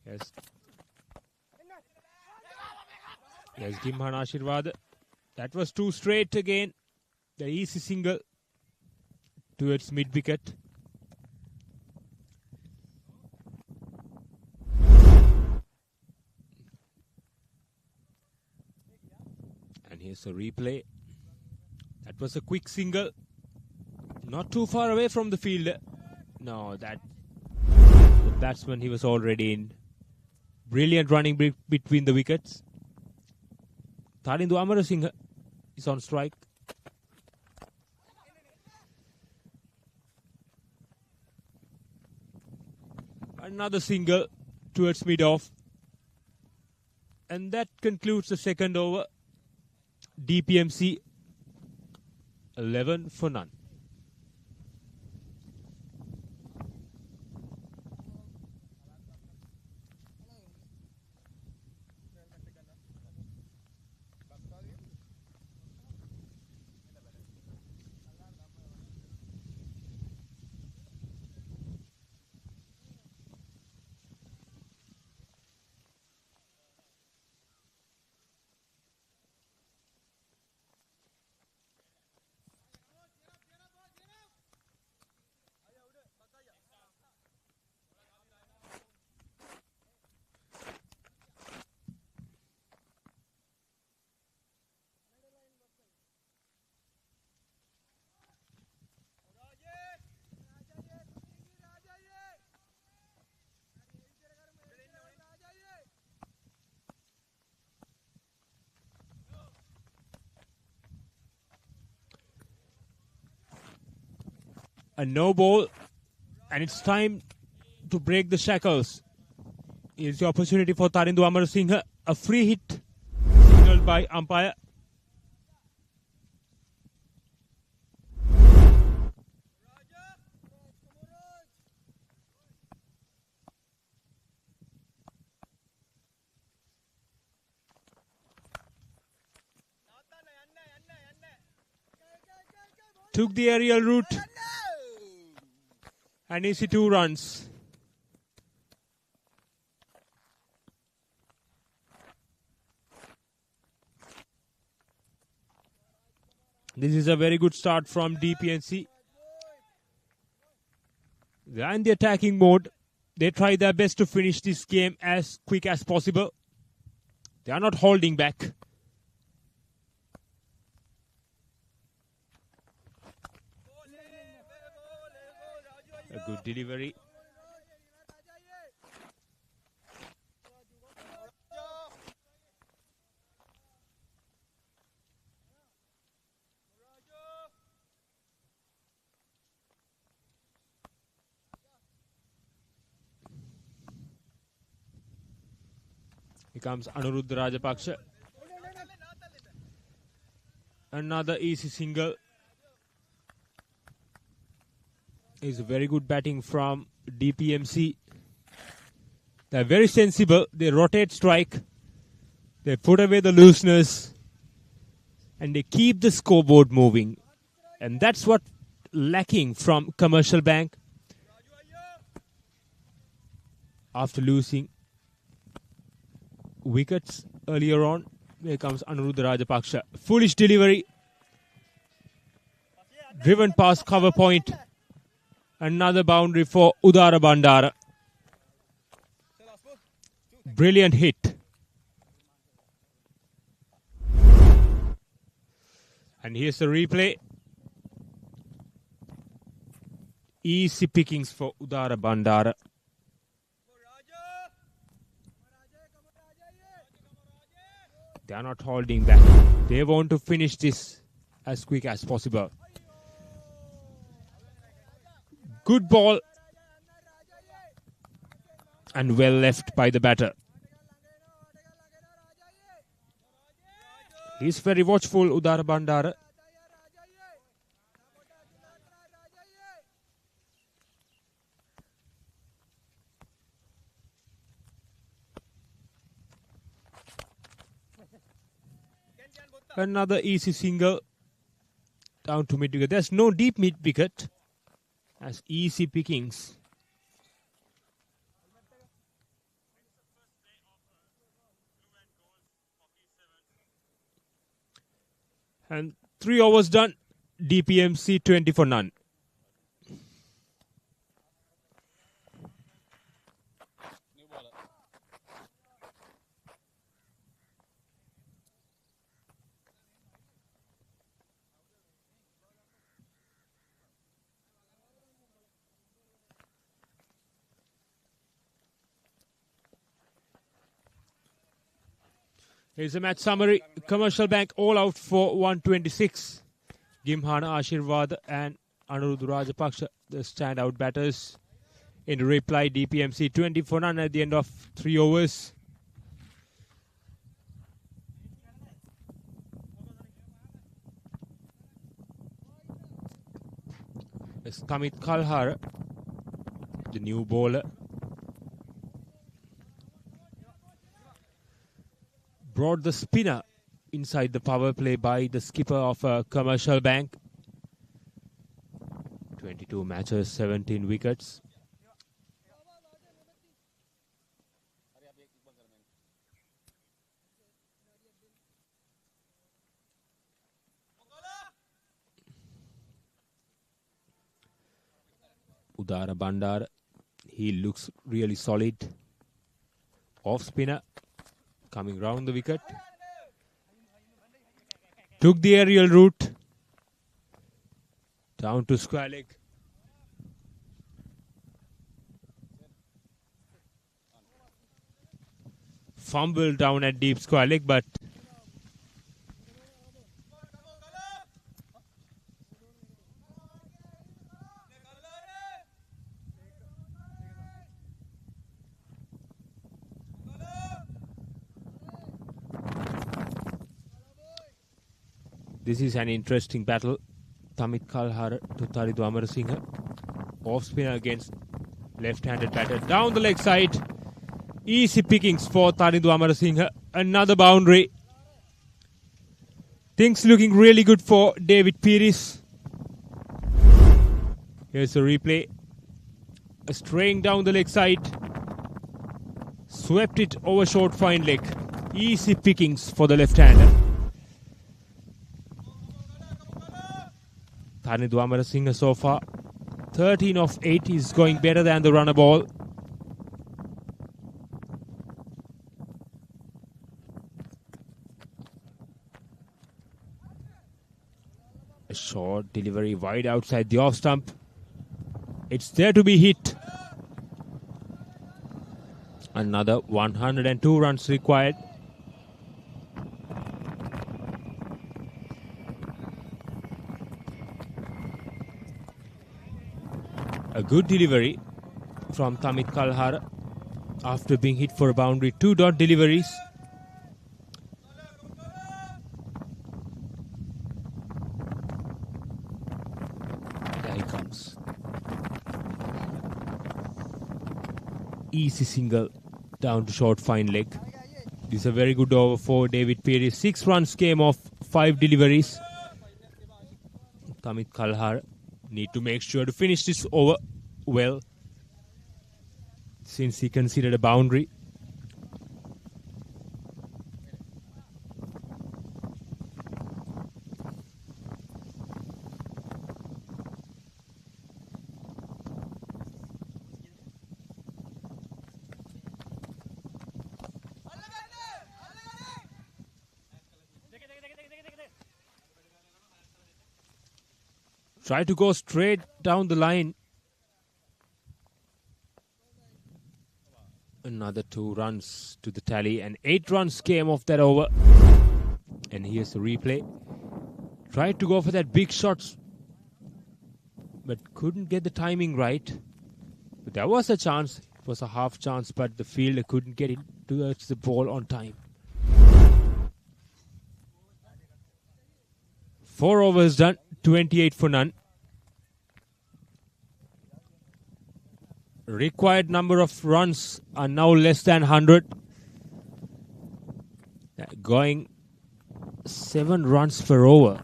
Yes. Yes, Gimhana Ashirwad. That was too straight again. The easy single towards mid-wicket. And here's a replay. That was a quick single. Not too far away from the fielder. No, the batsman, he was already in. Brilliant running between the wickets. Tharindu Amarasinghe is on strike. Another single towards mid-off. And that concludes the second over. DPMC 11 for none. A no ball, and it's time to break the shackles. Here's the opportunity for Tharindu Amarasinghe. a free hit signaled by umpire. Took the aerial route. And easy 2 runs. This is a very good start from DPMC. They are in the attacking mode. They try their best to finish this game as quick as possible. They are not holding back. A good delivery. Here comes Anuruddha Rajapaksha. Another easy single. Is very good batting from DPMC. They're very sensible. They rotate strike. They put away the looseness. And they keep the scoreboard moving. And that's what lacking from Commercial Bank. After losing wickets earlier on, here comes Anuruddha Rajapaksha. Foolish delivery. Driven past cover point. Another boundary for Udara Bandara. Brilliant hit. And here's the replay. Easy pickings for Udara Bandara. They are not holding back. They want to finish this as quick as possible. Good ball. And well left by the batter. He's very watchful, Udara Bandara. Another easy single down to mid wicket. There's no deep mid wicket. As easy pickings. And 3 overs done. DPMC 20 for none. New baller. Here's a match summary. Commercial Bank all out for 126. Gimhana Ashirwad and Anuruddha Rajapaksha, the standout batters. In reply, DPMC 20 for none at the end of 3 overs. It's Kamit Kalhar, the new bowler. Brought the spinner inside the power play by the skipper of Commercial Bank. 22 matches, 17 wickets. Udara Bandar, he looks really solid. Off spinner. Coming round the wicket. Took the aerial route. Down to square leg. Fumble down at deep square leg, but This is an interesting battle. Tamit Kalhara to Taridu Amarasinghe. Off spinner against left-handed batter. Down the leg side. Easy pickings for Taridu Amarasinghe. Another boundary. Things looking really good for David Pires. Here's a replay. Straying down the leg side. Swept it over short fine leg. Easy pickings for the left-hander. Taridu Amarasinghe so far 13 of 8 is going better than the runner ball. A short delivery wide outside the off stump. It's there to be hit. Another 102 runs required. A good delivery from Tamit Kalhara after being hit for a boundary. 2 dot deliveries. There he comes. Easy single down to short fine leg. This is a very good over for David Pires. 6 runs came off 5 deliveries. Tamit Kalhara need to make sure to finish this over well, since he considered a boundary. Try to go straight down the line. Another 2 runs to the tally, and 8 runs came off that over. And here's the replay. Tried to go for that big shot, but couldn't get the timing right. But there was a chance. It was a half chance, but the fielder couldn't get it towards the ball on time. 4 overs done, 28 for none. Required number of runs are now less than 100. Going 7 runs per over.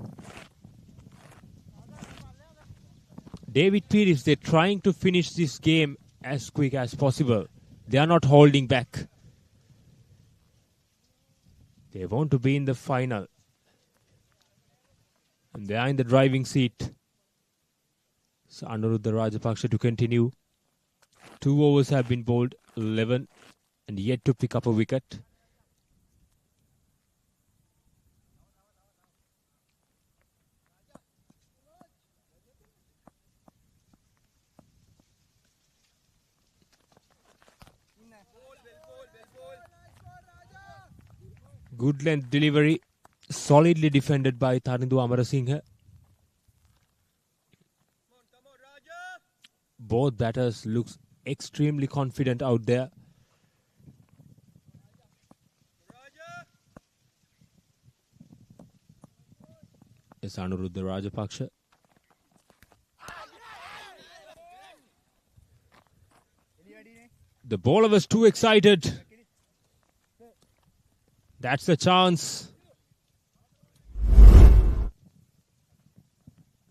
David Pires, they're trying to finish this game as quick as possible. They are not holding back. They want to be in the final. And they are in the driving seat. So Anuruddha Rajapaksha to continue. 2 overs have been bowled, 11, and yet to pick up a wicket. Good length delivery, solidly defended by Taridu Amarasinghe. Both batters look extremely confident out there. It's Anuruddha Rajapaksha. The bowler was too excited. That's the chance.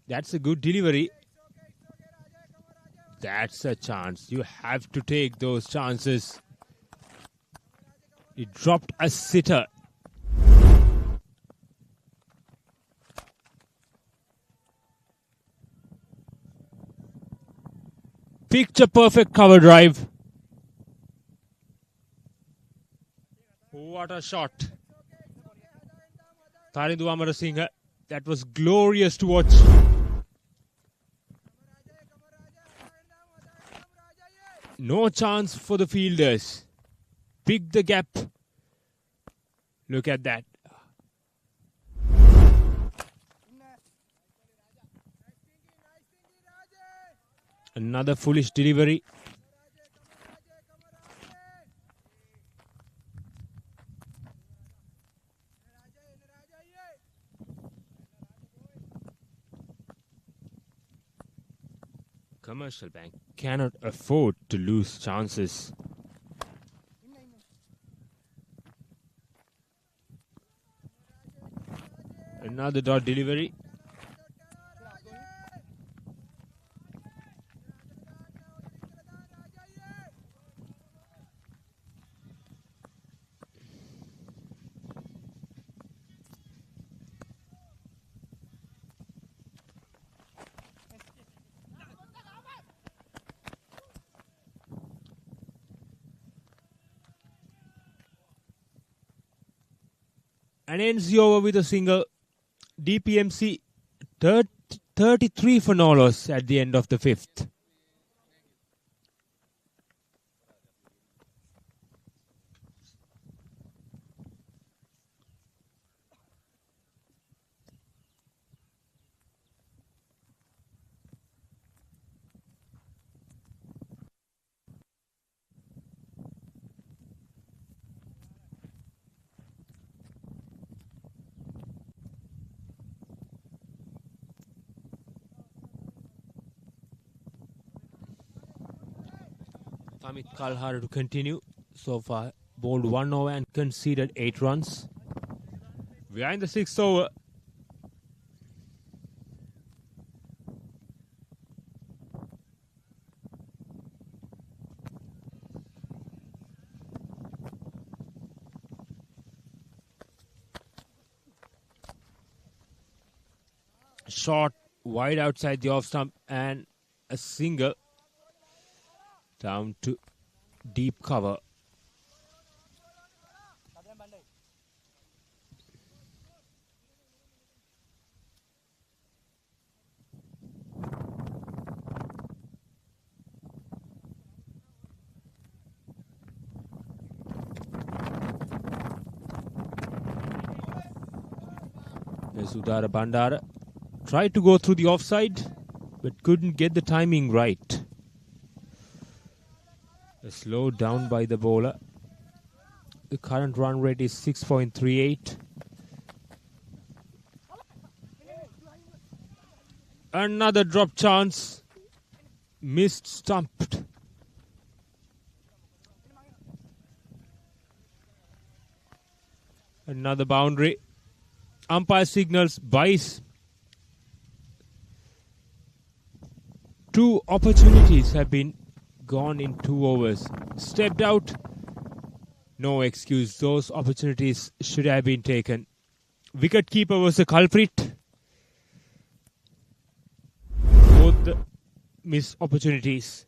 That's a good delivery. That's a chance. You have to take those chances. He dropped a sitter. Picture perfect cover drive. What a shot. Taridu Amarasinghe. That was glorious to watch. No chance for the fielders. Pick the gap. Look at that. Another foolish delivery. Commercial Bank cannot afford to lose chances. Another dot delivery. And ends the over with a single. DPMC 33 for no loss at the end of the fifth. Amit Kalhar to continue. So far, bowled 1 over and conceded 8 runs. We are in the 6th over. Shot wide outside the off stump and a single down to deep cover. Sudara Bandara tried to go through the offside but couldn't get the timing right. Slowed down by the bowler. The current run rate is 6.38. Another drop chance. Missed, stumped. Another boundary. Umpire signals buys. 2 opportunities have been gone in 2 overs. Stepped out. No excuse. Those opportunities should have been taken. Wicket keeper was the culprit. Both the missed opportunities.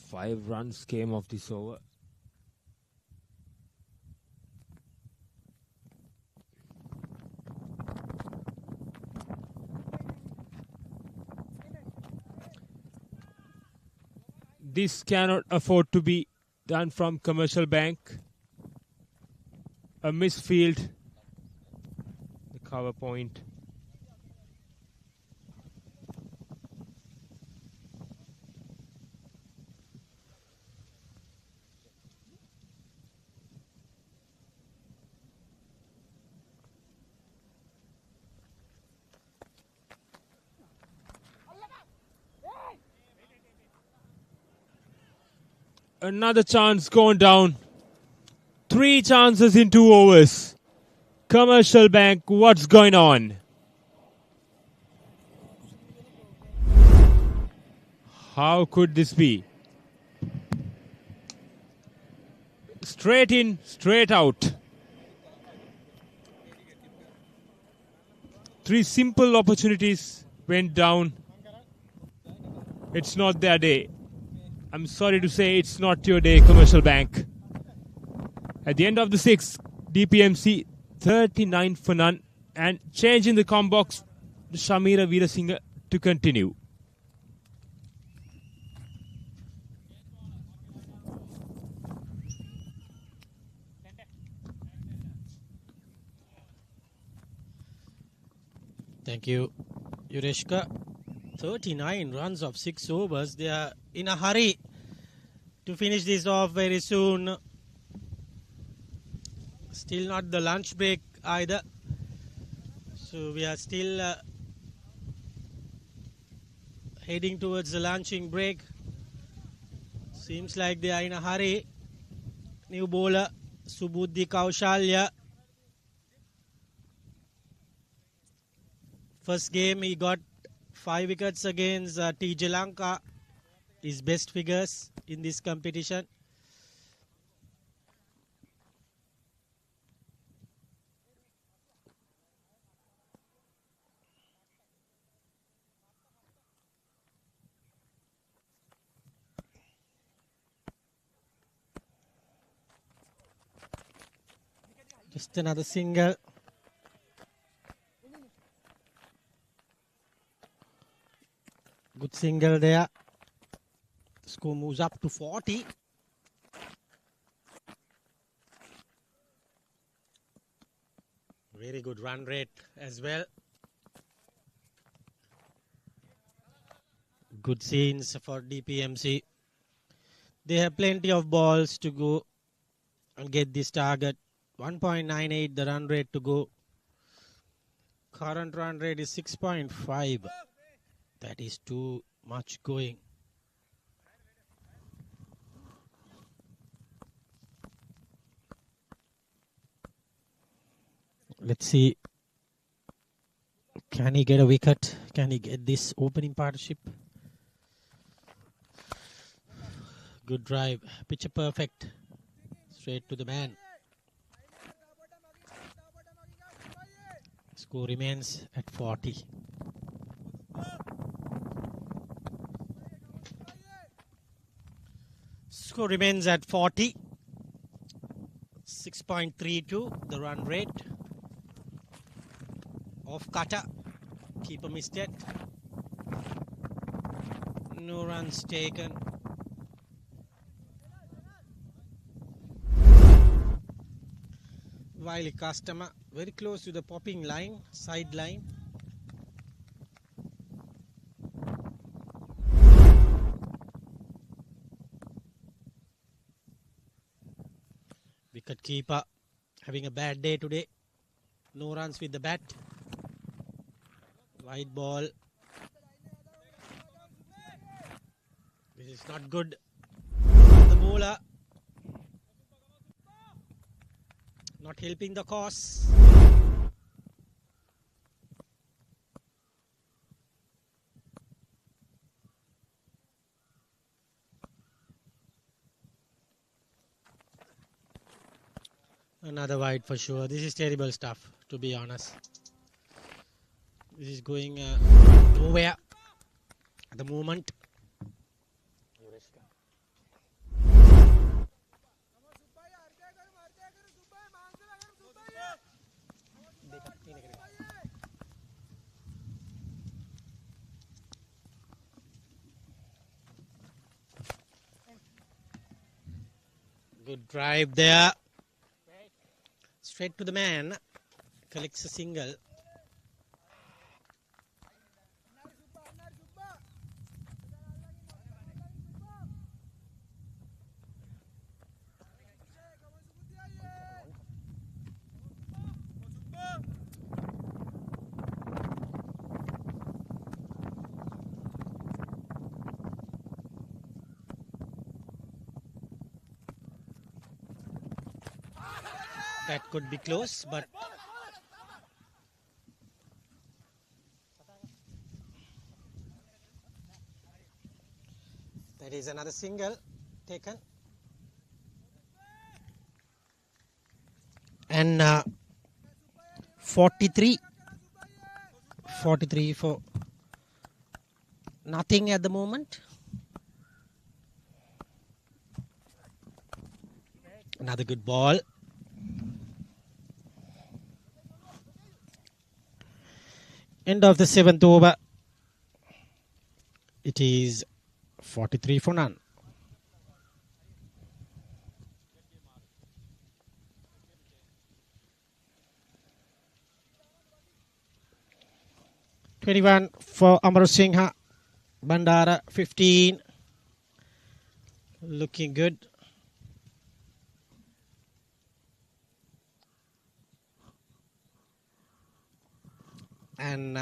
Five runs came off this over. This cannot afford to be done from Commercial Bank. A misfield. The cover point. Another chance gone down. 3 chances in 2 overs. Commercial Bank, what's going on? How could this be? Straight in, straight out. 3 simple opportunities went down. It's not their day. I'm sorry to say it's not your day, Commercial Bank. At the end of the 6th, DPMC 39 for none. And change in the com box, Shamira Veerasinghe to continue. Thank you, Yureshka. 39 runs of 6 overs. They are in a hurry to finish this off very soon. Still not the lunch break either. So we are still heading towards the lunching break. Seems like they are in a hurry. New bowler Subuddhi Kaushalya. First game he got 5 wickets against T. Lanka. His best figures in this competition. Just another single. Good single there. The score moves up to 40. Very good run rate as well. Good scenes for DPMC. They have plenty of balls to go and get this target. 1.98 the run rate to go. Current run rate is 6.5. That is too much going. Let's see. Can he get a wicket? Can he get this opening partnership? Good drive. Picture perfect. Straight to the man. Score remains at 40. Score remains at 40. 6.32 the run rate. Off cutter. Keeper missed it. No runs taken. Wiley customer very close to the popping line, side line. Wicket keeper having a bad day today. No runs with the bat. Wide ball. This is not good. The bowler not helping the cause. Another wide for sure. This is terrible stuff, to be honest. This is going nowhere at the moment. Good drive there. Straight to the man. Collects a single. That could be close, but that is another single taken. And 43 for nothing at the moment. Another good ball. End of the 7th over. It is 43 for none. $21 for Amar Singha. Bandara 15. Looking good. And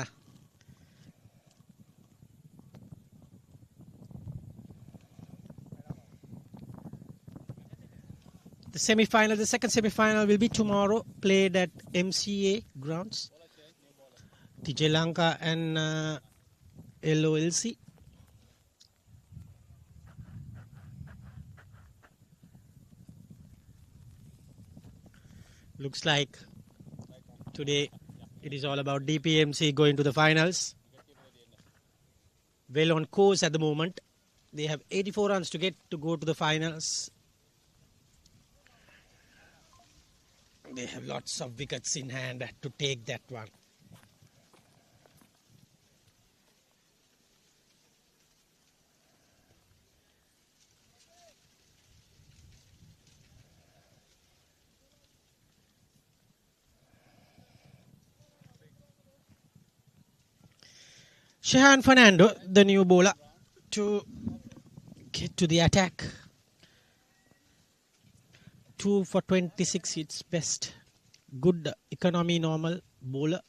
the semi-final, the second semi-final will be tomorrow, played at MCA grounds. TJ Lanka and LOLC. Looks like today it is all about DPMC going to the finals. Well on course at the moment. They have 84 runs to get to go to the finals. They have lots of wickets in hand to take that one. Shehan Fernando, the new bowler, to get to the attack. 2 for 26, it's best. Good economy normal bowler.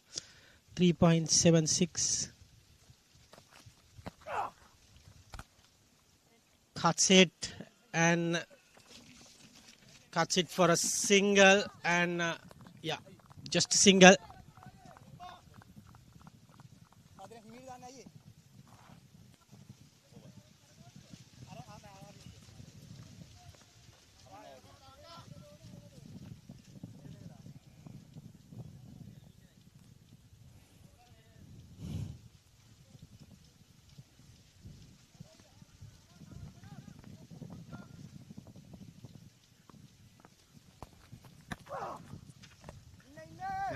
3.76. Cuts it and cuts it for a single and yeah, just a single.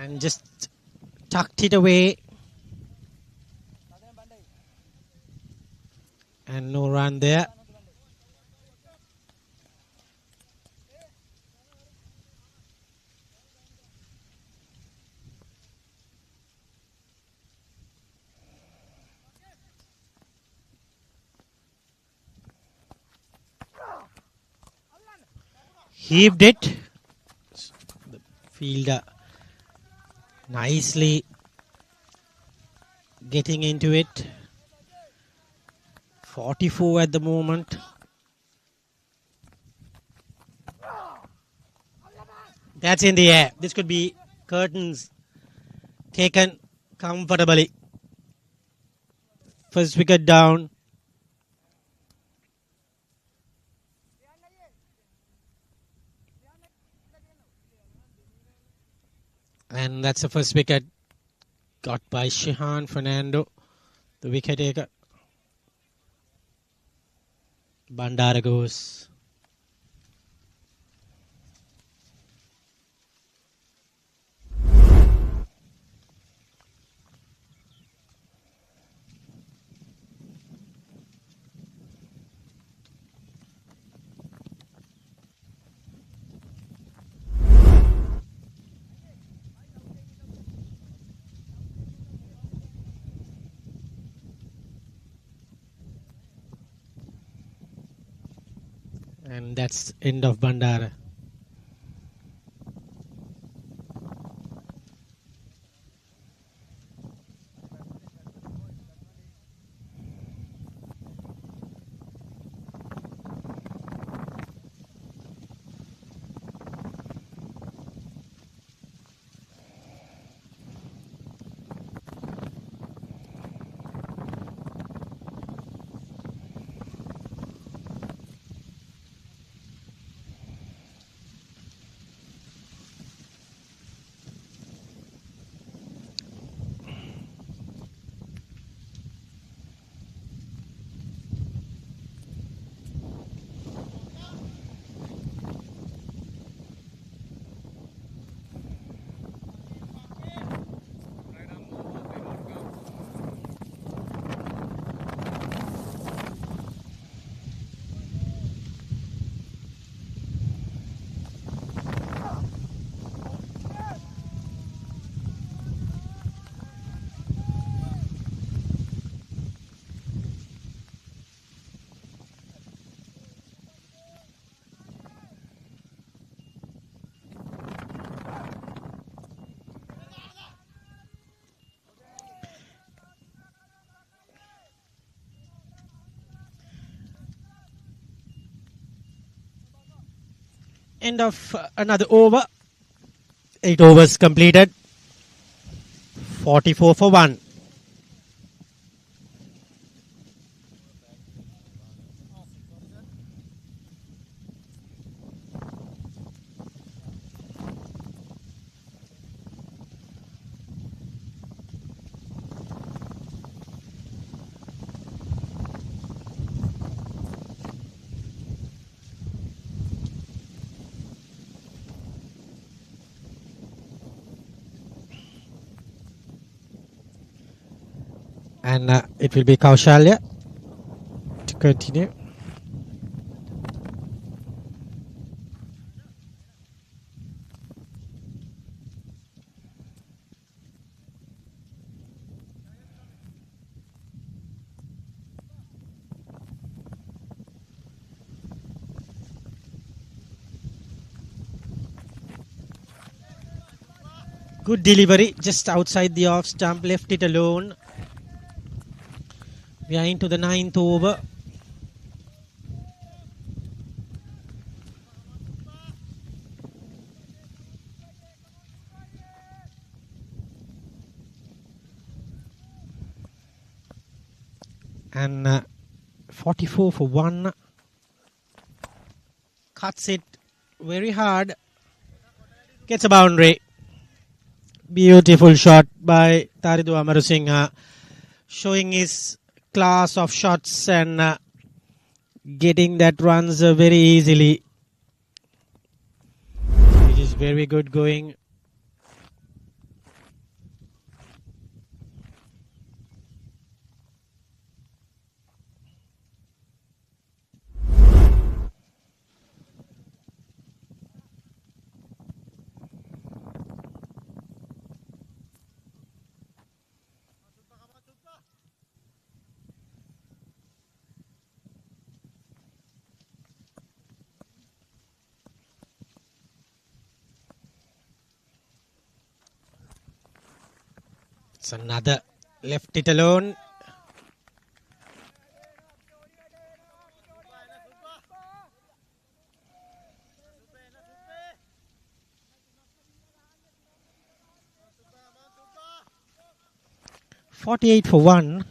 And just tucked it away. And no run there. Heaved it. The fielder nicely getting into it. 44 at the moment. That's in the air. This could be curtains taken comfortably. First wicket down. And that's the first wicket got by Shehan Fernando, the wicket taker. Bandara goes. And that's end of Bandara. End of another over. 8 overs completed. 44 for 1. And it will be Kaushalya to continue. Good delivery, just outside the off stump, left it alone. We are into the 9th over. And 44 for 1. Cuts it very hard. Gets a boundary. Beautiful shot by Taridu Amarasinghe, showing his class of shots and getting that runs very easily. It is very good going. It's another left it alone. .48 for 1.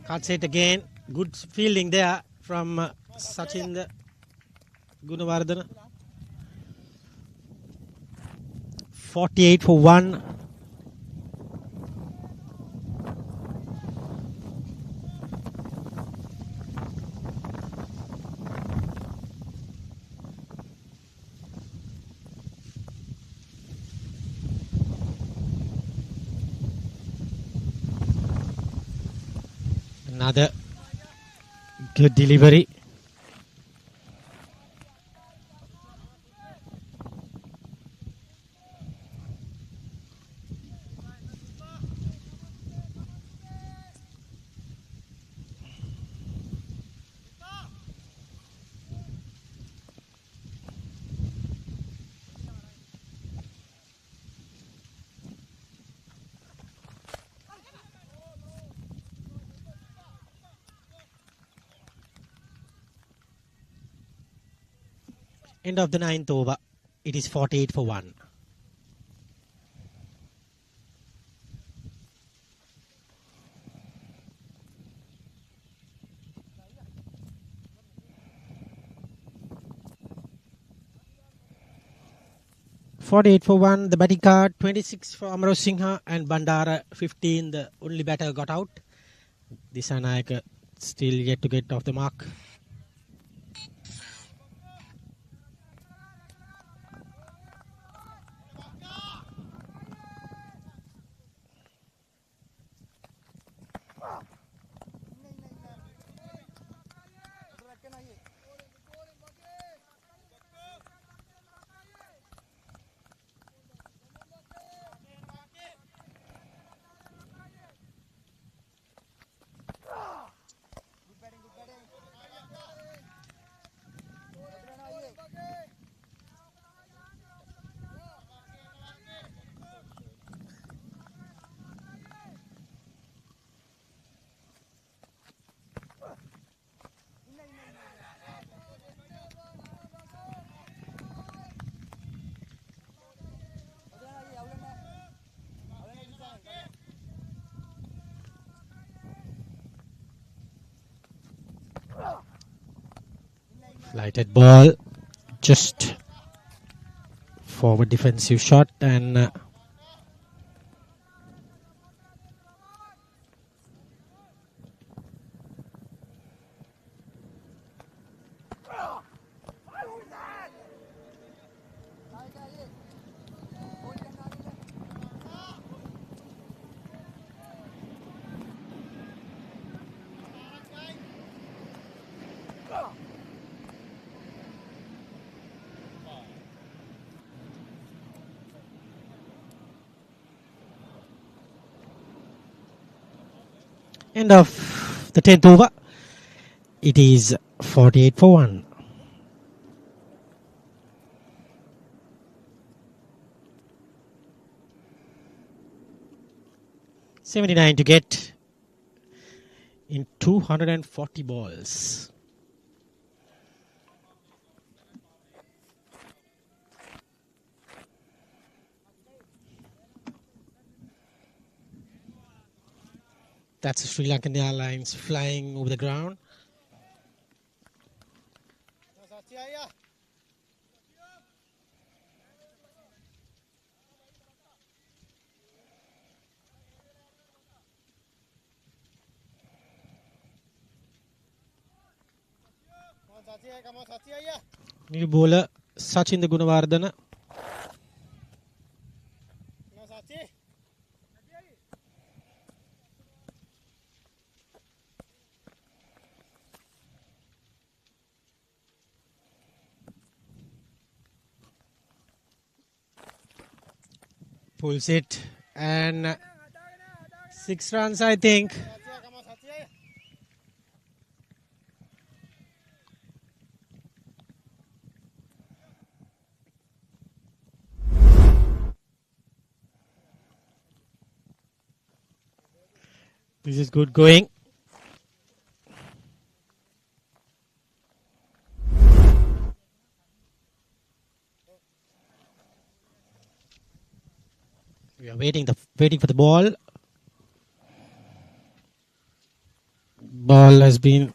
Cuts it again. Good fielding there from Sachin Gunawardena. 48 for 1. Another good delivery. End of the 9th over. It is 48 for 1. .48 for 1. The batting card. 26 for Amarasinghe and Bandara 15. The only batter got out. Disanayak still yet to get off the mark. Lighted ball, just forward defensive shot, and end of the 10th over. It is 48 for 1. $79 to get in 240 balls. That's the Sri Lankan Airlines flying over the ground. New bowler Sachin Gunawardana. Pulls it and 6 runs, I think. This is good going. We are waiting for the ball. Ball has been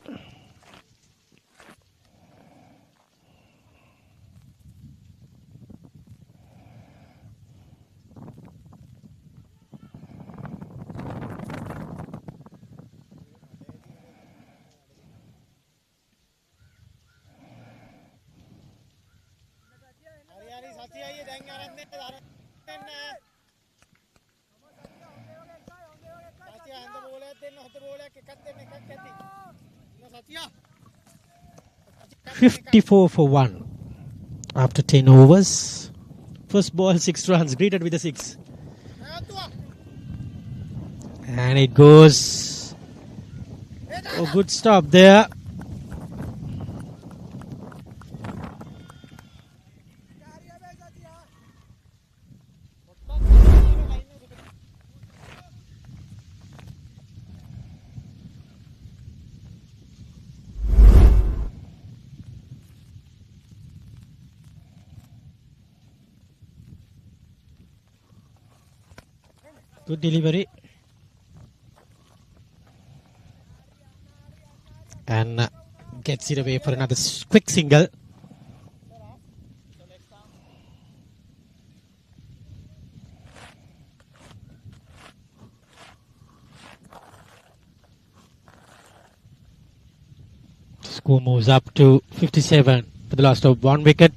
$54 for 1 after 10 overs. First ball, 6 runs, greeted with a 6. And it goes. Oh, good stop there. Good delivery. And gets it away for another quick single. Score moves up to 57 for the loss of 1 wicket.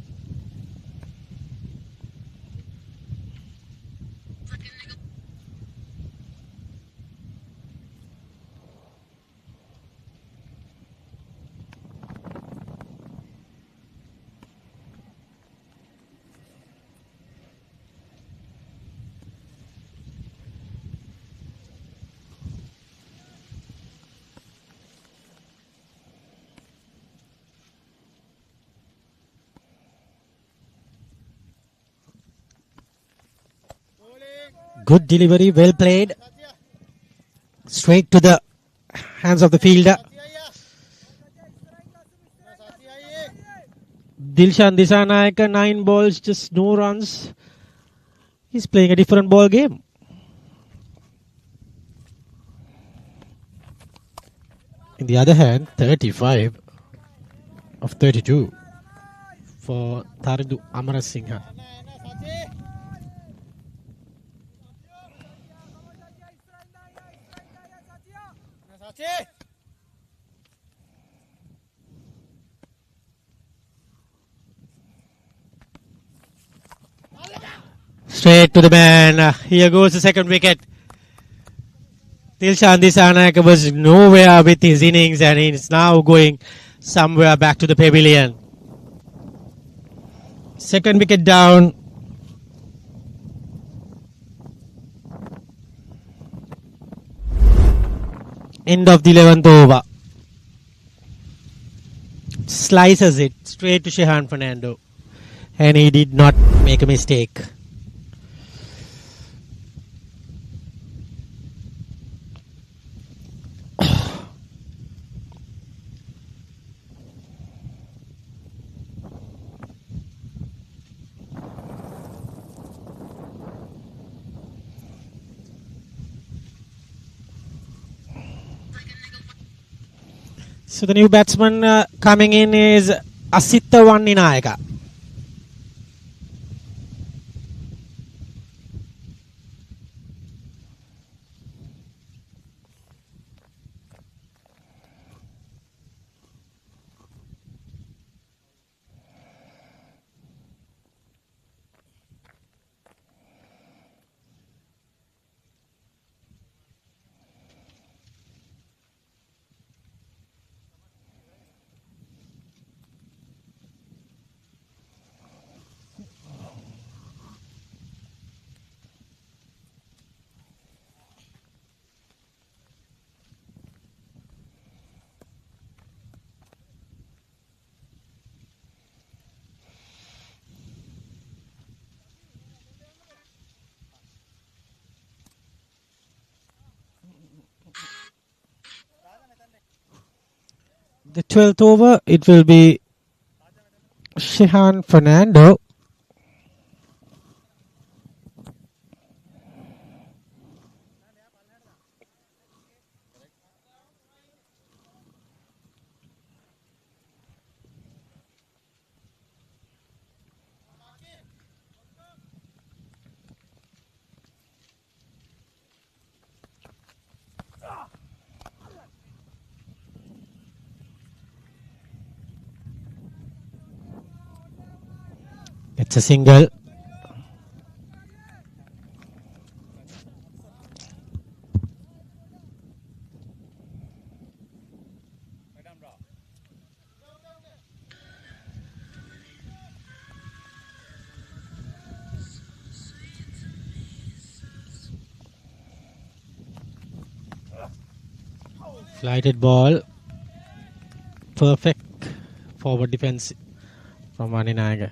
Good delivery, well played. Straight to the hands of the fielder. Dilshan Disanayaka, 9 balls, just no runs. He's playing a different ball game. In the other hand, 35 of 32 for Tarindu Amarasinghe. Straight to the man. Here goes the second wicket. Dilshan Disanayake was nowhere with his innings and he's now going somewhere back to the pavilion. Second wicket down. End of the 11th over. Slices it straight to Shehan Fernando. And he did not make a mistake. So the new batsman coming in is Asitta Wanninayaka. The 12th over, it will be Shehan Fernando. It's a single. Flighted ball. Perfect forward defense from Wanninayake.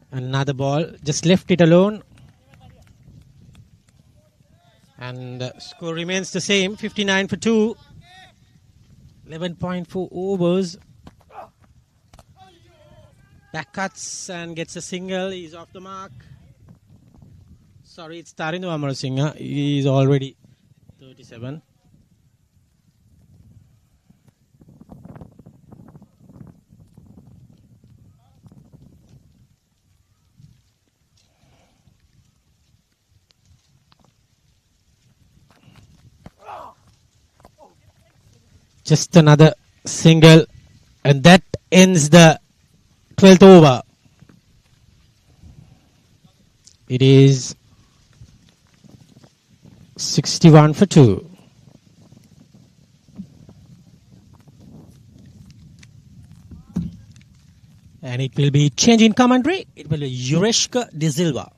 Another ball, just left it alone. And the score remains the same, 59 for 2. 11.4 overs. Back cuts and gets a single. He's off the mark. Sorry, it's Tarindu Amarasinghe. He's already 37. Just another single, and that ends the 12th over. It is 61 for 2. And it will be change in commentary. It will be Yureshka De Silva.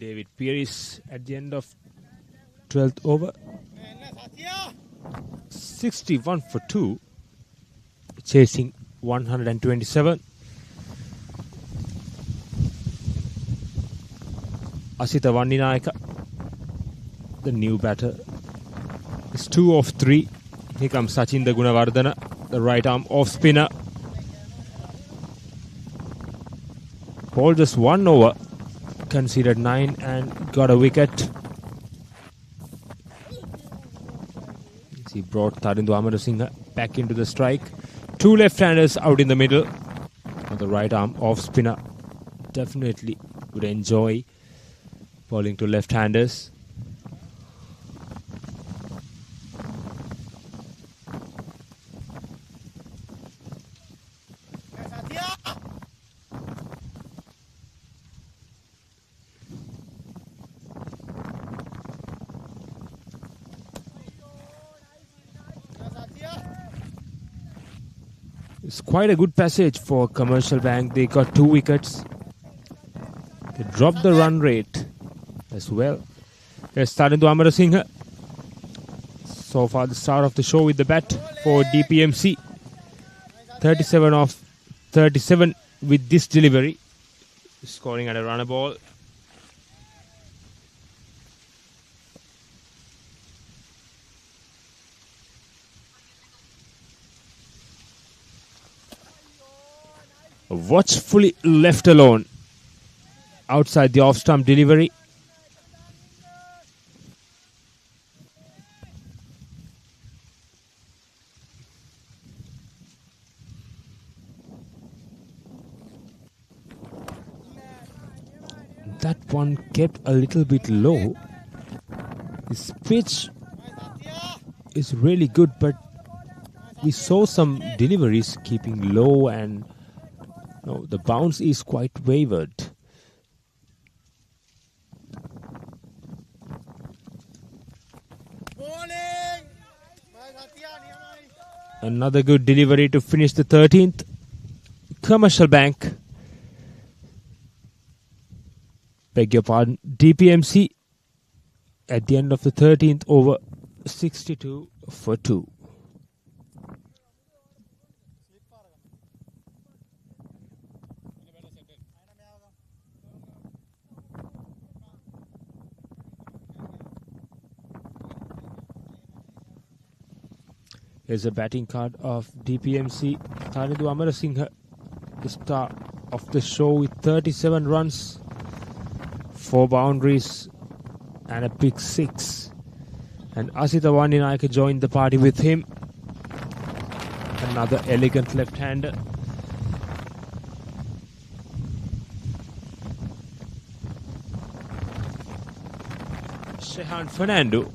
David Pierce at the end of 12th over. 61 for 2. Chasing 127. Asita Vandinayaka, the new batter, is 2 of 3. Here comes Sachinda Gunawardana, the right arm off spinner. Ball just 1 over, conceded 9 and got a wicket. He brought Tharindu Amarasinghe back into the strike. 2 left-handers out in the middle. On the right arm off spinner. Definitely would enjoy bowling to left-handers. It's quite a good passage for Commercial Bank. They got 2 wickets. They dropped the run rate as well. Here's Tharindu Amarasinghe. So far the start of the show with the bat for DPMC. 37 of 37 with this delivery. Scoring at a runner ball. Watchfully left alone outside the off-stump delivery. That one kept a little bit low. His pitch is really good, but we saw some deliveries keeping low and no, the bounce is quite wavered. Another good delivery to finish the 13th. Commercial Bank. Beg your pardon. DPMC at the end of the 13th over, 62 for 2. Here's a batting card of DPMC. Tharindu Amarasinghe, the star of the show with 37 runs, 4 boundaries and a big 6. And Asita Vandinayaka joined the party with him. Another elegant left-hander. Shehan Fernando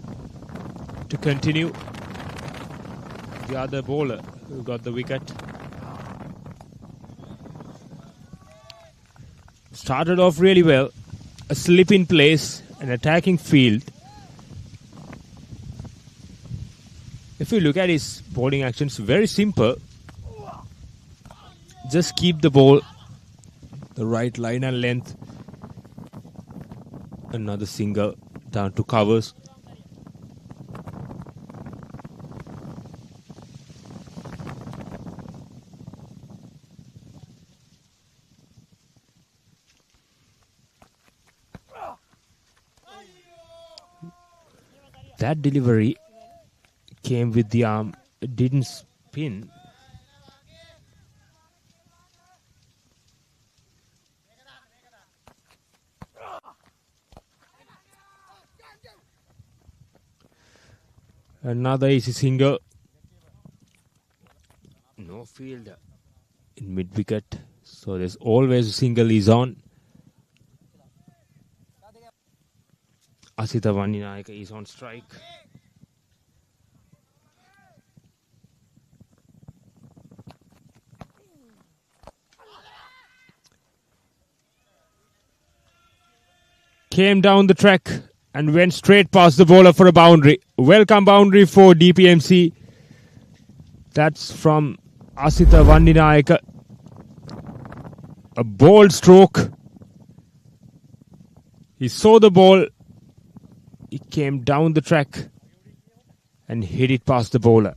to continue. The other bowler who got the wicket. Started off really well. A slip in place, an attacking field. If you look at his bowling actions, very simple. Just keep the ball the right line and length. Another single down to covers. That delivery came with the arm, it didn't spin. Another easy single. No field in mid wicket, so there's always a single is on. Asita Vandinayaka is on strike. Came down the track and went straight past the bowler for a boundary. Welcome boundary for DPMC. That's from Asita Vandinayaka. A bold stroke. He saw the ball. He came down the track and hit it past the bowler.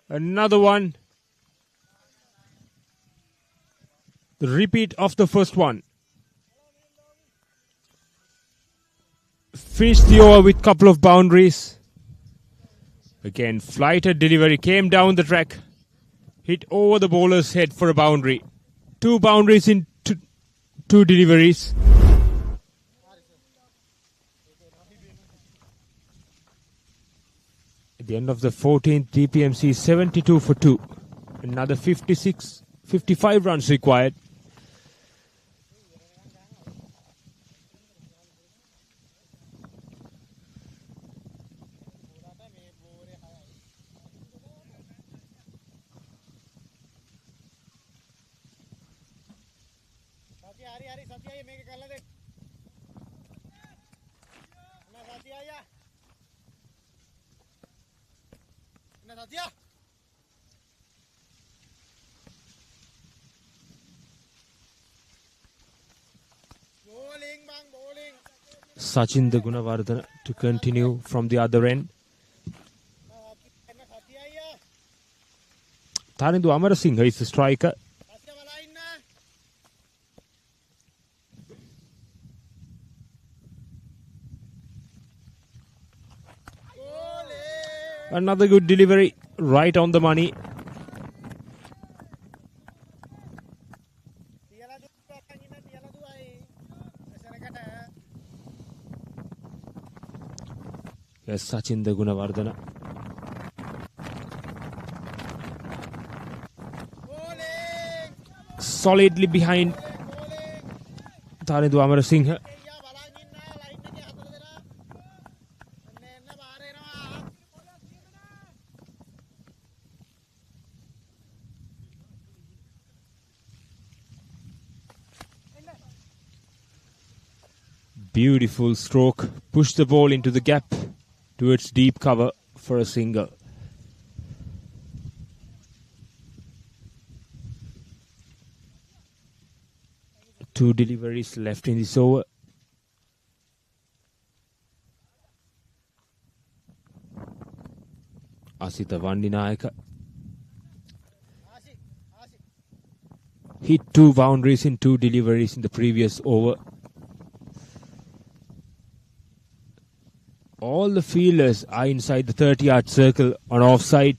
Another one. The repeat of the first one. Finished the over with couple of boundaries. Again, flighted delivery, came down the track. Hit over the bowler's head for a boundary. 2 boundaries in two deliveries. At the end of the 14th, DPMC 72 for 2. Another 55 runs required. Sachin the Gunawardana to continue from the other end. Tarindu Amarasinghe is the striker. Another good delivery, right on the money. Yes, Sachin the Gunawardana. Solidly behind Tarindu Amarasinghe. Beautiful stroke. Push the ball into the gap towards deep cover for a single. Two deliveries left in this over. Asita Vandinayaka hit 2 boundaries in 2 deliveries in the previous over. All the fielders are inside the 30-yard circle on offside.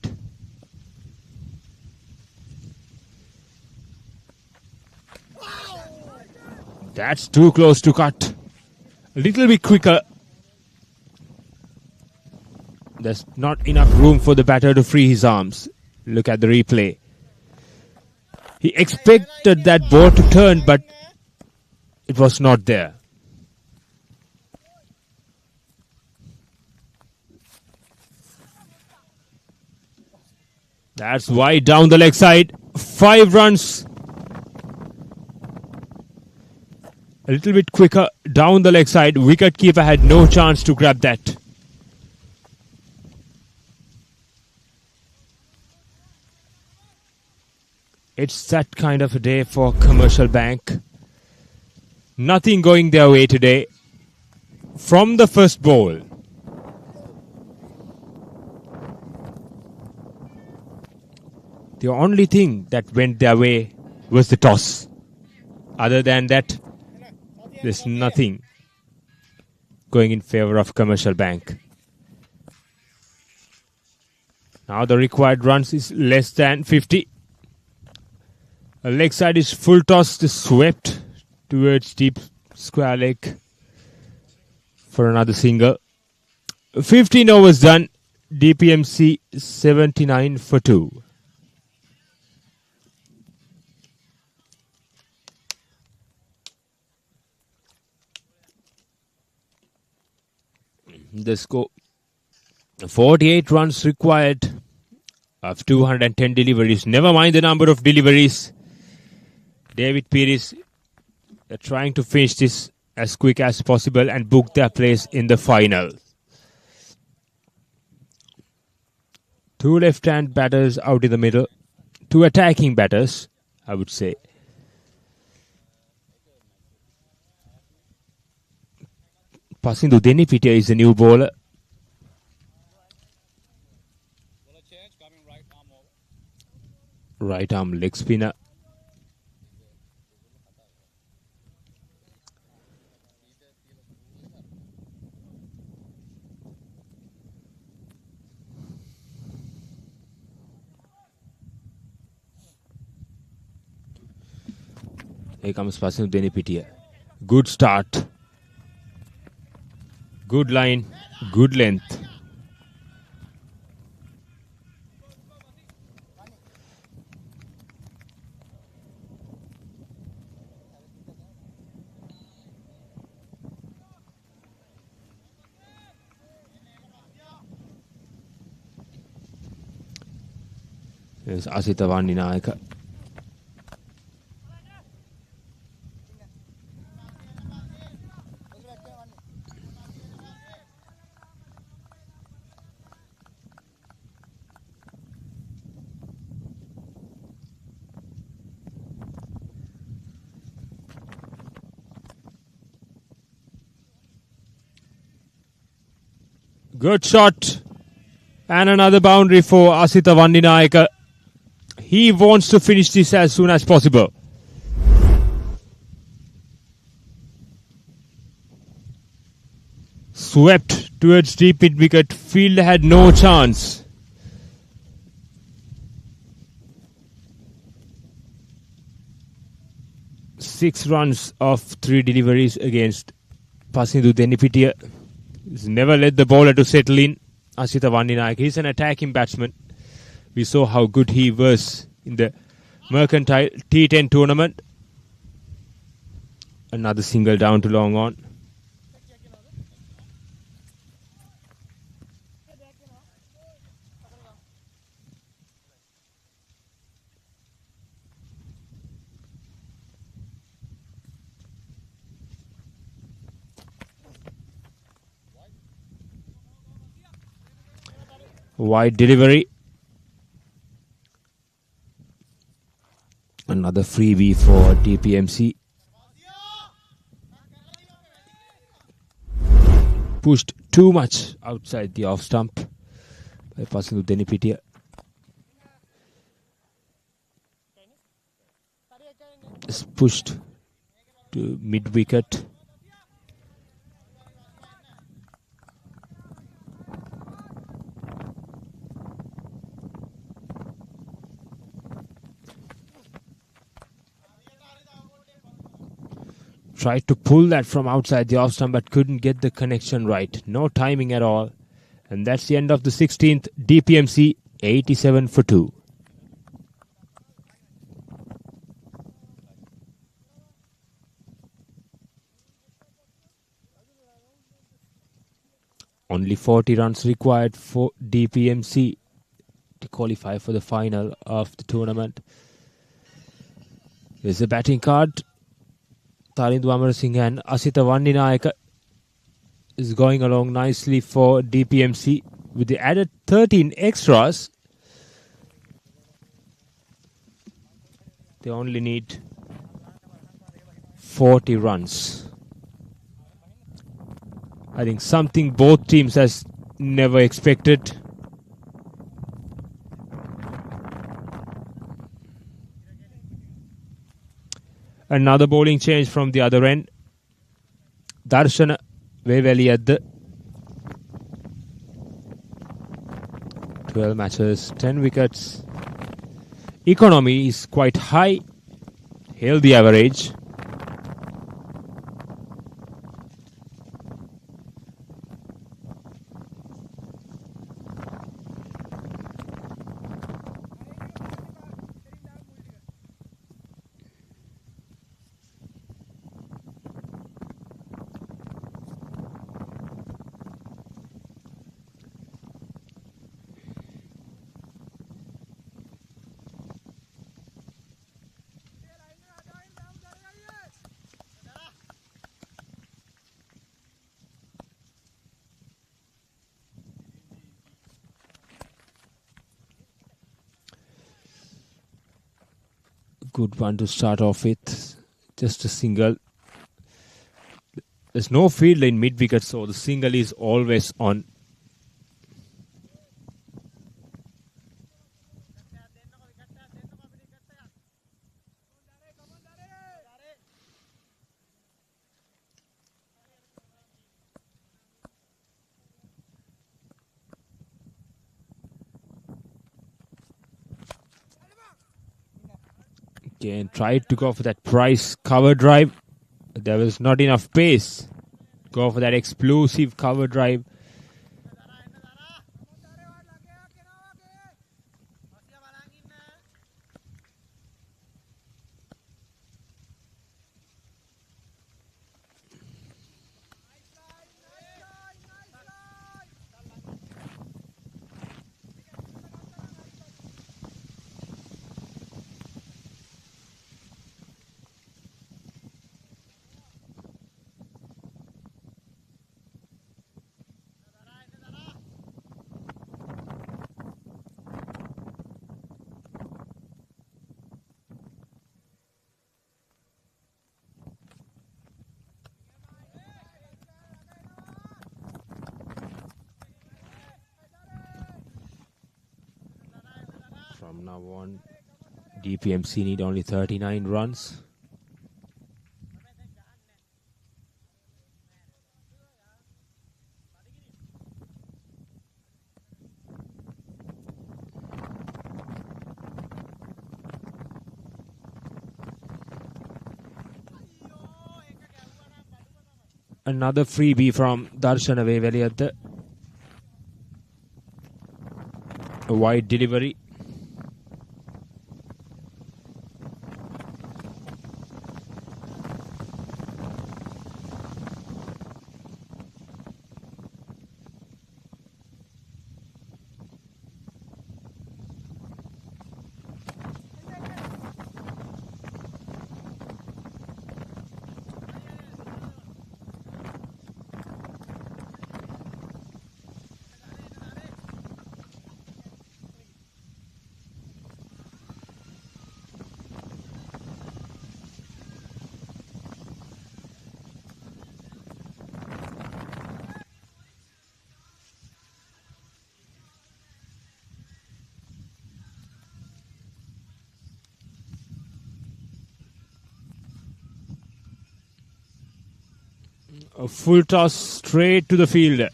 That's too close to cut. A little bit quicker. There's not enough room for the batter to free his arms. Look at the replay. He expected that ball to turn, but it was not there. That's wide down the leg side. 5 runs. A little bit quicker down the leg side. Wicketkeeper had no chance to grab that. It's that kind of a day for Commercial Bank. Nothing going their way today. From the first ball. The only thing that went their way was the toss. Other than that, there's nothing going in favor of Commercial Bank. Now the required runs is less than 50. A leg side is full toss, is swept towards deep square leg for another single. 15 overs done. DPMC 79 for 2. The score 48 runs required of 210 deliveries. Never mind the number of deliveries. David Pires are trying to finish this as quick as possible and book their place in the final. Two left-hand batters out in the middle. Two attacking batters, I would say. Pasindu Denipitiya is the new bowler. Bowler change, coming right arm over. Right arm leg spinner. Here comes Pasindu Denipitiya. Good start. Good line. Good length. There's Asita Vandinayaka. Good shot. And another boundary for Asita Vandinayaka. He wants to finish this as soon as possible. Swept towards deep mid wicket. Fielder had no chance. Six runs of 3 deliveries against Pasindu Denipitiya. He's never let the bowler to settle in. Asita Vandinayaka. He's an attacking batsman. We saw how good he was in the Mercantile T10 tournament. Another single down to long on. Wide delivery. Another freebie for DPMC. Pushed too much outside the off stump by Pasindu Denipitiya. It's pushed to mid wicket. Tried to pull that from outside the off stump but couldn't get the connection right. No timing at all. And that's the end of the 16th DPMC 87 for 2. Only 40 runs required for DPMC to qualify for the final of the tournament. There's a batting card. Tarindu Amarasinghe and Asita Vandinayaka is going along nicely for DPMC with the added 13 extras. They only need 40 runs. I think something both teams has never expected. Another bowling change from the other end. Darshana Veveliyadda. 12 matches, 10 wickets. Economy is quite high. Held the average. Good one to start off with. Just a single. There's no fielder in mid-wicket, so the single is always on. Again, tried to go for that Price cover drive. There was not enough pace. Go for that explosive cover drive. From now on, DPMC need only 39 runs. Another freebie from Darshan Veveliyatta. A wide delivery. A full toss straight to the field. The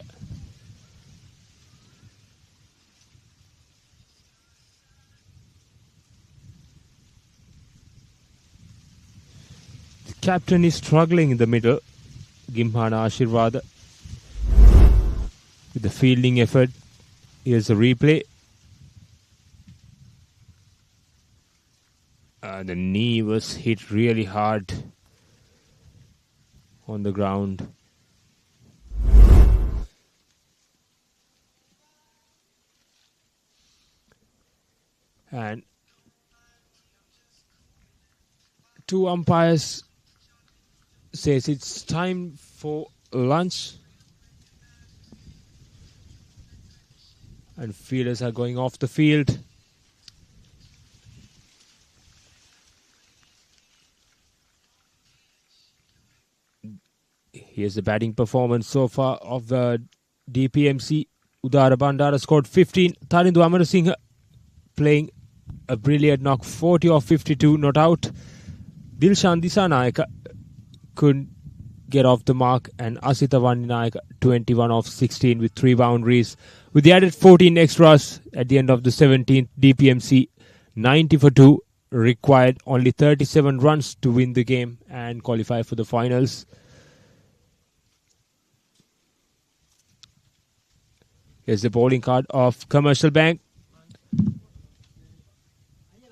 captain is struggling in the middle. Gimhana Ashirwada with the fielding effort. Here's a replay. The knee was hit really hard on the ground. And two umpires says it's time for lunch. And fielders are going off the field. Here's the batting performance so far of the DPMC. Udara Bandara scored 15. Tarindu Amarasinghe playing a brilliant knock, 40 off 52, not out. Dilshan Disanayaka couldn't get off the mark, and Asita Vandinayaka 21 off 16 with 3 boundaries. With the added 14 extras at the end of the 17th, DPMC 90 for 2 required only 37 runs to win the game and qualify for the finals. Here's the bowling card of Commercial Bank.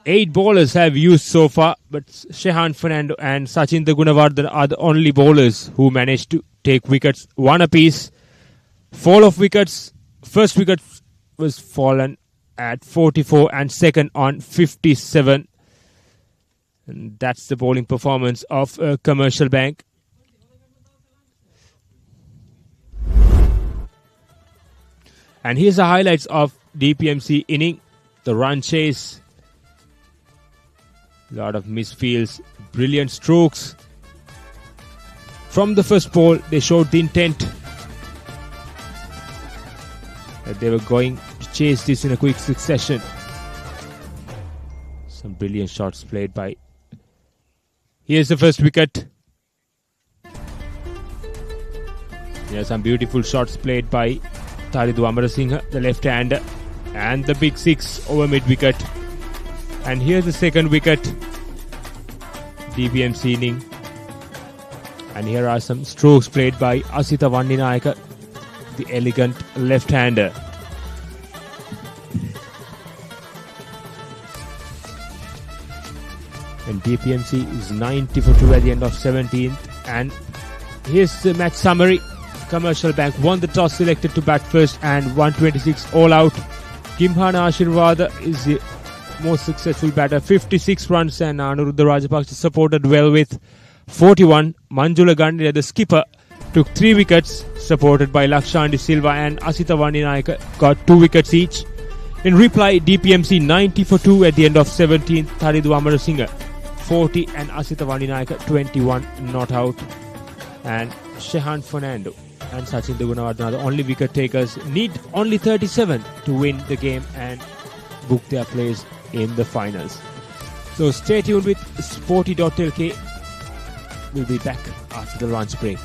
8 bowlers have used so far, but Shehan Fernando and Sachin Gunawardhan are the only bowlers who managed to take wickets, 1 apiece. Fall of wickets. First wicket was fallen at 44 and second on 57. And that's the bowling performance of Commercial Bank. And here's the highlights of DPMC inning. The run chase. A lot of misfields, brilliant strokes. From the first ball, they showed the intent that they were going to chase this in a quick succession. Some brilliant shots played by. Here's the first wicket. Here are some beautiful shots played by Taridu Amarasinghe, the left-hander, and the big six over mid-wicket. And here's the second wicket, DPMC inning. And here are some strokes played by Asitha Vanninayaka, the elegant left-hander. And DPMC is 90 for 2 at the end of 17th. And here's the match summary. Commercial Bank won the toss, selected to bat first, and 126 all out. Gimhana Ashirwada is the most successful batter, 56 runs, and Anuruddha Rajapaksa supported well with 41. Manjula Gandhi, the skipper, took 3 wickets, supported by Lakshandi Silva and Asitha Vanninayaka, got 2 wickets each. In reply, DPMC 90 for 2 at the end of 17th. Taridu Amarasinghe 40 and Asitha Vanninayaka 21 not out. And Shehan Fernando and Sachin Gunawardena, the only wicket takers, need only 37 to win the game and book their place in the finals. So stay tuned with Sporty.lk. We'll be back after the lunch break.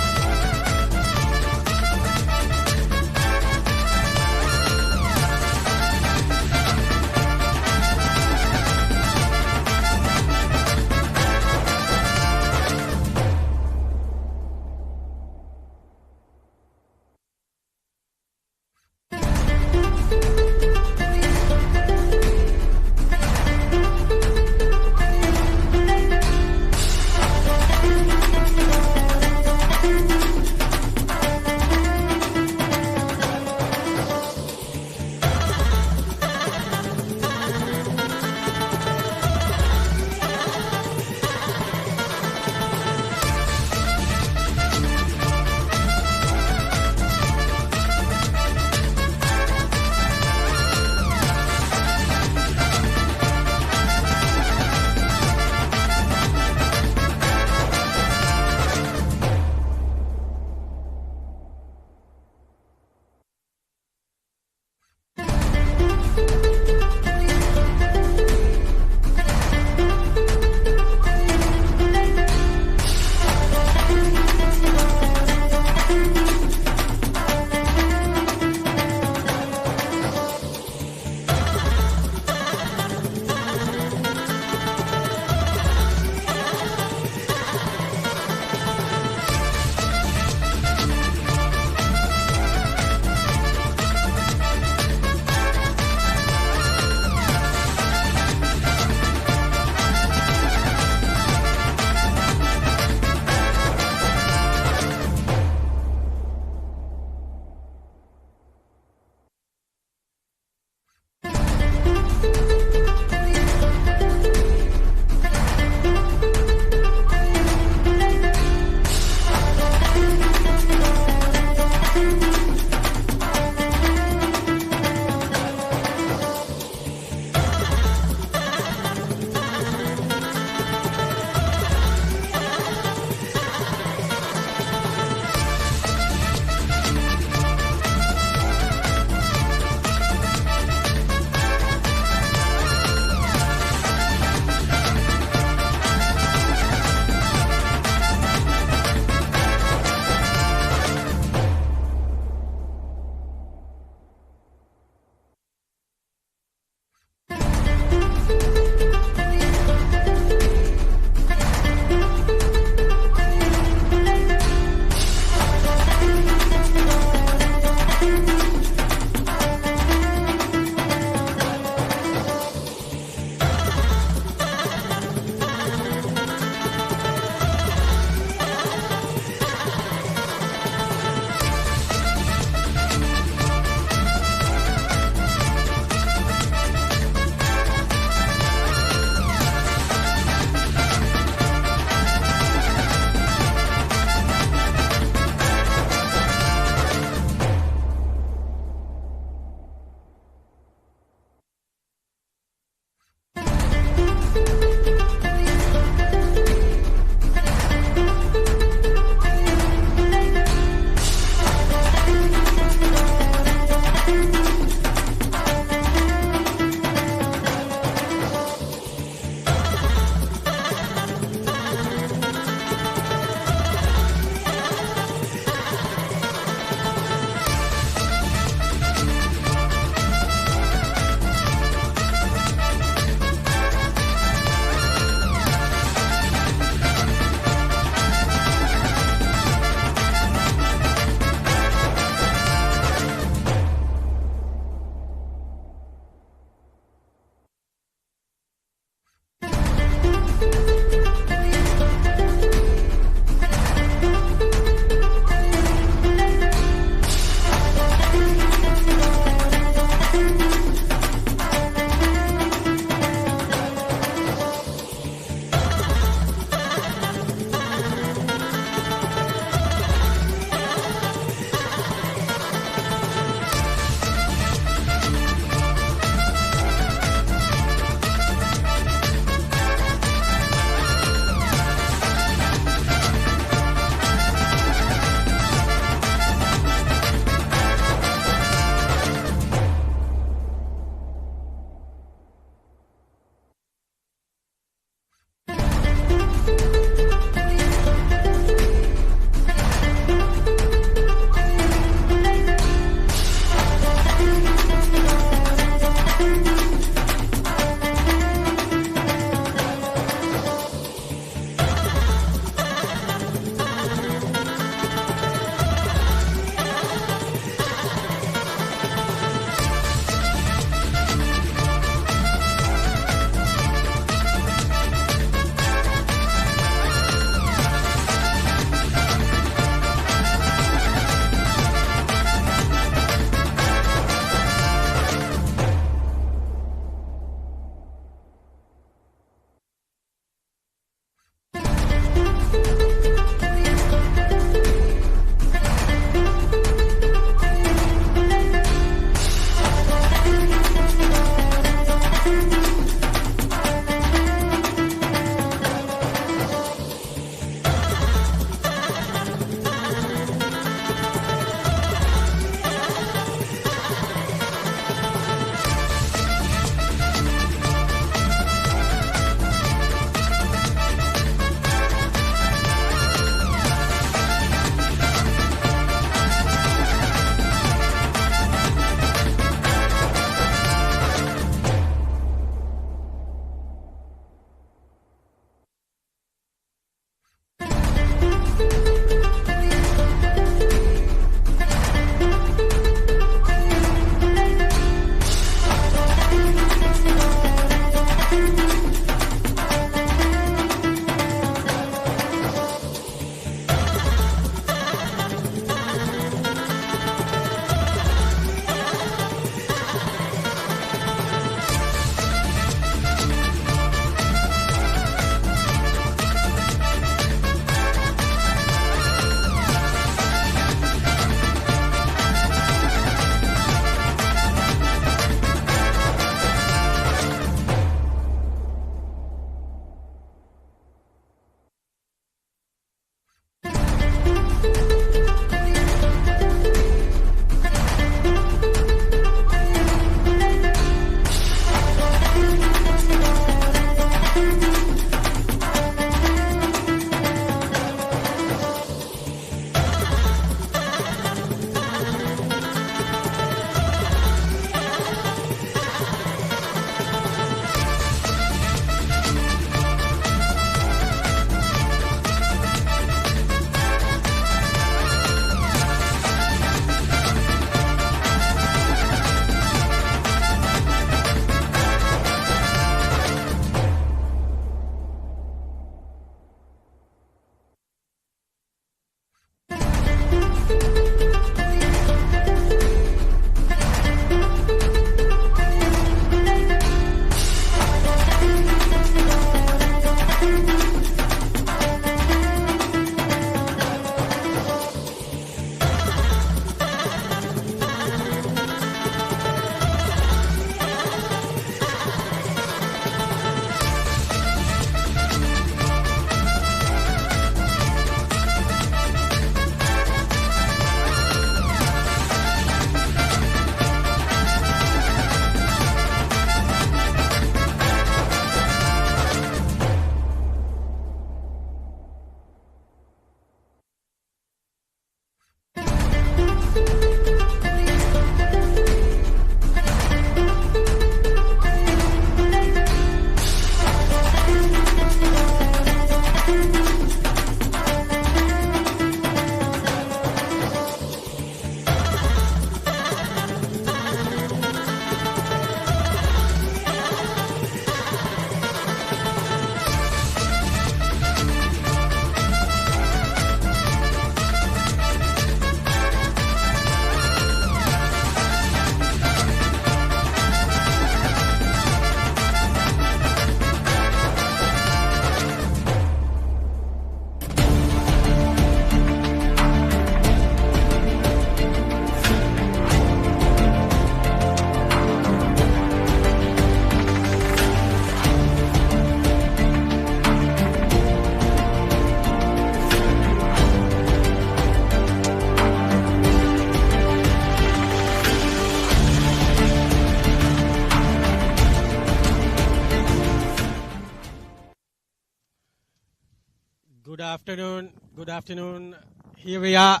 Good afternoon. Good afternoon. Here we are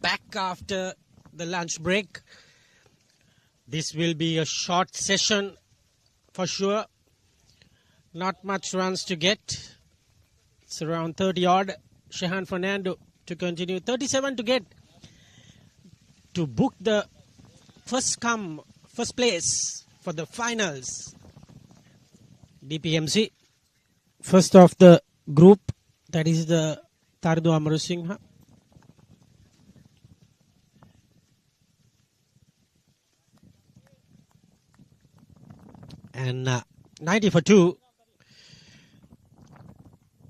back after the lunch break. This will be a short session for sure. Not much runs to get. It's around 30 odd. Shehan Fernando to continue. 37 to get to book the first place for the finals. DPMC. First of the group, that is the Tardu Amarasinghe. And 90 for 2.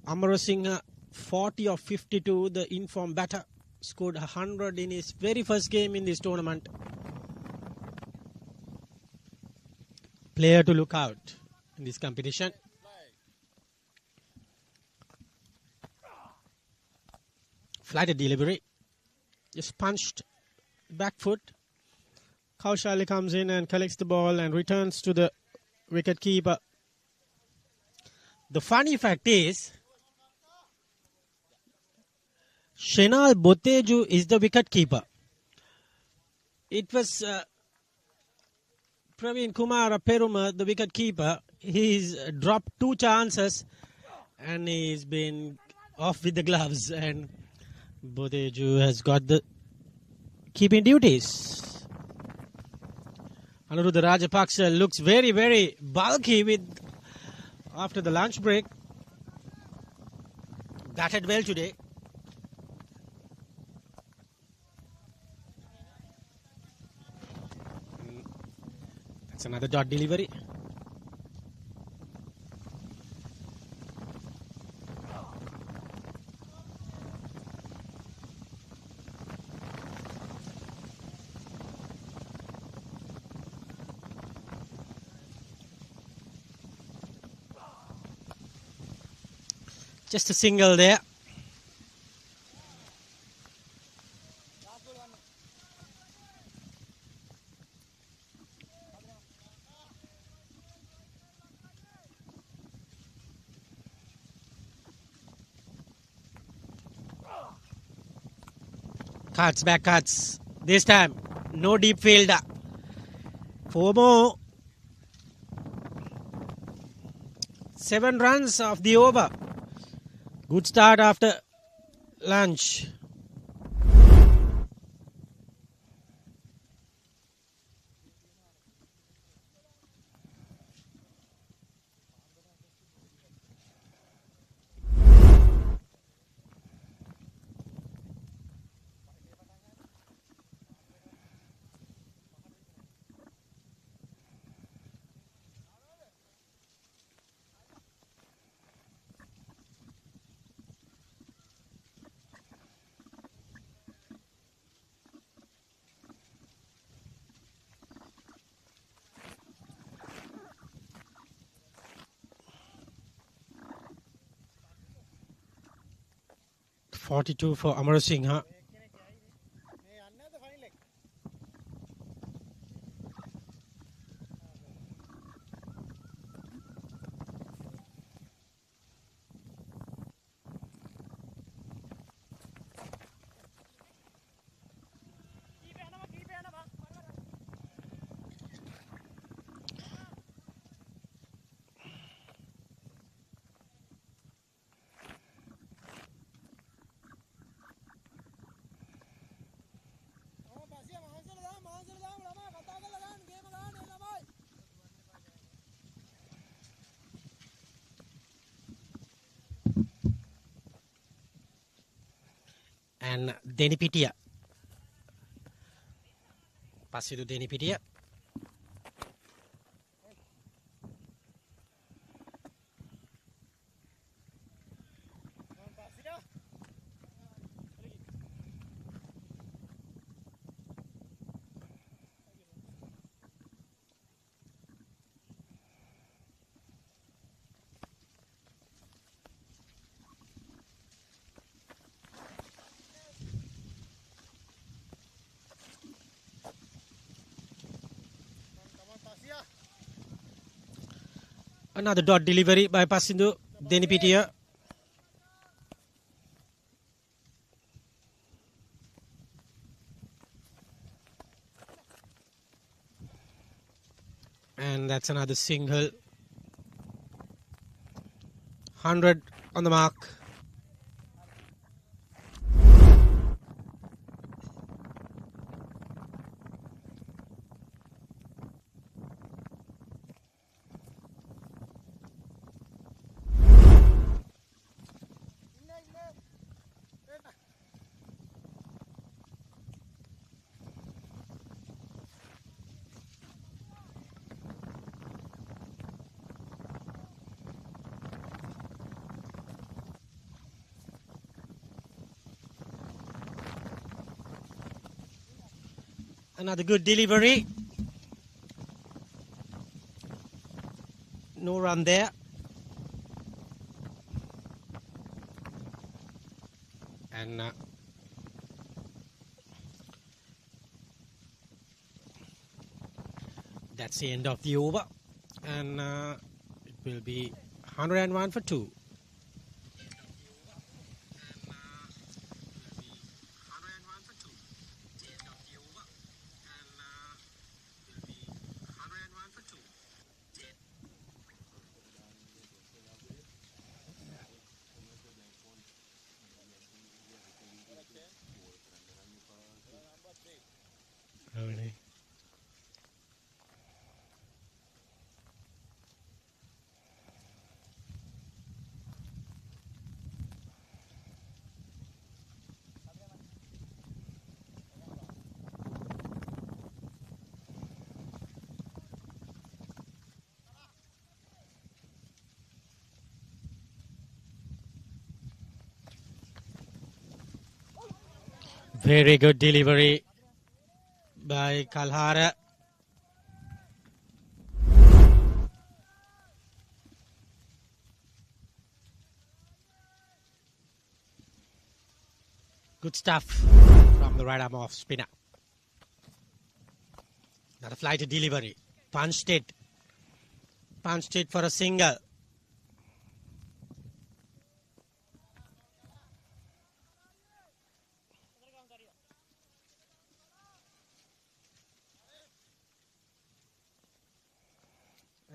Amarasinghe 40 of 52. The informed batter scored 100 in his very first game in this tournament. Player to look out in this competition. Flighted delivery. Just punched back foot. Kaushali comes in and collects the ball and returns to the wicket keeper. The funny fact is, Shenal Boteju is the wicket keeper. It was Praveen Kumar Peruma, the wicket keeper. He's dropped 2 chances and he's been off with the gloves, and Boteju has got the keeping duties. Anuruddha Rajapaksa looks very, very bulky after the lunch break. Batted well today. That's another dot delivery. Just a single there. Cuts, back cuts. This time, no deep fielder. 4 more. 7 runs of the over. Good start after lunch. .42 for Amarasinghe. And Denipitiya. Passidu Denipitiya. Another dot delivery by Pasindu Denipitiya. And that's another single. 100 on the mark. Another good delivery. No run there. And that's the end of the over. And it will be 101 for 2. Very good delivery by Kalhara. Good stuff from the right arm off spinner. Another flighted delivery. Punched it. Punched it for a single.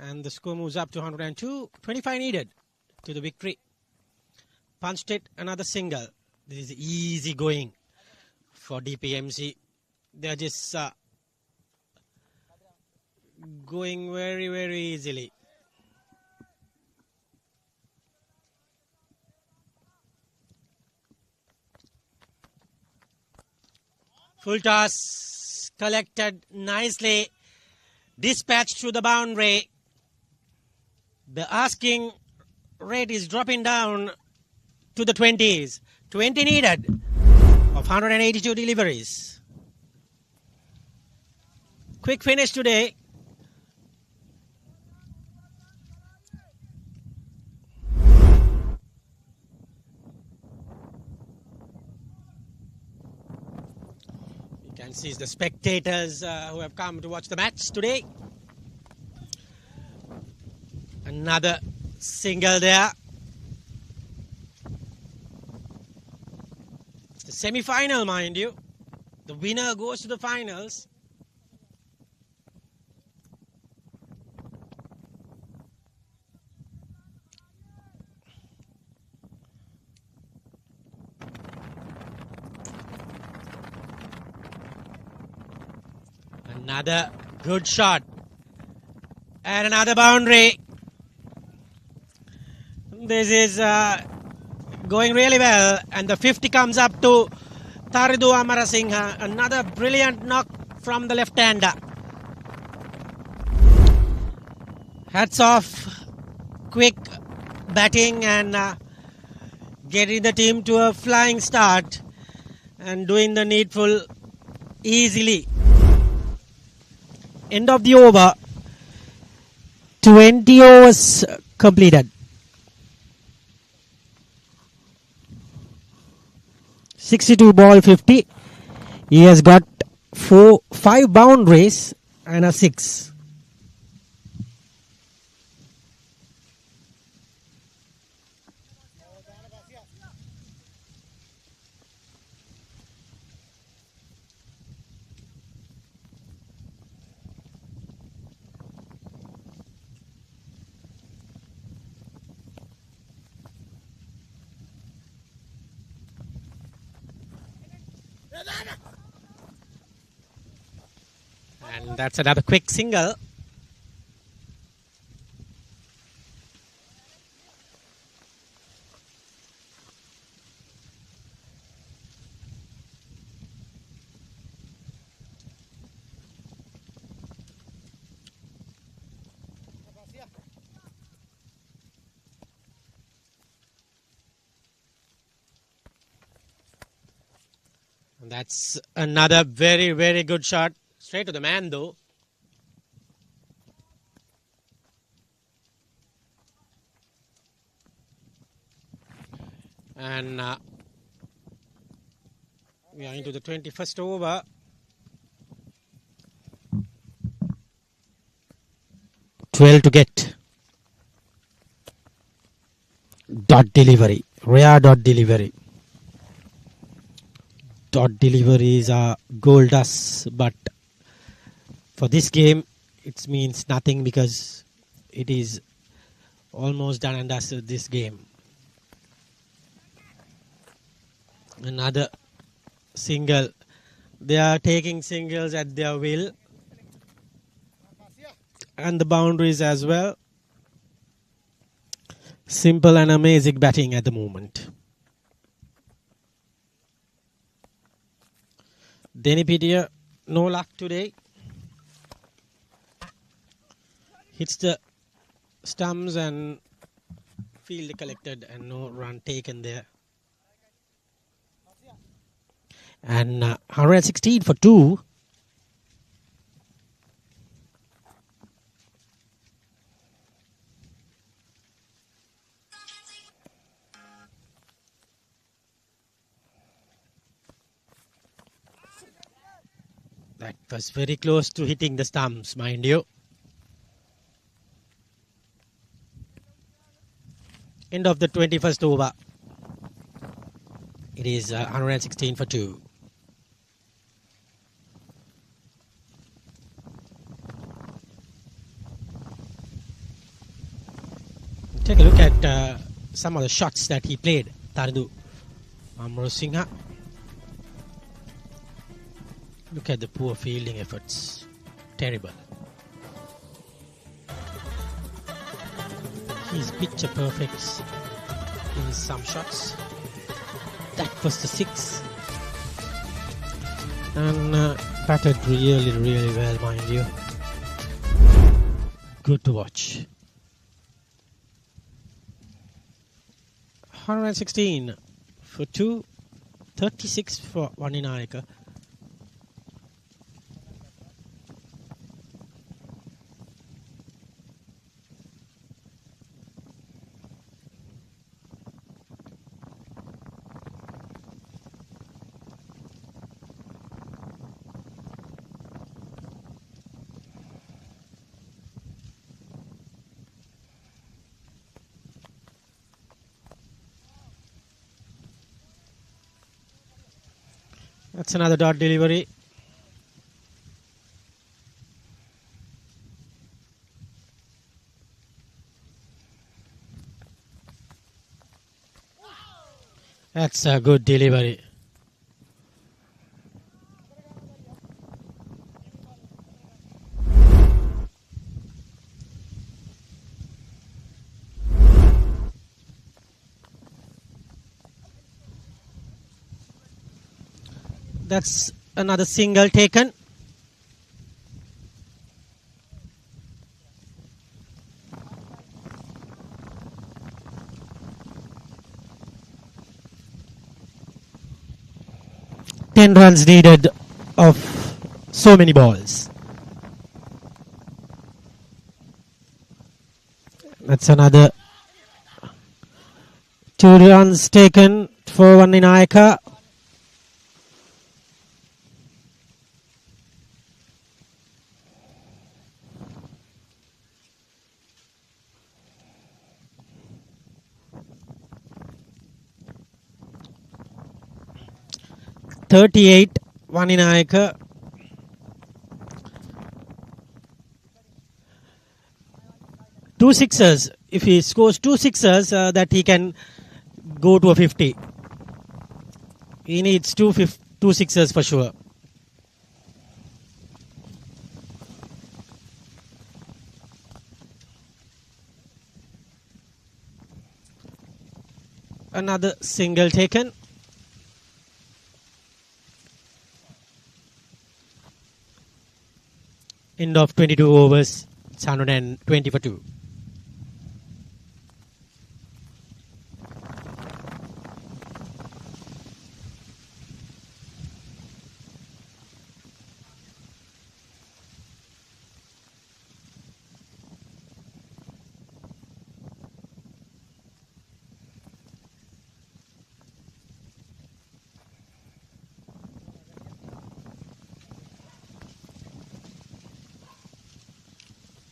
And the score moves up to 102. 25 needed to the victory. Punched it, another single. This is easy going for DPMC. They're just going very, very easily. Full toss, collected nicely, dispatched to the boundary. The asking rate is dropping down to the 20s. 20 needed of 182 deliveries. Quick finish today. You can see the spectators who have come to watch the match today. Another single there. It's the semi-final, mind you. The winner goes to the finals. Another good shot. And another boundary. This is going really well. And the 50 comes up to Taridu Amarasinghe. Another brilliant knock from the left-hander. Hats off. Quick batting and getting the team to a flying start. And doing the needful easily. End of the over. 20 overs completed. 62 ball 50. He has got 5 boundaries and a 6. And that's another quick single. And that's another very, very good shot. Straight to the man, though. And we are into the 21st over. To get. Dot delivery. Rare dot delivery. Dot deliveries are gold dust, but for this game it means nothing because it is almost done and dusted this game. Another single. They are taking singles at their will. And the boundaries as well. Simple and amazing batting at the moment. Denipedia, no luck today. Hits the stumps and field collected and no run taken there. And 116 for 2. That was very close to hitting the stumps, mind you. End of the 21st over. It is 116 for 2. Take a look at some of the shots that he played. Tardu Amrosingha. Look at the poor fielding efforts. Terrible. He's picture perfect in some shots. That was the 6. And batted really, really well, mind you. Good to watch. 116 for 2. 36 for Vaninayaka. That's another dot delivery. That's a good delivery. That's another single taken. Ten runs needed of so many balls. That's another 2 runs taken for Vaninayaka. .38 Vaninayaka. Two sixers. If he scores 2 sixers, that he can go to a 50. He needs 2 sixes for sure. Another single taken. End of 22 overs. It's 120 for 2.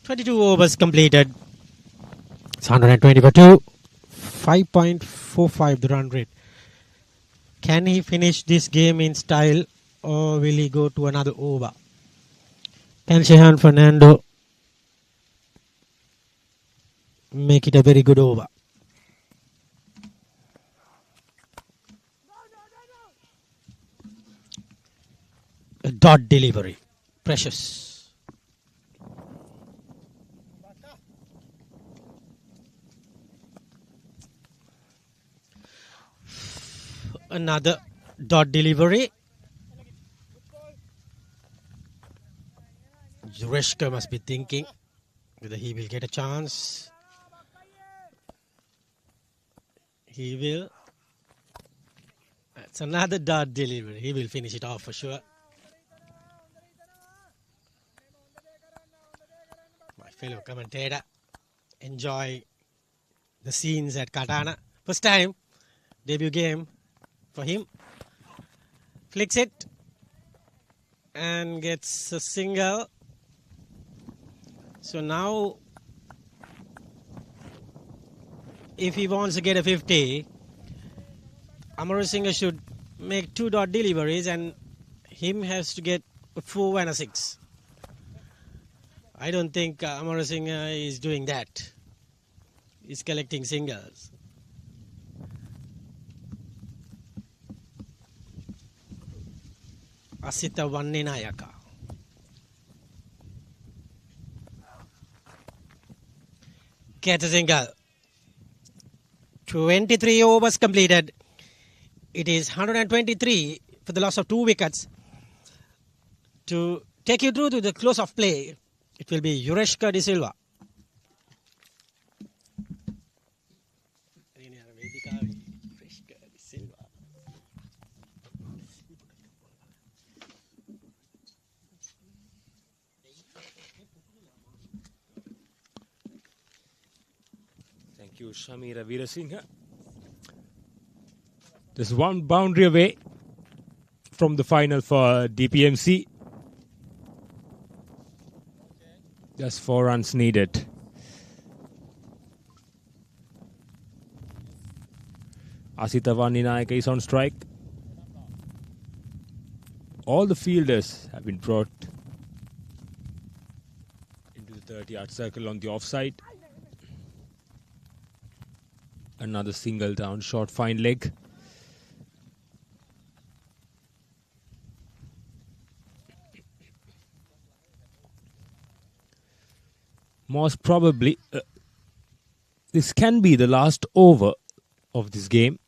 Twenty-two overs completed. It's 120 for 2. 5.45 the run rate. Can he finish this game in style or will he go to another over? Can Shehan Fernando make it a very good over? A dot delivery. Precious. Another dot delivery. Jureshka must be thinking whether he will get a chance. He will. That's another dot delivery. He will finish it off for sure. My fellow commentator, enjoy the scenes at Katana. First time, debut game for him. Flicks it and gets a single. So now if he wants to get a 50, Amarasinghe should make 2 dot deliveries and him has to get a 4 and a 6. I don't think Amarasinghe is doing that. He's collecting singles. Asita Vanninayaka. Gets a single. 23 overs completed. It is 123 for the loss of 2 wickets. To take you through to the close of play, it will be Yureshka De Silva. Thank you, Shamira Veerasinghe. Just one boundary away from the final for DPMC. Just 4 runs needed. Asita Vanninayaka is on strike. All the fielders have been brought into the 30-yard circle on the offside. Another single down, short fine leg. Most probably, this can be the last over of this game.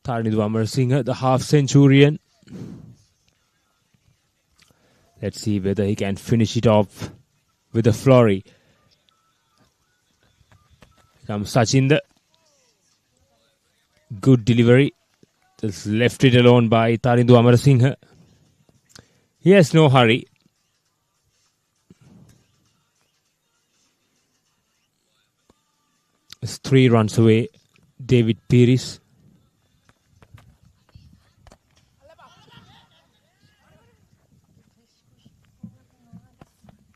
Tarindu Amarasinghe, the half-centurion. Let's see whether he can finish it off with a flurry. Comes Sachinder. Good delivery. Just left it alone by Tarindu Amarasinghe. He has no hurry. It's 3 runs away. David Pires.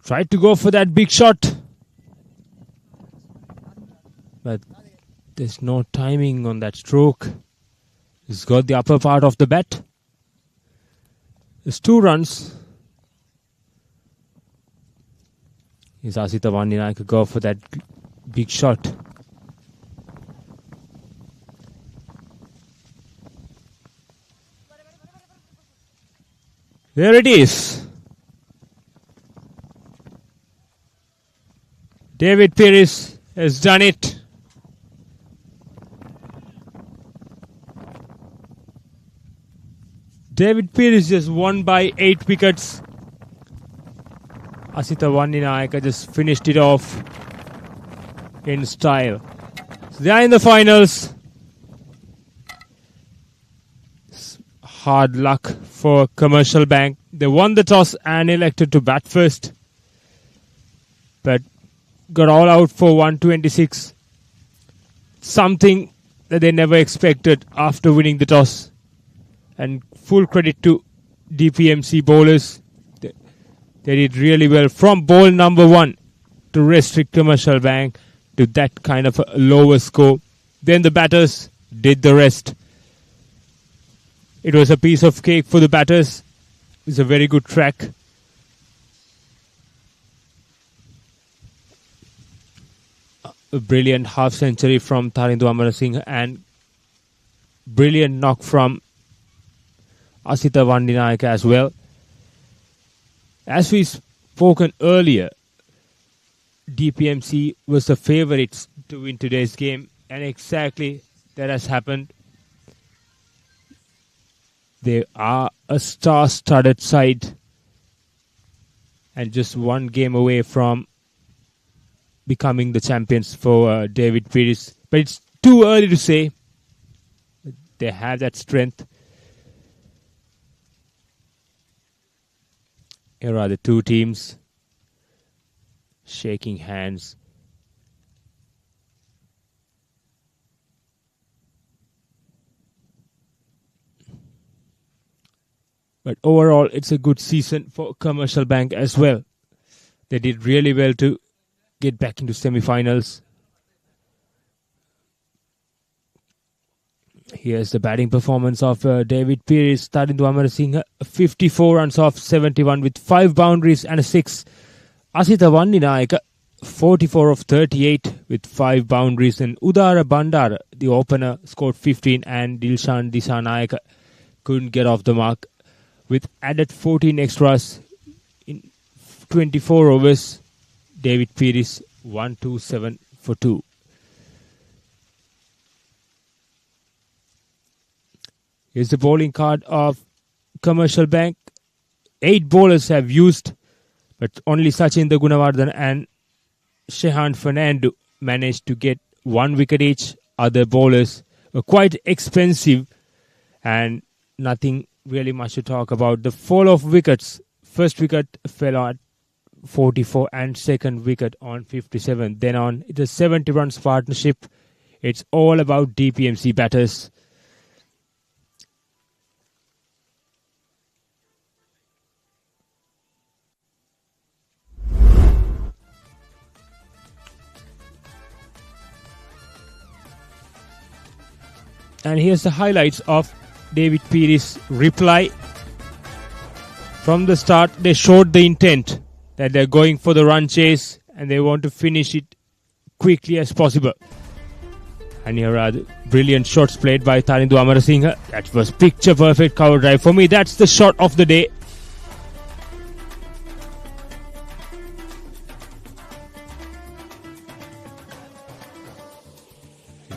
Tried to go for that big shot. But there's no timing on that stroke. He's got the upper part of the bat. There's 2 runs Here's Asita Vandinayaka go for that big shot. There it is. David Pires has done it. David Pires just won by 8 wickets. Asita Vandinayaka just finished it off in style. So they are in the finals. Hard luck for Commercial Bank. They won the toss and elected to bat first, but got all out for 126. Something that they never expected after winning the toss. And full credit to DPMC bowlers. They did really well from ball number 1 to restrict Commercial Bank to that kind of a lower score. Then the batters did the rest. It was a piece of cake for the batters. It's a very good track. A brilliant half century from Tharindu Amarasinghe and brilliant knock from Asita Vandinayaka as well. As we spoken earlier, DPMC was the favourites to win today's game, and exactly that has happened. They are a star-studded side and just one game away from becoming the champions for David Pires. But it's too early to say. They have that strength. Here are the two teams shaking hands. But overall, it's a good season for Commercial Bank as well. They did really well to get back into semi-finals. Here's the batting performance of David Pires. Tharindu Amarasinghe, 54 runs off 71 with 5 boundaries and a 6. Asita Vandinayaka, 44 of 38 with 5 boundaries. And Udara Bandara, the opener, scored 15. And Dilshan Disanayaka couldn't get off the mark. With added 14 extras in 24 overs, David Pires 127 for 2. Here's the bowling card of Commercial Bank. 8 bowlers have used, but only Sachin Gunawardene and Shehan Fernando managed to get 1 wicket each. Other bowlers were quite expensive and nothing really much to talk about. The fall of wickets. First wicket fell at 44 and second wicket on 57. Then on it's a 70 runs partnership. It's all about DPMC batters. And here's the highlights of David Pires' reply. From the start, they showed the intent that they're going for the run chase and they want to finish it quickly as possible. And here are the brilliant shots played by Tharindu Amarasinghe. That was picture perfect cover drive. For me, that's the shot of the day.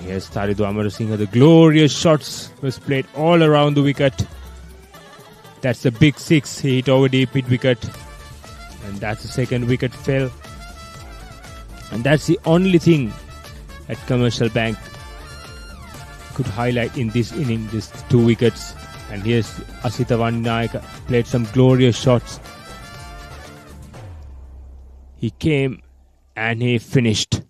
Here's Tharindu Amarasinghe. The glorious shots was played all around the wicket. That's the big 6. He hit over deep mid wicket. And that's the second wicket fell. And that's the only thing that Commercial Bank could highlight in this inning. Just 2 wickets. And here's Asita Vandinayaka. Played some glorious shots. He came and he finished.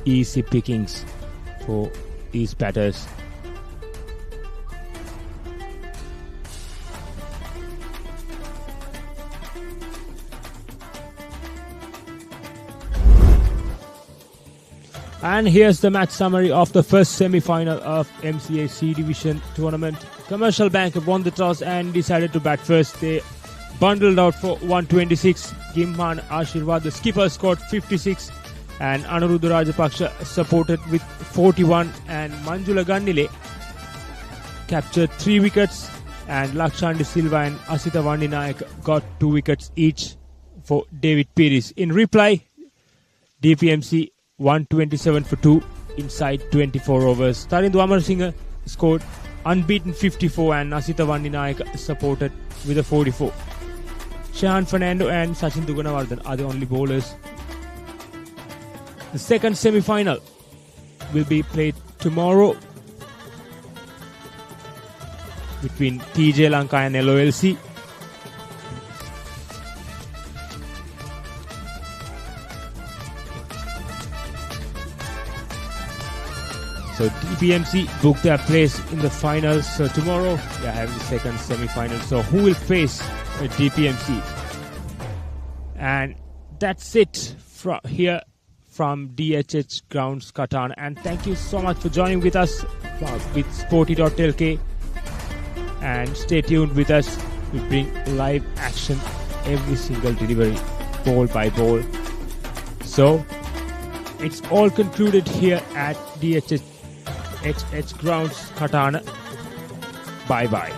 Easy pickings for these batters. And here's the match summary of the first semi-final of MCA C Division tournament. Commercial Bank have won the toss and decided to bat first. They bundled out for 126. Gimhan Ashirwad, the skipper, scored 56. And Anuruddha Rajapaksha supported with 41. And Manjula Gannile captured 3 wickets. And Lakshandi Silva and Asita Vandinayak got 2 wickets each for David Pires. In reply, DPMC 127 for 2 inside 24 overs. Tarindu Amarasinghe scored unbeaten 54 and Asita Vandinayak supported with a 44. Shahan Fernando and Sachin Duganawardhan are the only bowlers. The second semi-final will be played tomorrow between TJ Lanka and LOLC. So DPMC booked their place in the finals. So tomorrow they are having the second semi-final. So who will face DPMC? And that's it here from DHH Grounds Katana. And thank you so much for joining with us with Sporty.lk. And stay tuned with us. We bring live action every single delivery, ball by ball. So it's all concluded here at DHH Grounds Katana. Bye bye.